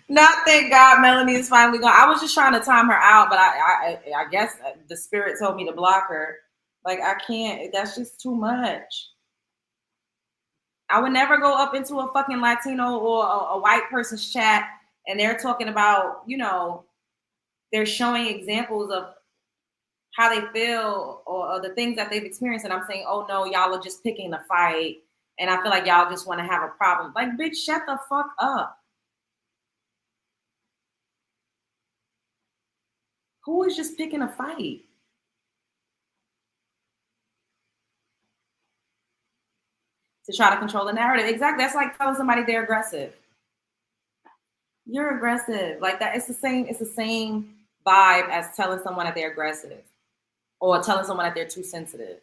Not thank God Melanie is finally gone. I was just trying to time her out, but I guess the spirit told me to block her. Like, I can't. That's just too much. I would never go up into a fucking Latino or a white person's chat and they're talking about, you know, they're showing examples of how they feel or the things that they've experienced. And I'm saying, oh no, y'all are just picking a fight. And I feel like y'all just want to have a problem. Like, bitch, shut the fuck up. Who is just picking a fight? To try to control the narrative. Exactly. That's like telling somebody they're aggressive. You're aggressive. Like that. It's the same vibe as telling someone that they're aggressive or telling someone that they're too sensitive.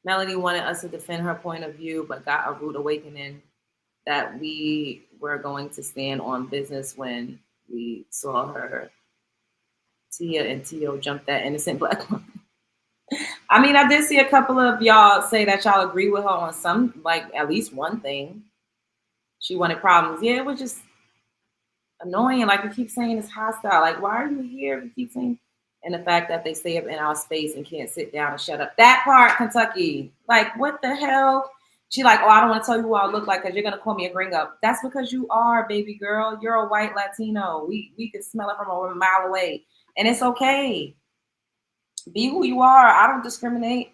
Melanie wanted us to defend her point of view, but got a rude awakening that we were going to stand on business when we saw her. Tia and Tio jumped that innocent black woman. I mean, I did see a couple of y'all say that y'all agree with her on some, like at least one thing. She wanted problems. Yeah, it was just annoying. Like, you keep saying it's hostile. Like, why are you here? You keep saying, and the fact that they stay up in our space and can't sit down and shut up. That part, Kentucky. Like, what the hell? She like, oh, I don't want to tell you who I look like because you're gonna call me a gringo. That's because you are, baby girl. You're a white Latino. We can smell it from a mile away, and it's okay. Be who you are. I don't discriminate.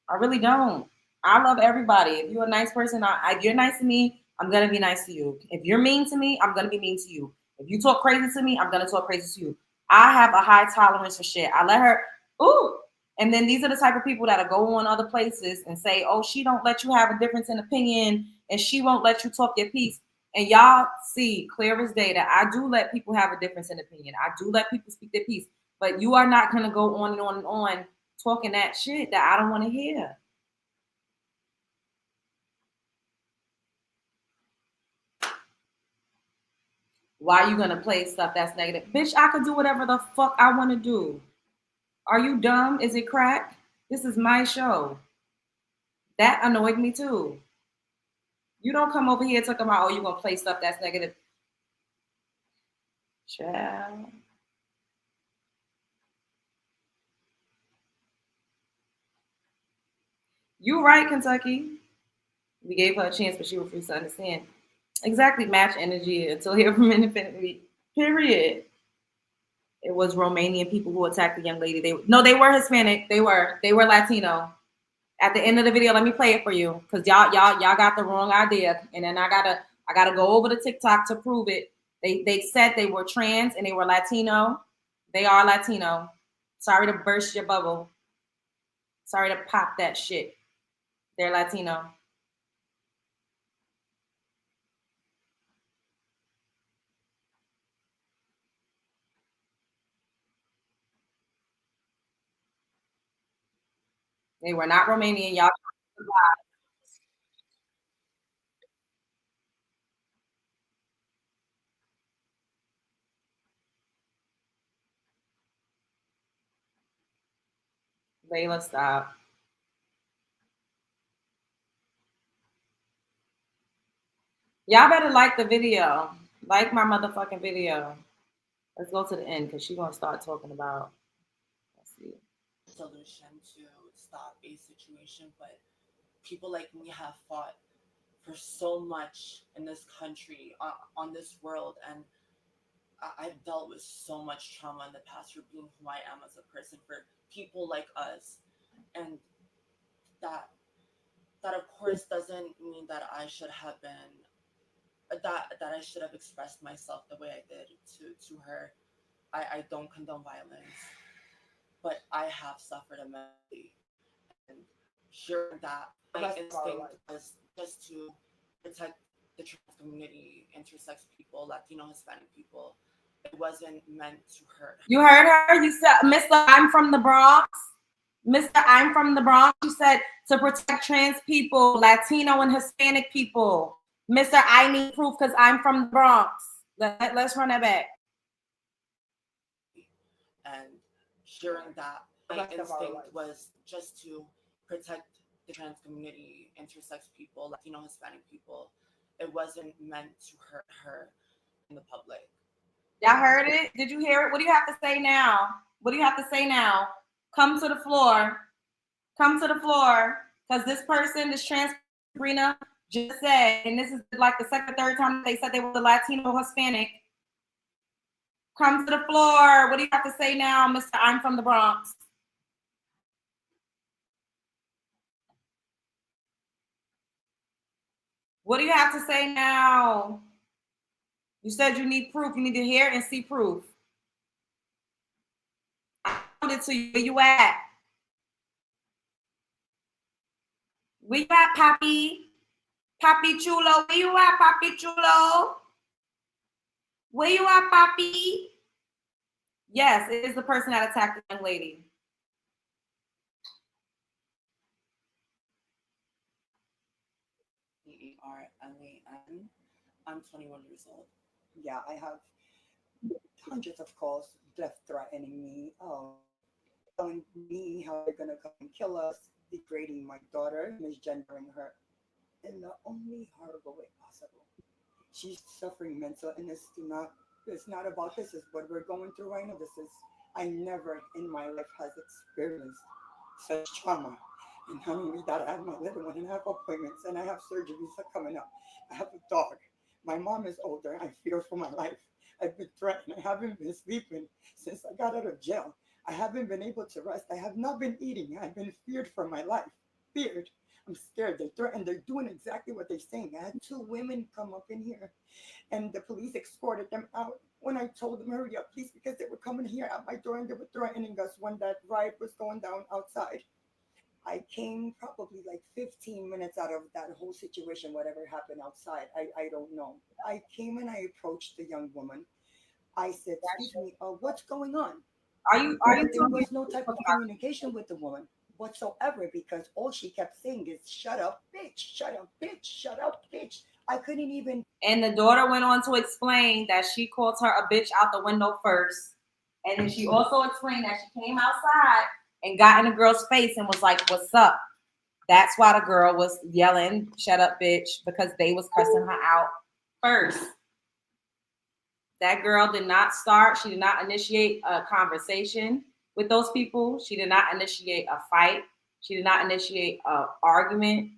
I really don't. I love everybody. If you're a nice person, if you're nice to me, I'm going to be nice to you. If you're mean to me, I'm going to be mean to you. If you talk crazy to me, I'm going to talk crazy to you. I have a high tolerance for shit. I let her, ooh. And then these are the type of people that'll go on other places and say, oh, she don't let you have a difference in opinion and she won't let you talk your piece. And y'all see clear as day that I do let people have a difference in opinion. I do let people speak their piece. But you are not going to go on and on and on talking that shit that I don't want to hear. Why are you going to play stuff that's negative? Bitch, I could do whatever the fuck I want to do. Are you dumb? Is it crack? This is my show. That annoyed me too. You don't come over here talking about, oh, you're going to play stuff that's negative. Child. You right, Kentucky. We gave her a chance, but she refused to understand. Exactly, match energy until here from independently. Period. It was Romanian people who attacked the young lady. They were Hispanic. They were Latino. At the end of the video, let me play it for you because y'all got the wrong idea, and then I gotta go over to TikTok to prove it. They said they were trans and they were Latino. They are Latino. Sorry to burst your bubble. Sorry to pop that shit. They're Latino. They were not Romanian. Y'all. Layla, stop. Y'all better like the video. Like my motherfucking video. Let's go to the end because she's gonna start talking about. Let's see. Solution to stop a situation, but people like me have fought for so much in this country, on this world, and I've dealt with so much trauma in the past for being who I am as a person, for people like us, and that of course doesn't mean that I should have been that I should have expressed myself the way I did to her. I don't condone violence, but I have suffered immensely, and hearing that, my instinct was just to protect the trans community, intersex people, Latino, Hispanic people. It wasn't meant to hurt. You heard her? You said, Mr. I'm from the Bronx. Mr. I'm from the Bronx. You said to protect trans people, Latino and Hispanic people. Mr. I need proof because I'm from the Bronx. Let's run that back. And hearing that, my instinct was just to protect the trans community, intersex people, Latino, Hispanic people. It wasn't meant to hurt her in the public. Y'all heard it? Did you hear it? What do you have to say now? What do you have to say now? Come to the floor. Come to the floor. Because this person, this trans Sabrina, just said, and this is like the second, third time they said they were the Latino Hispanic. Come to the floor. What do you have to say now, Mr. I'm from the Bronx? What do you have to say now? You said you need proof. You need to hear and see proof. I found it to you. Where you at? Where you at, Papi? Papi Chulo. Where you at, Papi Chulo? Where you at, Papi? Yes, it is the person that attacked the young lady. ERLAN. I'm 21 years old. Yeah, I have hundreds of calls death threatening me, telling me how they're gonna come and kill us, degrading my daughter, misgendering her in the only horrible way possible. She's suffering mental illness. It's not about this, is what we're going through right now. I never in my life has experienced such trauma. And not only that, I have my little one and I have appointments and I have surgeries coming up. I have a dog. My mom is older. I fear for my life. I've been threatened. I haven't been sleeping since I got out of jail. I haven't been able to rest. I have not been eating. I've been feared for my life. Feared. I'm scared. They're threatened. They're doing exactly what they're saying. I had two women come up in here and the police escorted them out when I told them, hurry up, please, because they were coming here at my door and they were threatening us when that riot was going down outside. I came probably like 15 minutes out of that whole situation, whatever happened outside. I don't know. I came and I approached the young woman. I said, excuse me, what's going on? There was no type of communication with the woman whatsoever because all she kept saying is, shut up, bitch, shut up, bitch, shut up, bitch. I couldn't even. And the daughter went on to explain that she called her a bitch out the window first. And then she also explained that she came outside and got in the girl's face and was like, what's up? That's why the girl was yelling, shut up, bitch, because they was cussing her out first. That girl did not start. She did not initiate a conversation with those people. She did not initiate a fight. She did not initiate an argument.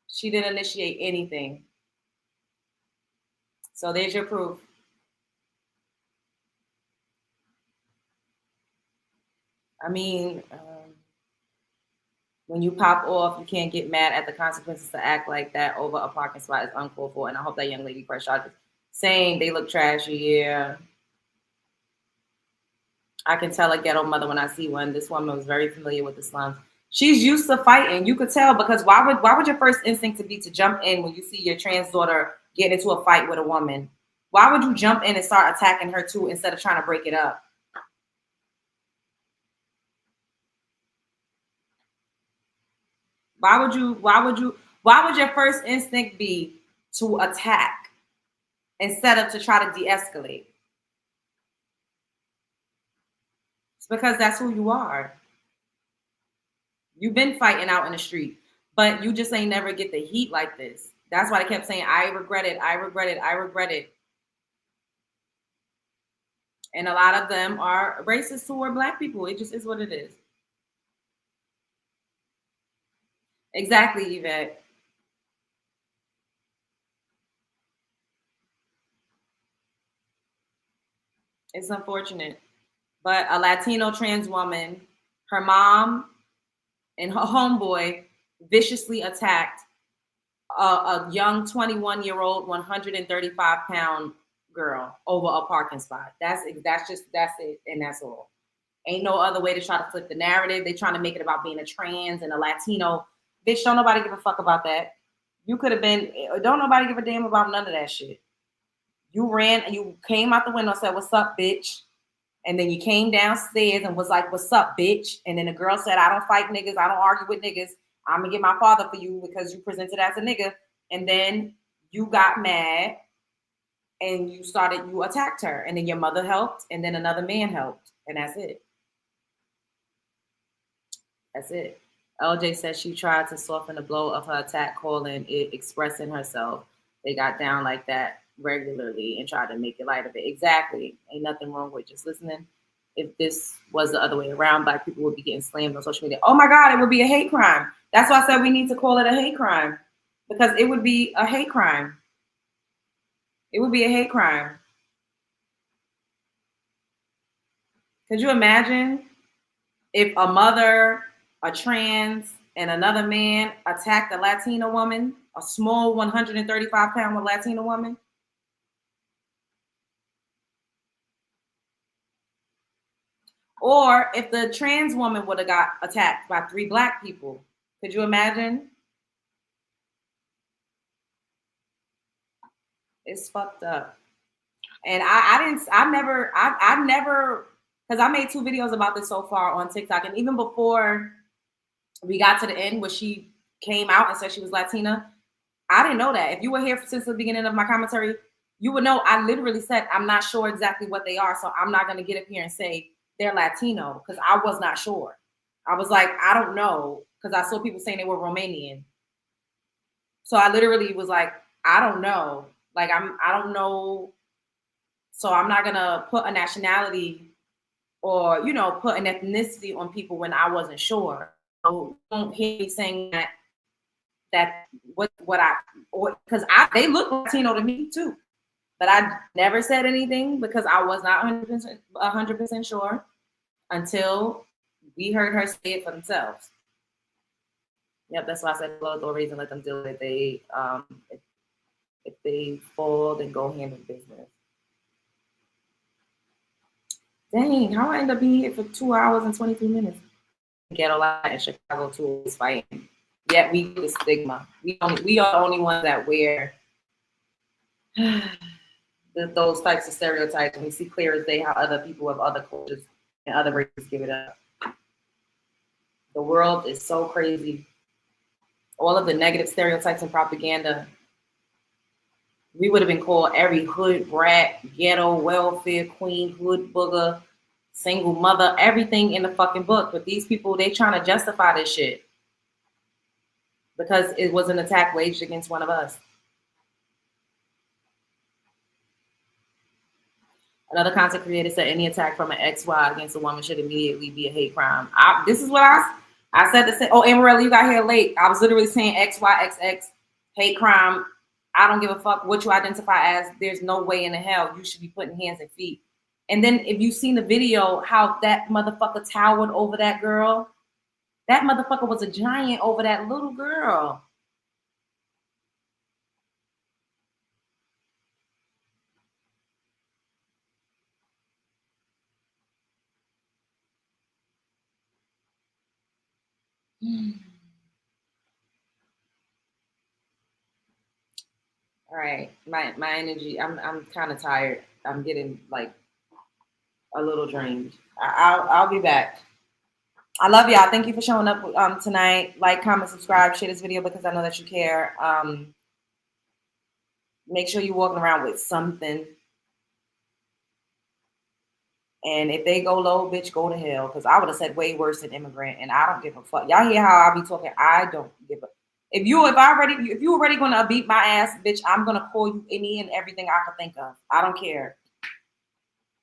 She didn't initiate anything. So there's your proof. I mean, when you pop off, you can't get mad at the consequences to act like that over a parking spot is uncalled for. And I hope that young lady pressed charges. Saying they look trashy, yeah. I can tell a ghetto mother when I see one. This woman was very familiar with the slums. She's used to fighting. You could tell because why would your first instinct to be to jump in when you see your trans daughter get into a fight with a woman? Why would you jump in and start attacking her too instead of trying to break it up? Why would your first instinct be to attack instead of to try to de-escalate? It's because that's who you are. You've been fighting out in the street, but you just ain't never get the heat like this. That's why I kept saying, I regret it, I regret it, I regret it. And a lot of them are racist toward Black people. It just is what it is. Exactly, Yvette. It's unfortunate. But a Latino trans woman, her mom and her homeboy viciously attacked a young 21-year-old, 135-pound girl over a parking spot. That's it, and that's all. Ain't no other way to try to flip the narrative. They trying to make it about being a trans and a Latino. Bitch, don't nobody give a fuck about that. You could have been, don't nobody give a damn about none of that shit. You ran and you came out the window and said, "What's up, bitch?" And then you came downstairs and was like, "What's up, bitch?" And then the girl said, "I don't fight niggas. I don't argue with niggas. I'm gonna get my father for you because you presented as a nigga." And then you got mad and you attacked her. And then your mother helped. And then another man helped. And that's it. That's it. LJ says she tried to soften the blow of her attack, calling it expressing herself. They got down like that regularly and tried to make it light of it. Exactly. Ain't nothing wrong with just listening. If this was the other way around, Black people would be getting slammed on social media. Oh my God, it would be a hate crime. That's why I said we need to call it a hate crime, because it would be a hate crime. It would be a hate crime. Could you imagine if a mother, a trans, and another man attacked a Latina woman, a small 135-pound Latina woman? Or if the trans woman would have got attacked by 3 Black people. Could you imagine? It's fucked up. And I never, because I made 2 videos about this so far on TikTok. And even before we got to the end where she came out and said she was Latina, I didn't know that. If you were here since the beginning of my commentary, you would know I literally said I'm not sure exactly what they are. So I'm not going to get up here and say they're Latino, because I was not sure. I was like, I don't know, because I saw people saying they were Romanian. So I literally was like, I don't know. Like, I don't know. So I'm not going to put a nationality or, put an ethnicity on people when I wasn't sure. So don't hear me saying that they look Latino to me too. But I never said anything because I was not 100% sure until we heard her say it for themselves. Yep, that's why I said blow authorities and let them deal with it. If they fall, then go handle business. Dang, how I end up being here for 2 hours and 23 minutes? Ghetto life in Chicago too is fighting. Yet we get the stigma. We are the only ones that wear those types of stereotypes, and we see clear as day how other people of other cultures and other races give it up. The world is so crazy. All of the negative stereotypes and propaganda. We would have been called every hood brat, ghetto, welfare queen, hood booger, single mother, everything in the fucking book. But these people, they trying to justify this shit because it was an attack waged against one of us. Another content creator said any attack from an XY against a woman should immediately be a hate crime. This is what I said to say. Oh, Amarella, you got here late. I was literally saying XYXX, hate crime. I don't give a fuck what you identify as. There's no way in the hell you should be putting hands and feet. And then if you've seen the video, how that motherfucker towered over that girl, that motherfucker was a giant over that little girl. All right, my energy. I'm kind of tired. I'm getting like a little drained. I'll be back. I love y'all. Thank you for showing up tonight. Like, comment, subscribe, share this video because I know that you care. Make sure you're walking around with something. And if they go low, bitch, go to hell. Because I would have said way worse than immigrant, and I don't give a fuck. Y'all hear how I be talking? I don't give a. If you already gonna beat my ass, bitch, I'm gonna call you any and everything I can think of. I don't care.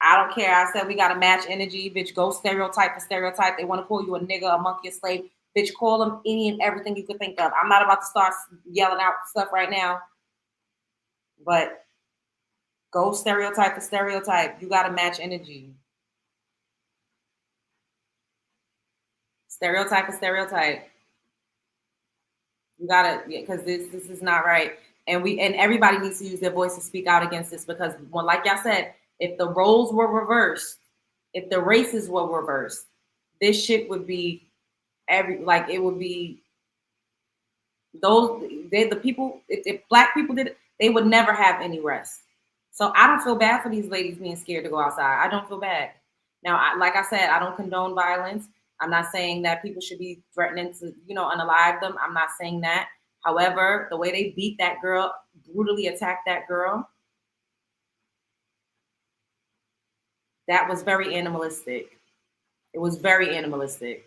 I don't care. I said we gotta match energy, bitch. Go stereotype for stereotype. They want to call you a nigga, a monkey, a slave, bitch. Call them any and everything you could think of. I'm not about to start yelling out stuff right now, but go stereotype for stereotype. You gotta match energy. Stereotype for stereotype. You gotta, because this is not right, and everybody needs to use their voice to speak out against this because, well, like y'all said, if the roles were reversed, if the races were reversed, this shit would be it would be the people. If black people did it, they would never have any rest. So I don't feel bad for these ladies being scared to go outside. I don't feel bad. Now, like I said, I don't condone violence. I'm not saying that people should be threatening to, unalive them. I'm not saying that. However, the way they beat that girl, brutally attacked that girl, that was very animalistic. It was very animalistic.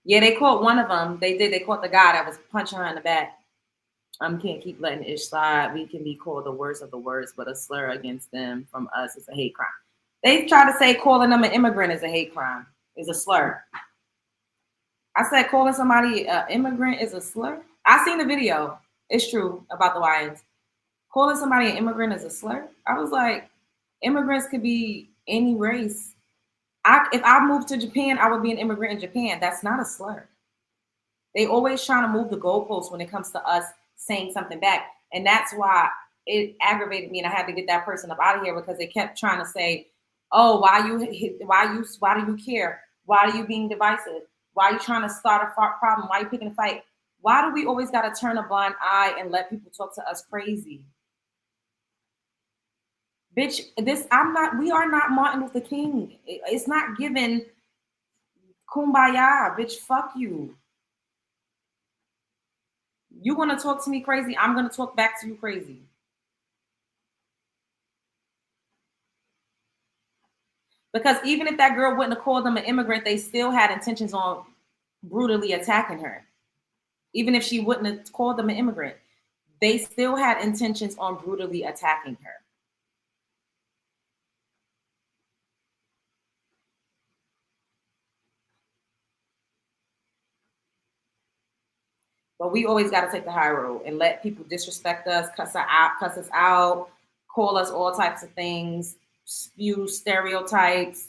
Yeah, they caught one of them. They did. They caught the guy that was punching her in the back. Can't keep letting ish slide. We can be called the worst of the worst, but a slur against them from us is a hate crime. They try to say calling them an immigrant is a hate crime, is a slur. I said calling somebody an immigrant is a slur. I seen the video. It's true about the Wyans. Calling somebody an immigrant is a slur. I was like, immigrants could be any race. If I moved to Japan, I would be an immigrant in Japan. That's not a slur. They always trying to move the goalposts when it comes to us saying something back. And that's why it aggravated me and I had to get that person up out of here because they kept trying to say, oh, why do you care? Why are you being divisive? Why are you trying to start a problem? Why are you picking a fight? Why do we always got to turn a blind eye and let people talk to us crazy? Bitch, we are not Martin Luther King. It's not given kumbaya, bitch, fuck you. You want to talk to me crazy, I'm going to talk back to you crazy. Because even if that girl wouldn't have called them an immigrant, they still had intentions on brutally attacking her. Even if she wouldn't have called them an immigrant, they still had intentions on brutally attacking her. But we always got to take the high road and let people disrespect us, cuss us out, call us all types of things, spew stereotypes,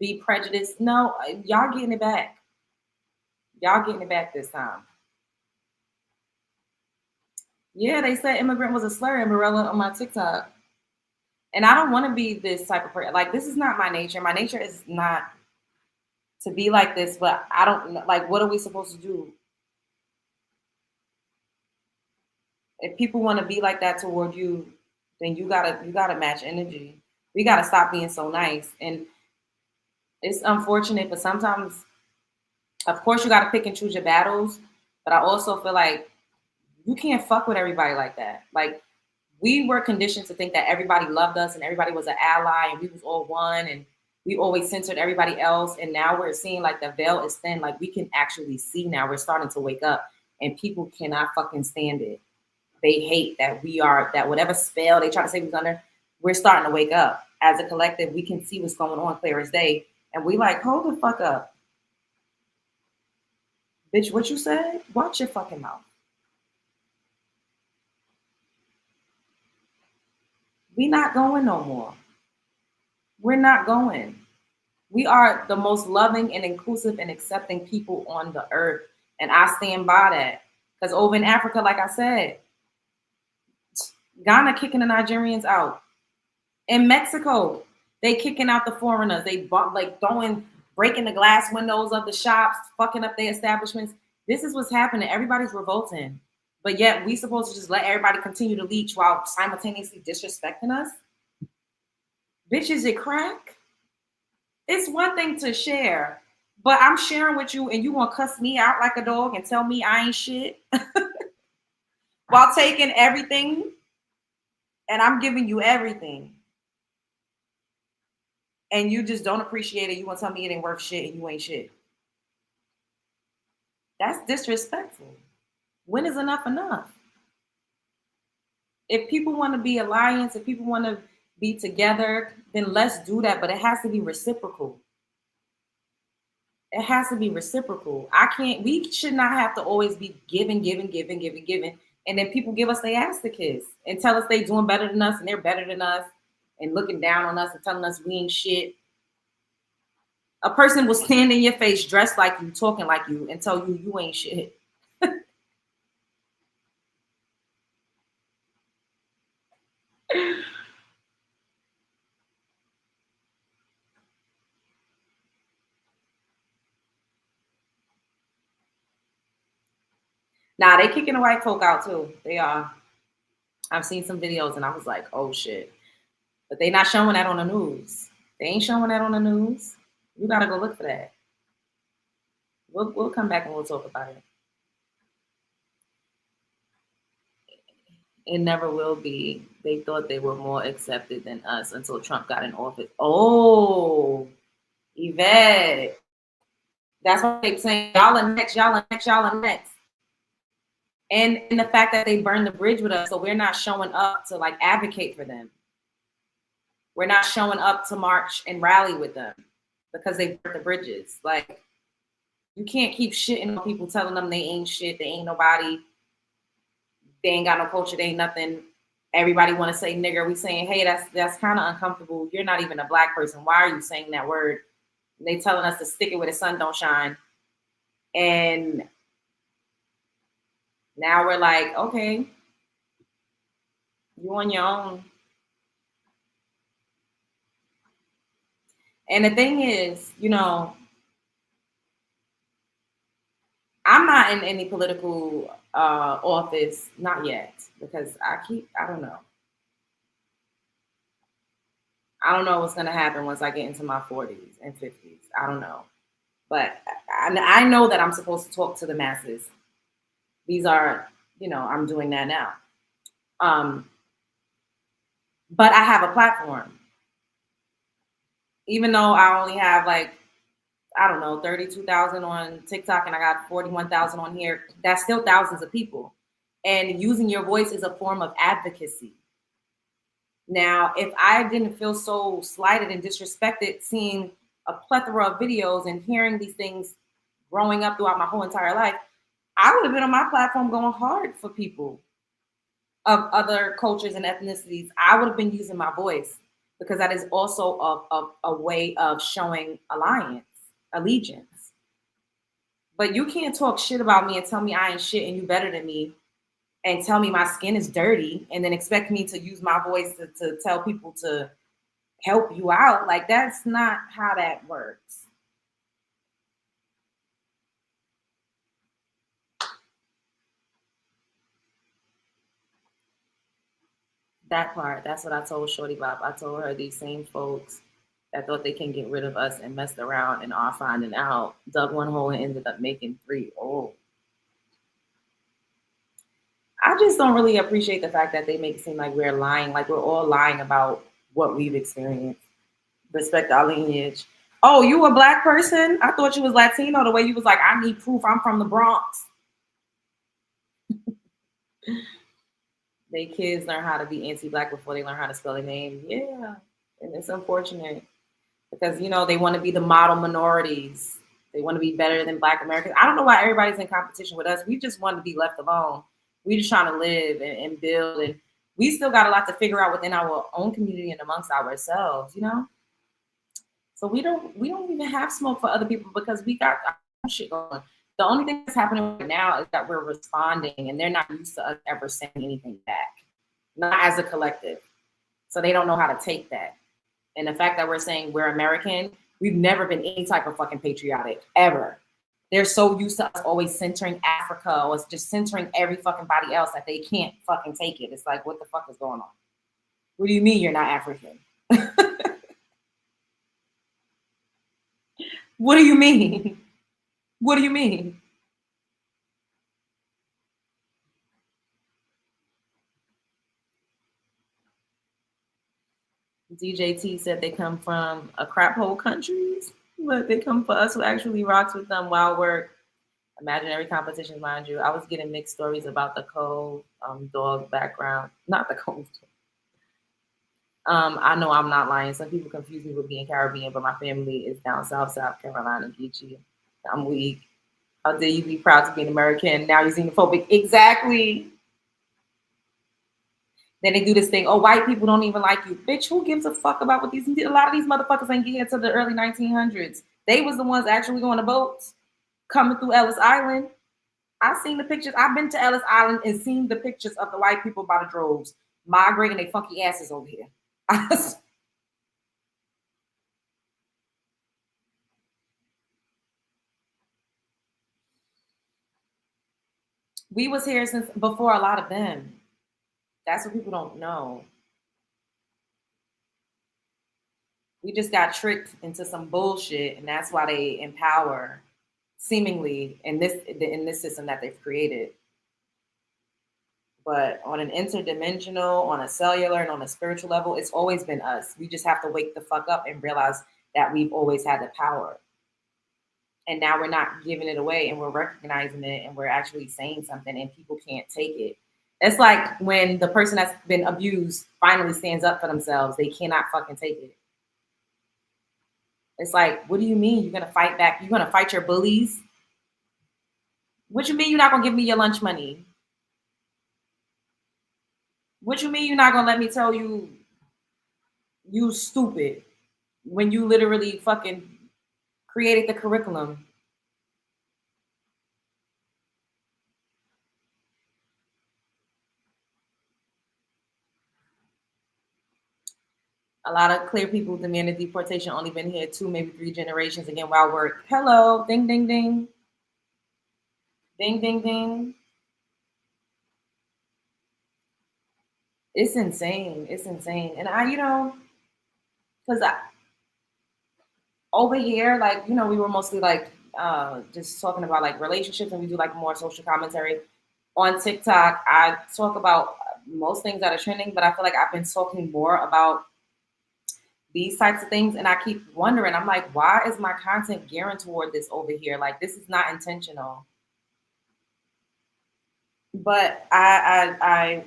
be prejudiced. No, y'all getting it back. Y'all getting it back this time. Yeah, they said immigrant was a slur in Morella on my TikTok. And I don't want to be this type of person. Like, this is not my nature. My nature is not to be like this, but I don't, like, what are we supposed to do? If people want to be like that toward you, then you gotta match energy. We gotta stop being so nice. And it's unfortunate, but sometimes, of course, you gotta pick and choose your battles. But I also feel like you can't fuck with everybody like that. Like, we were conditioned to think that everybody loved us and everybody was an ally and we was all one and we always censored everybody else. And now we're seeing like the veil is thin. Like, we can actually see now. We're starting to wake up and people cannot fucking stand it. They hate that that whatever spell they try to say we was under, we're starting to wake up. As a collective, we can see what's going on clear as day. And we like, hold the fuck up. Bitch, what you said? Watch your fucking mouth. We not going no more. We're not going. We are the most loving and inclusive and accepting people on the earth. And I stand by that. Because over in Africa, like I said, Ghana kicking the Nigerians out. In Mexico, they kicking out the foreigners. They breaking the glass windows of the shops, fucking up their establishments. This is what's happening. Everybody's revolting. But yet we supposed to just let everybody continue to leech while simultaneously disrespecting us? Bitch, is it crack? It's one thing to share, But I'm sharing with you and you want to cuss me out like a dog and tell me I ain't shit while taking everything and I'm giving you everything. And you just don't appreciate it. You want to tell me it ain't worth shit and you ain't shit. That's disrespectful. When is enough enough? If people want to be alliance, if people want to be together, then let's do that. But it has to be reciprocal. It has to be reciprocal. We should not have to always be giving. And then people give us their ass to kiss and tell us they doing better than us and they're better than us and looking down on us and telling us we ain't shit. A person will stand in your face dressed like you, talking like you, and tell you you ain't shit. Nah, they kicking the white folk out too. They are. I've seen some videos and I was like, oh shit. But they not showing that on the news. They ain't showing that on the news. You gotta go look for that. We'll come back and we'll talk about it. It never will be. They thought they were more accepted than us until Trump got in office. Oh, Yvette. That's what they're saying. Y'all are next, y'all are next, y'all are next. And the fact that they burned the bridge with us, so we're not showing up to like advocate for them. We're not showing up to march and rally with them because they burnt the bridges. Like, you can't keep shitting on people, telling them they ain't shit, they ain't nobody, they ain't got no culture, they ain't nothing. Everybody want to say nigger. We saying, hey, that's kind of uncomfortable. You're not even a black person. Why are you saying that word? They telling us to stick it where the sun don't shine. And now we're like, okay, you on your own. And the thing is, you know, I'm not in any political office, not yet, because I don't know. I don't know what's going to happen once I get into my 40s and 50s. I don't know. But I know that I'm supposed to talk to the masses. These are, you know, I'm doing that now. But I have a platform. Even though I only have like, I don't know, 32,000 on TikTok and I got 41,000 on here, that's still thousands of people. And using your voice is a form of advocacy. Now, if I didn't feel so slighted and disrespected seeing a plethora of videos and hearing these things growing up throughout my whole entire life, I would have been on my platform going hard for people of other cultures and ethnicities. I would have been using my voice because that is also a way of showing allegiance. But you can't talk shit about me and tell me I ain't shit and you better than me and tell me my skin is dirty and then expect me to use my voice to tell people to help you out. Like, that's not how that works. That part, that's what I told Shorty Bob. I told her these same folks that thought they can get rid of us and messed around and are finding out, dug one hole and ended up making 3. Oh. I just don't really appreciate the fact that they make it seem like we're lying, like we're all lying about what we've experienced. Respect our lineage. Oh, you a black person? I thought you was Latino, the way you was like, I need proof I'm from the Bronx. They kids learn how to be anti-black before they learn how to spell their name. Yeah, and it's unfortunate because, you know, they want to be the model minorities. They want to be better than Black Americans. I don't know why everybody's in competition with us. We just want to be left alone. We just trying to live and build, and we still got a lot to figure out within our own community and amongst ourselves, you know? So we don't even have smoke for other people because we got our own shit going. The only thing that's happening right now is that we're responding and they're not used to us ever saying anything back, not as a collective. So they don't know how to take that. And the fact that we're saying we're American, we've never been any type of fucking patriotic, ever. They're so used to us always centering Africa or just centering every fucking body else that they can't fucking take it. It's like, what the fuck is going on? What do you mean you're not African? What do you mean? What do you mean? DJT said they come from a crap hole countries, but they come for us who actually rocks with them while we're imaginary competitions, mind you. I was getting mixed stories about the Cove dog background. Not the Cove. I know I'm not lying. Some people confuse me with being Caribbean, but my family is down south, South Carolina, Geechee. I'm weak. How dare you be proud to be an American? Now you're xenophobic. Exactly. Then they do this thing, oh, white people don't even like you. Bitch, who gives a fuck about what these, a lot of these motherfuckers ain't get here until the early 1900s. They was the ones actually on the boats coming through Ellis Island. I've seen the pictures. I've been to Ellis Island and seen the pictures of the white people by the droves migrating their funky asses over here. We was here since before a lot of them. That's what people don't know. We just got tricked into some bullshit, and that's why they empower, seemingly, in this system that they've created. But on an interdimensional, on a cellular, and on a spiritual level, it's always been us. We just have to wake the fuck up and realize that we've always had the power. And now we're not giving it away, and we're recognizing it, and we're actually saying something, and people can't take it. It's like when the person that's been abused finally stands up for themselves. They cannot fucking take it. It's like, what do you mean you're going to fight back? You're going to fight your bullies? What you mean you're not going to give me your lunch money? What you mean you're not going to let me tell you you stupid when you literally fucking created the curriculum? A lot of clear people demanded deportation, only been here 2, maybe 3 generations. Again, while we're, hello, ding, ding, ding. Ding, ding, ding. It's insane. It's insane. And because over here, like, we were mostly like just talking about like relationships, and we do like more social commentary. On TikTok, I talk about most things that are trending, but I feel like I've been talking more about these types of things, and I keep wondering, I'm like, why is my content gearing toward this over here? Like, this is not intentional. But I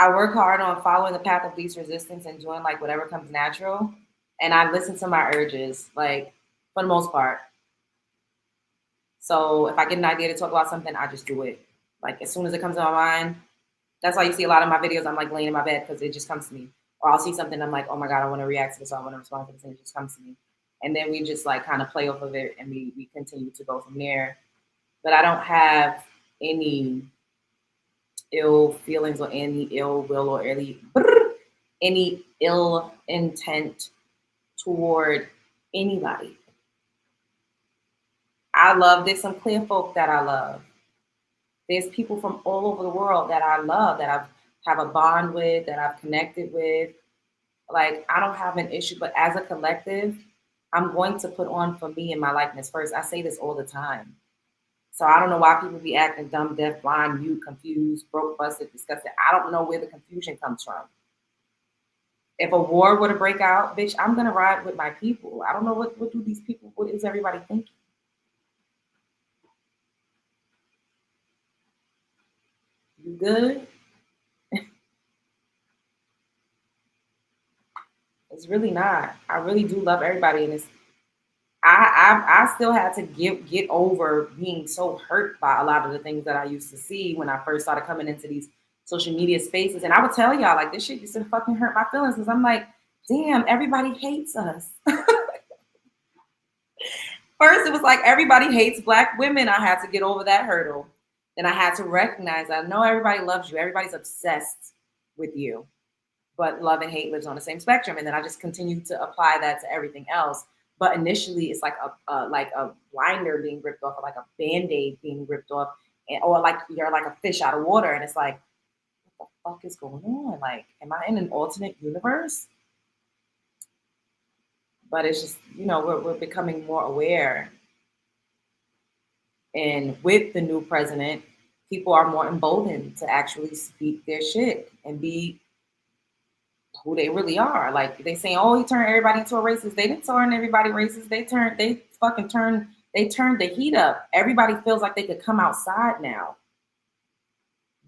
work hard on following the path of least resistance and doing like whatever comes natural. And I listen to my urges, like, for the most part. So if I get an idea to talk about something, I just do it. Like, as soon as it comes to my mind, that's why you see a lot of my videos, I'm like laying in my bed because it just comes to me. Or I'll see something, I'm like, oh my God, I want to react to this, or I want to respond to this, and it just comes to me. And then we just like kind of play off of it, and we continue to go from there. But I don't have any ill feelings or any ill will or any ill intent toward anybody. I love, there's some clear folk that I love. There's people from all over the world that I love, that I've have a bond with, that I've connected with. Like, I don't have an issue, but as a collective, I'm going to put on for me and my likeness first. I say this all the time. So I don't know why people be acting dumb, deaf, blind, mute, confused, broke, busted, disgusted. I don't know where the confusion comes from. If a war were to break out, bitch, I'm gonna ride with my people. I don't know what do these people, what is everybody thinking? You good? It's really not. I really do love everybody, and it's I still had to get over being so hurt by a lot of the things that I used to see when I first started coming into these social media spaces. And I would tell y'all, like, this shit used to fucking hurt my feelings, because I'm like, damn, everybody hates us. First, it was like everybody hates Black women. I had to get over that hurdle. Then I had to recognize that no, everybody loves you. Everybody's obsessed with you. But love and hate lives on the same spectrum. And then I just continued to apply that to everything else. But initially, it's like a blinder being ripped off, or like a Band-Aid being ripped off, or like you're like a fish out of water. And it's like, what the fuck is going on? Like, am I in an alternate universe? But it's just, you know, we're becoming more aware. And with the new president, people are more emboldened to actually speak their shit and be who they really are. Like they saying, oh, he turned everybody into a racist. They didn't turn everybody racist. They turned the heat up. Everybody feels like they could come outside now.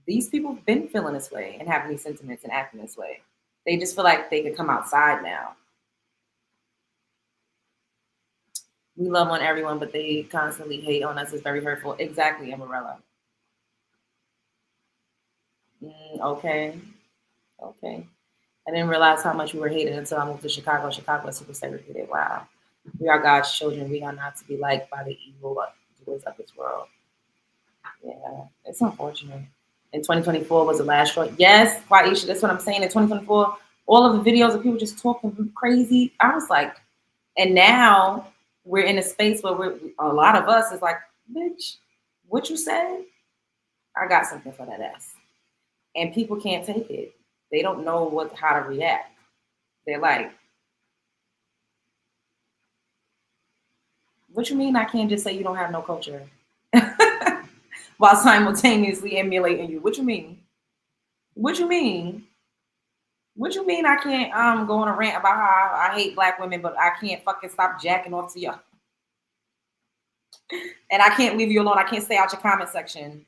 These people have been feeling this way and having these sentiments and acting this way. They just feel like they could come outside now. We love on everyone, but they constantly hate on us. It's very hurtful. Exactly, Amarella. Okay. I didn't realize how much we were hated until I moved to Chicago. Chicago is super segregated. Wow. We are God's children. We are not to be liked by the evil doers of this world. Yeah, it's unfortunate. And 2024 was the last straw. Yes, Quaisha, that's what I'm saying. In 2024, all of the videos of people just talking crazy. I was like, and now we're in a space where a lot of us is like, bitch, what you said? I got something for that ass. And people can't take it. They don't know how to react. They're like, what you mean I can't just say you don't have no culture while simultaneously emulating you? What you mean? What you mean? What you mean I can't go on a rant about how I hate black women, but I can't fucking stop jacking off to y'all? And I can't leave you alone. I can't stay out your comment section.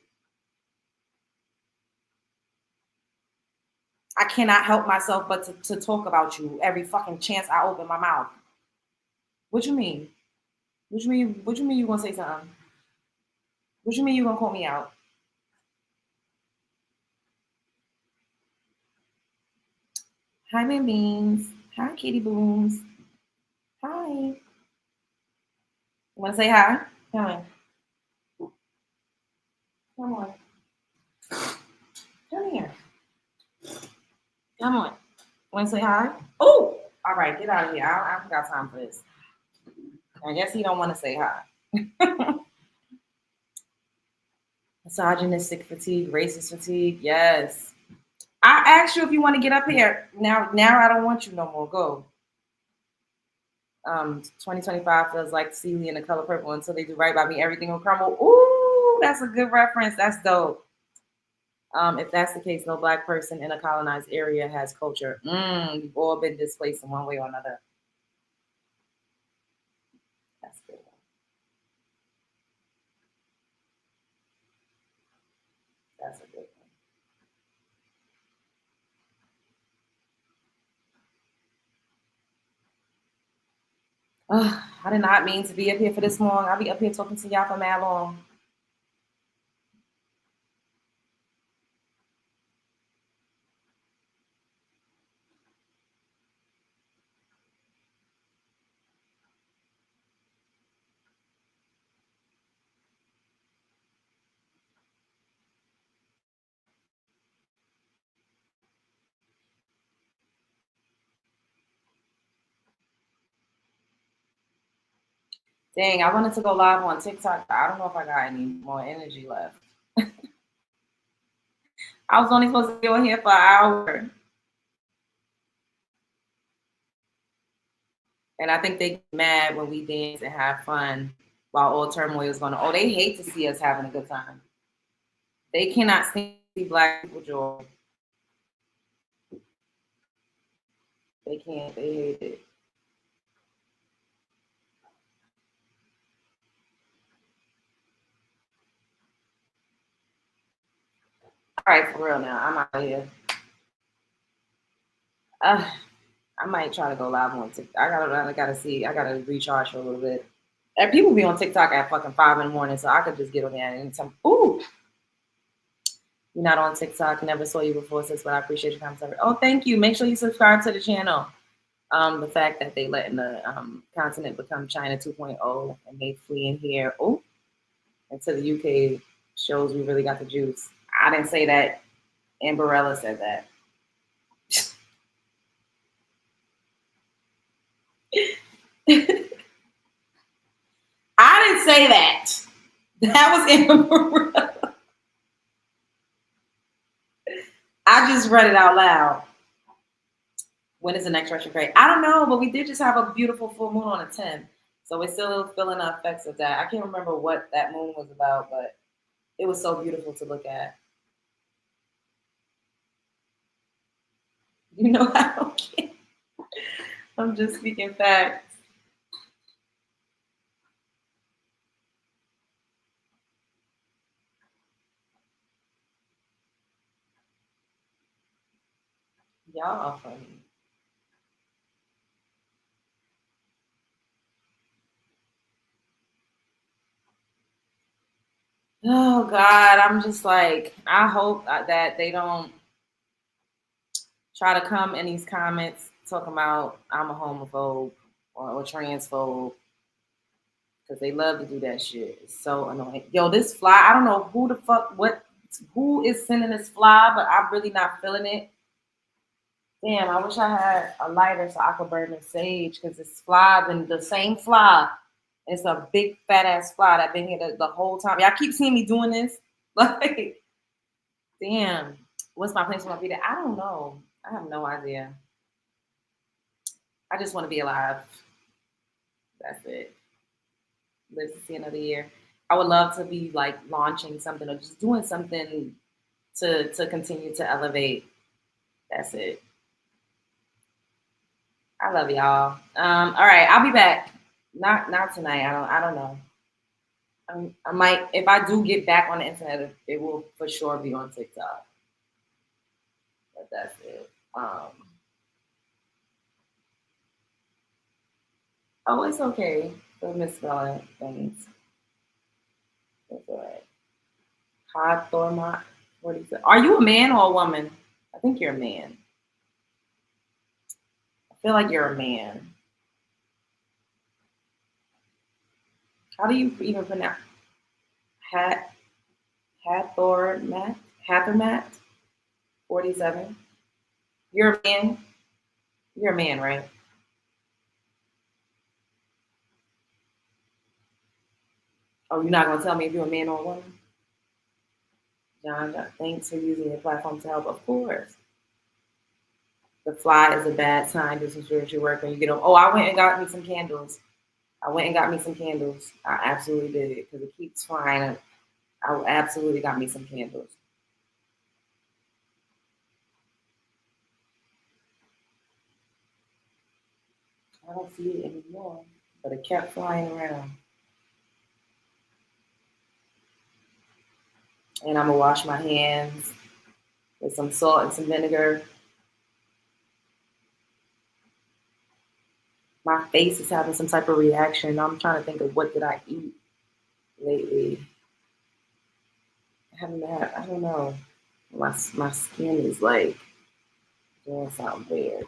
I cannot help myself but to talk about you every fucking chance I open my mouth. What you mean? What you mean? What you mean you gonna say something? What you mean you gonna call me out? Hi, man beans. Hi, kitty booms. Hi. Want to say hi? Come on. Come on. Come here. Come on. Want to say hi? Oh, all right. Get out of here. I don't got time for this. I guess he don't want to say hi. Misogynistic fatigue, racist fatigue. Yes. I asked you if you want to get up here. Now I don't want you no more. Go. 2025 feels like Celie in The Color Purple. Until they do right by me, everything will crumble. Ooh, that's a good reference. That's dope. If that's the case, no black person in a colonized area has culture. We've all been displaced in one way or another. That's good. That's a good one. I did not mean to be up here for this long. I'll be up here talking to y'all for mad long. Dang, I wanted to go live on TikTok. I don't know if I got any more energy left. I was only supposed to be on here for an hour. And I think they get mad when we dance and have fun while all turmoil is going on. Oh, they hate to see us having a good time. They cannot see black people joy. They can't. They hate it. All right, for real now. I'm out of here. I might try to go live on TikTok. I gotta see. I gotta recharge for a little bit. And people be on TikTok at fucking 5 in the morning, so I could just get on there and some. Ooh, you're not on TikTok. Never saw you before, sis, but I appreciate your comments. Oh, thank you. Make sure you subscribe to the channel. The fact that they letting the continent become China 2.0 and they fleeing here. Oh, into the UK shows we really got the juice. I didn't say that. Amberella said that. I didn't say that. That was Amberella. I just read it out loud. When is the next retrograde? I don't know, but we did just have a beautiful full moon on the 10th. So we're still feeling the effects of that. I can't remember what that moon was about, but it was so beautiful to look at. You know, I don't care. I'm just speaking facts. Y'all are funny. Oh God, I'm just like, I hope that they don't try to come in these comments talking about I'm a homophobe or transphobe, because they love to do that shit. It's so annoying. Yo, this fly, I don't know who is sending this fly, but I'm really not feeling it. Damn, I wish I had a lighter so I could burn the sage, because this fly been the same fly. It's a big fat ass fly that been here the whole time. Y'all keep seeing me doing this. Like, damn. What's my place for my video? I don't know. I have no idea. I just want to be alive. That's it. Live to see another year. I would love to be like launching something or just doing something to continue to elevate. That's it. I love y'all. All right, I'll be back. Not tonight. I don't know. I might, if I do get back on the internet, it will for sure be on TikTok. But that's it. Oh, it's okay for misspelling things. That's all right. Todd Thormont, 47. Are you a man or a woman? I think you're a man. I feel like you're a man. How do you even pronounce Hathermat, 47. You're a man. You're a man, right? Oh, you're not gonna tell me if you're a man or a woman? John, thanks for using your platform to help. Of course. The fly is a bad sign. This is spiritual work when you get them. Oh, I went and got me some candles. I absolutely did it because it keeps flying. I absolutely got me some candles. I don't see it anymore, but it kept flying around. And I'm gonna wash my hands with some salt and some vinegar. My face is having some type of reaction. I'm trying to think of what did I eat lately. I don't know. My skin is like doing something weird.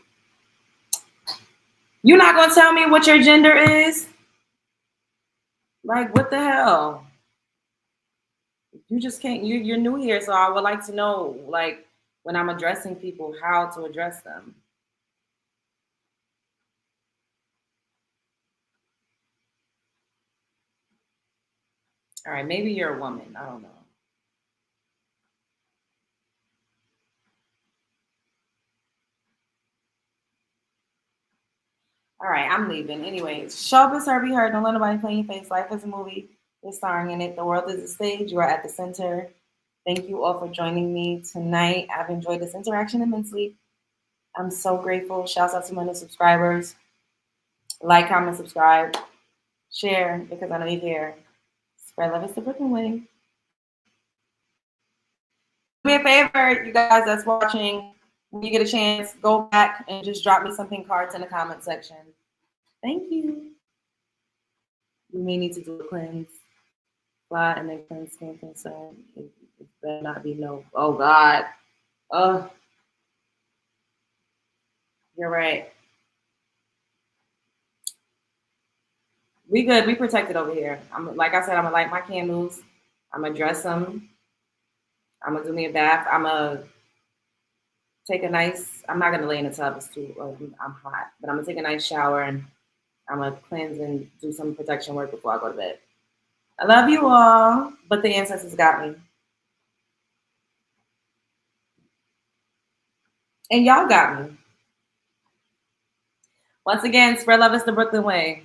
You're not gonna tell me what your gender is? Like, what the hell? You just can't, you're new here, so I would like to know, like, when I'm addressing people, how to address them. All right, maybe you're a woman. I don't know. All right, I'm leaving. Anyways, show up and serve, be heard. Don't let nobody play in your face. Life is a movie. You're starring in it. The world is a stage. You are at the center. Thank you all for joining me tonight. I've enjoyed this interaction immensely. I'm so grateful. Shouts out to my new subscribers. Like, comment, subscribe, share, because I know you care. Spread love. It's the Brooklyn way. Do me a favor, you guys that's watching, when you get a chance, go back and just drop me some pink cards in the comment section. Thank you. You may need to do a cleanse, fly, and then cleanse skin concern. It better not be no. Oh God. You're right. We good. We protected over here. Like I said, I'm gonna light my candles. I'm gonna dress them. I'm gonna do me a bath. I'm gonna take a nice. I'm not gonna lay in the tub. It's too. I'm hot, but I'm gonna take a nice shower and I'm gonna cleanse and do some protection work before I go to bed. I love you all, but the ancestors got me, and y'all got me. Once again, spread love is the Brooklyn way.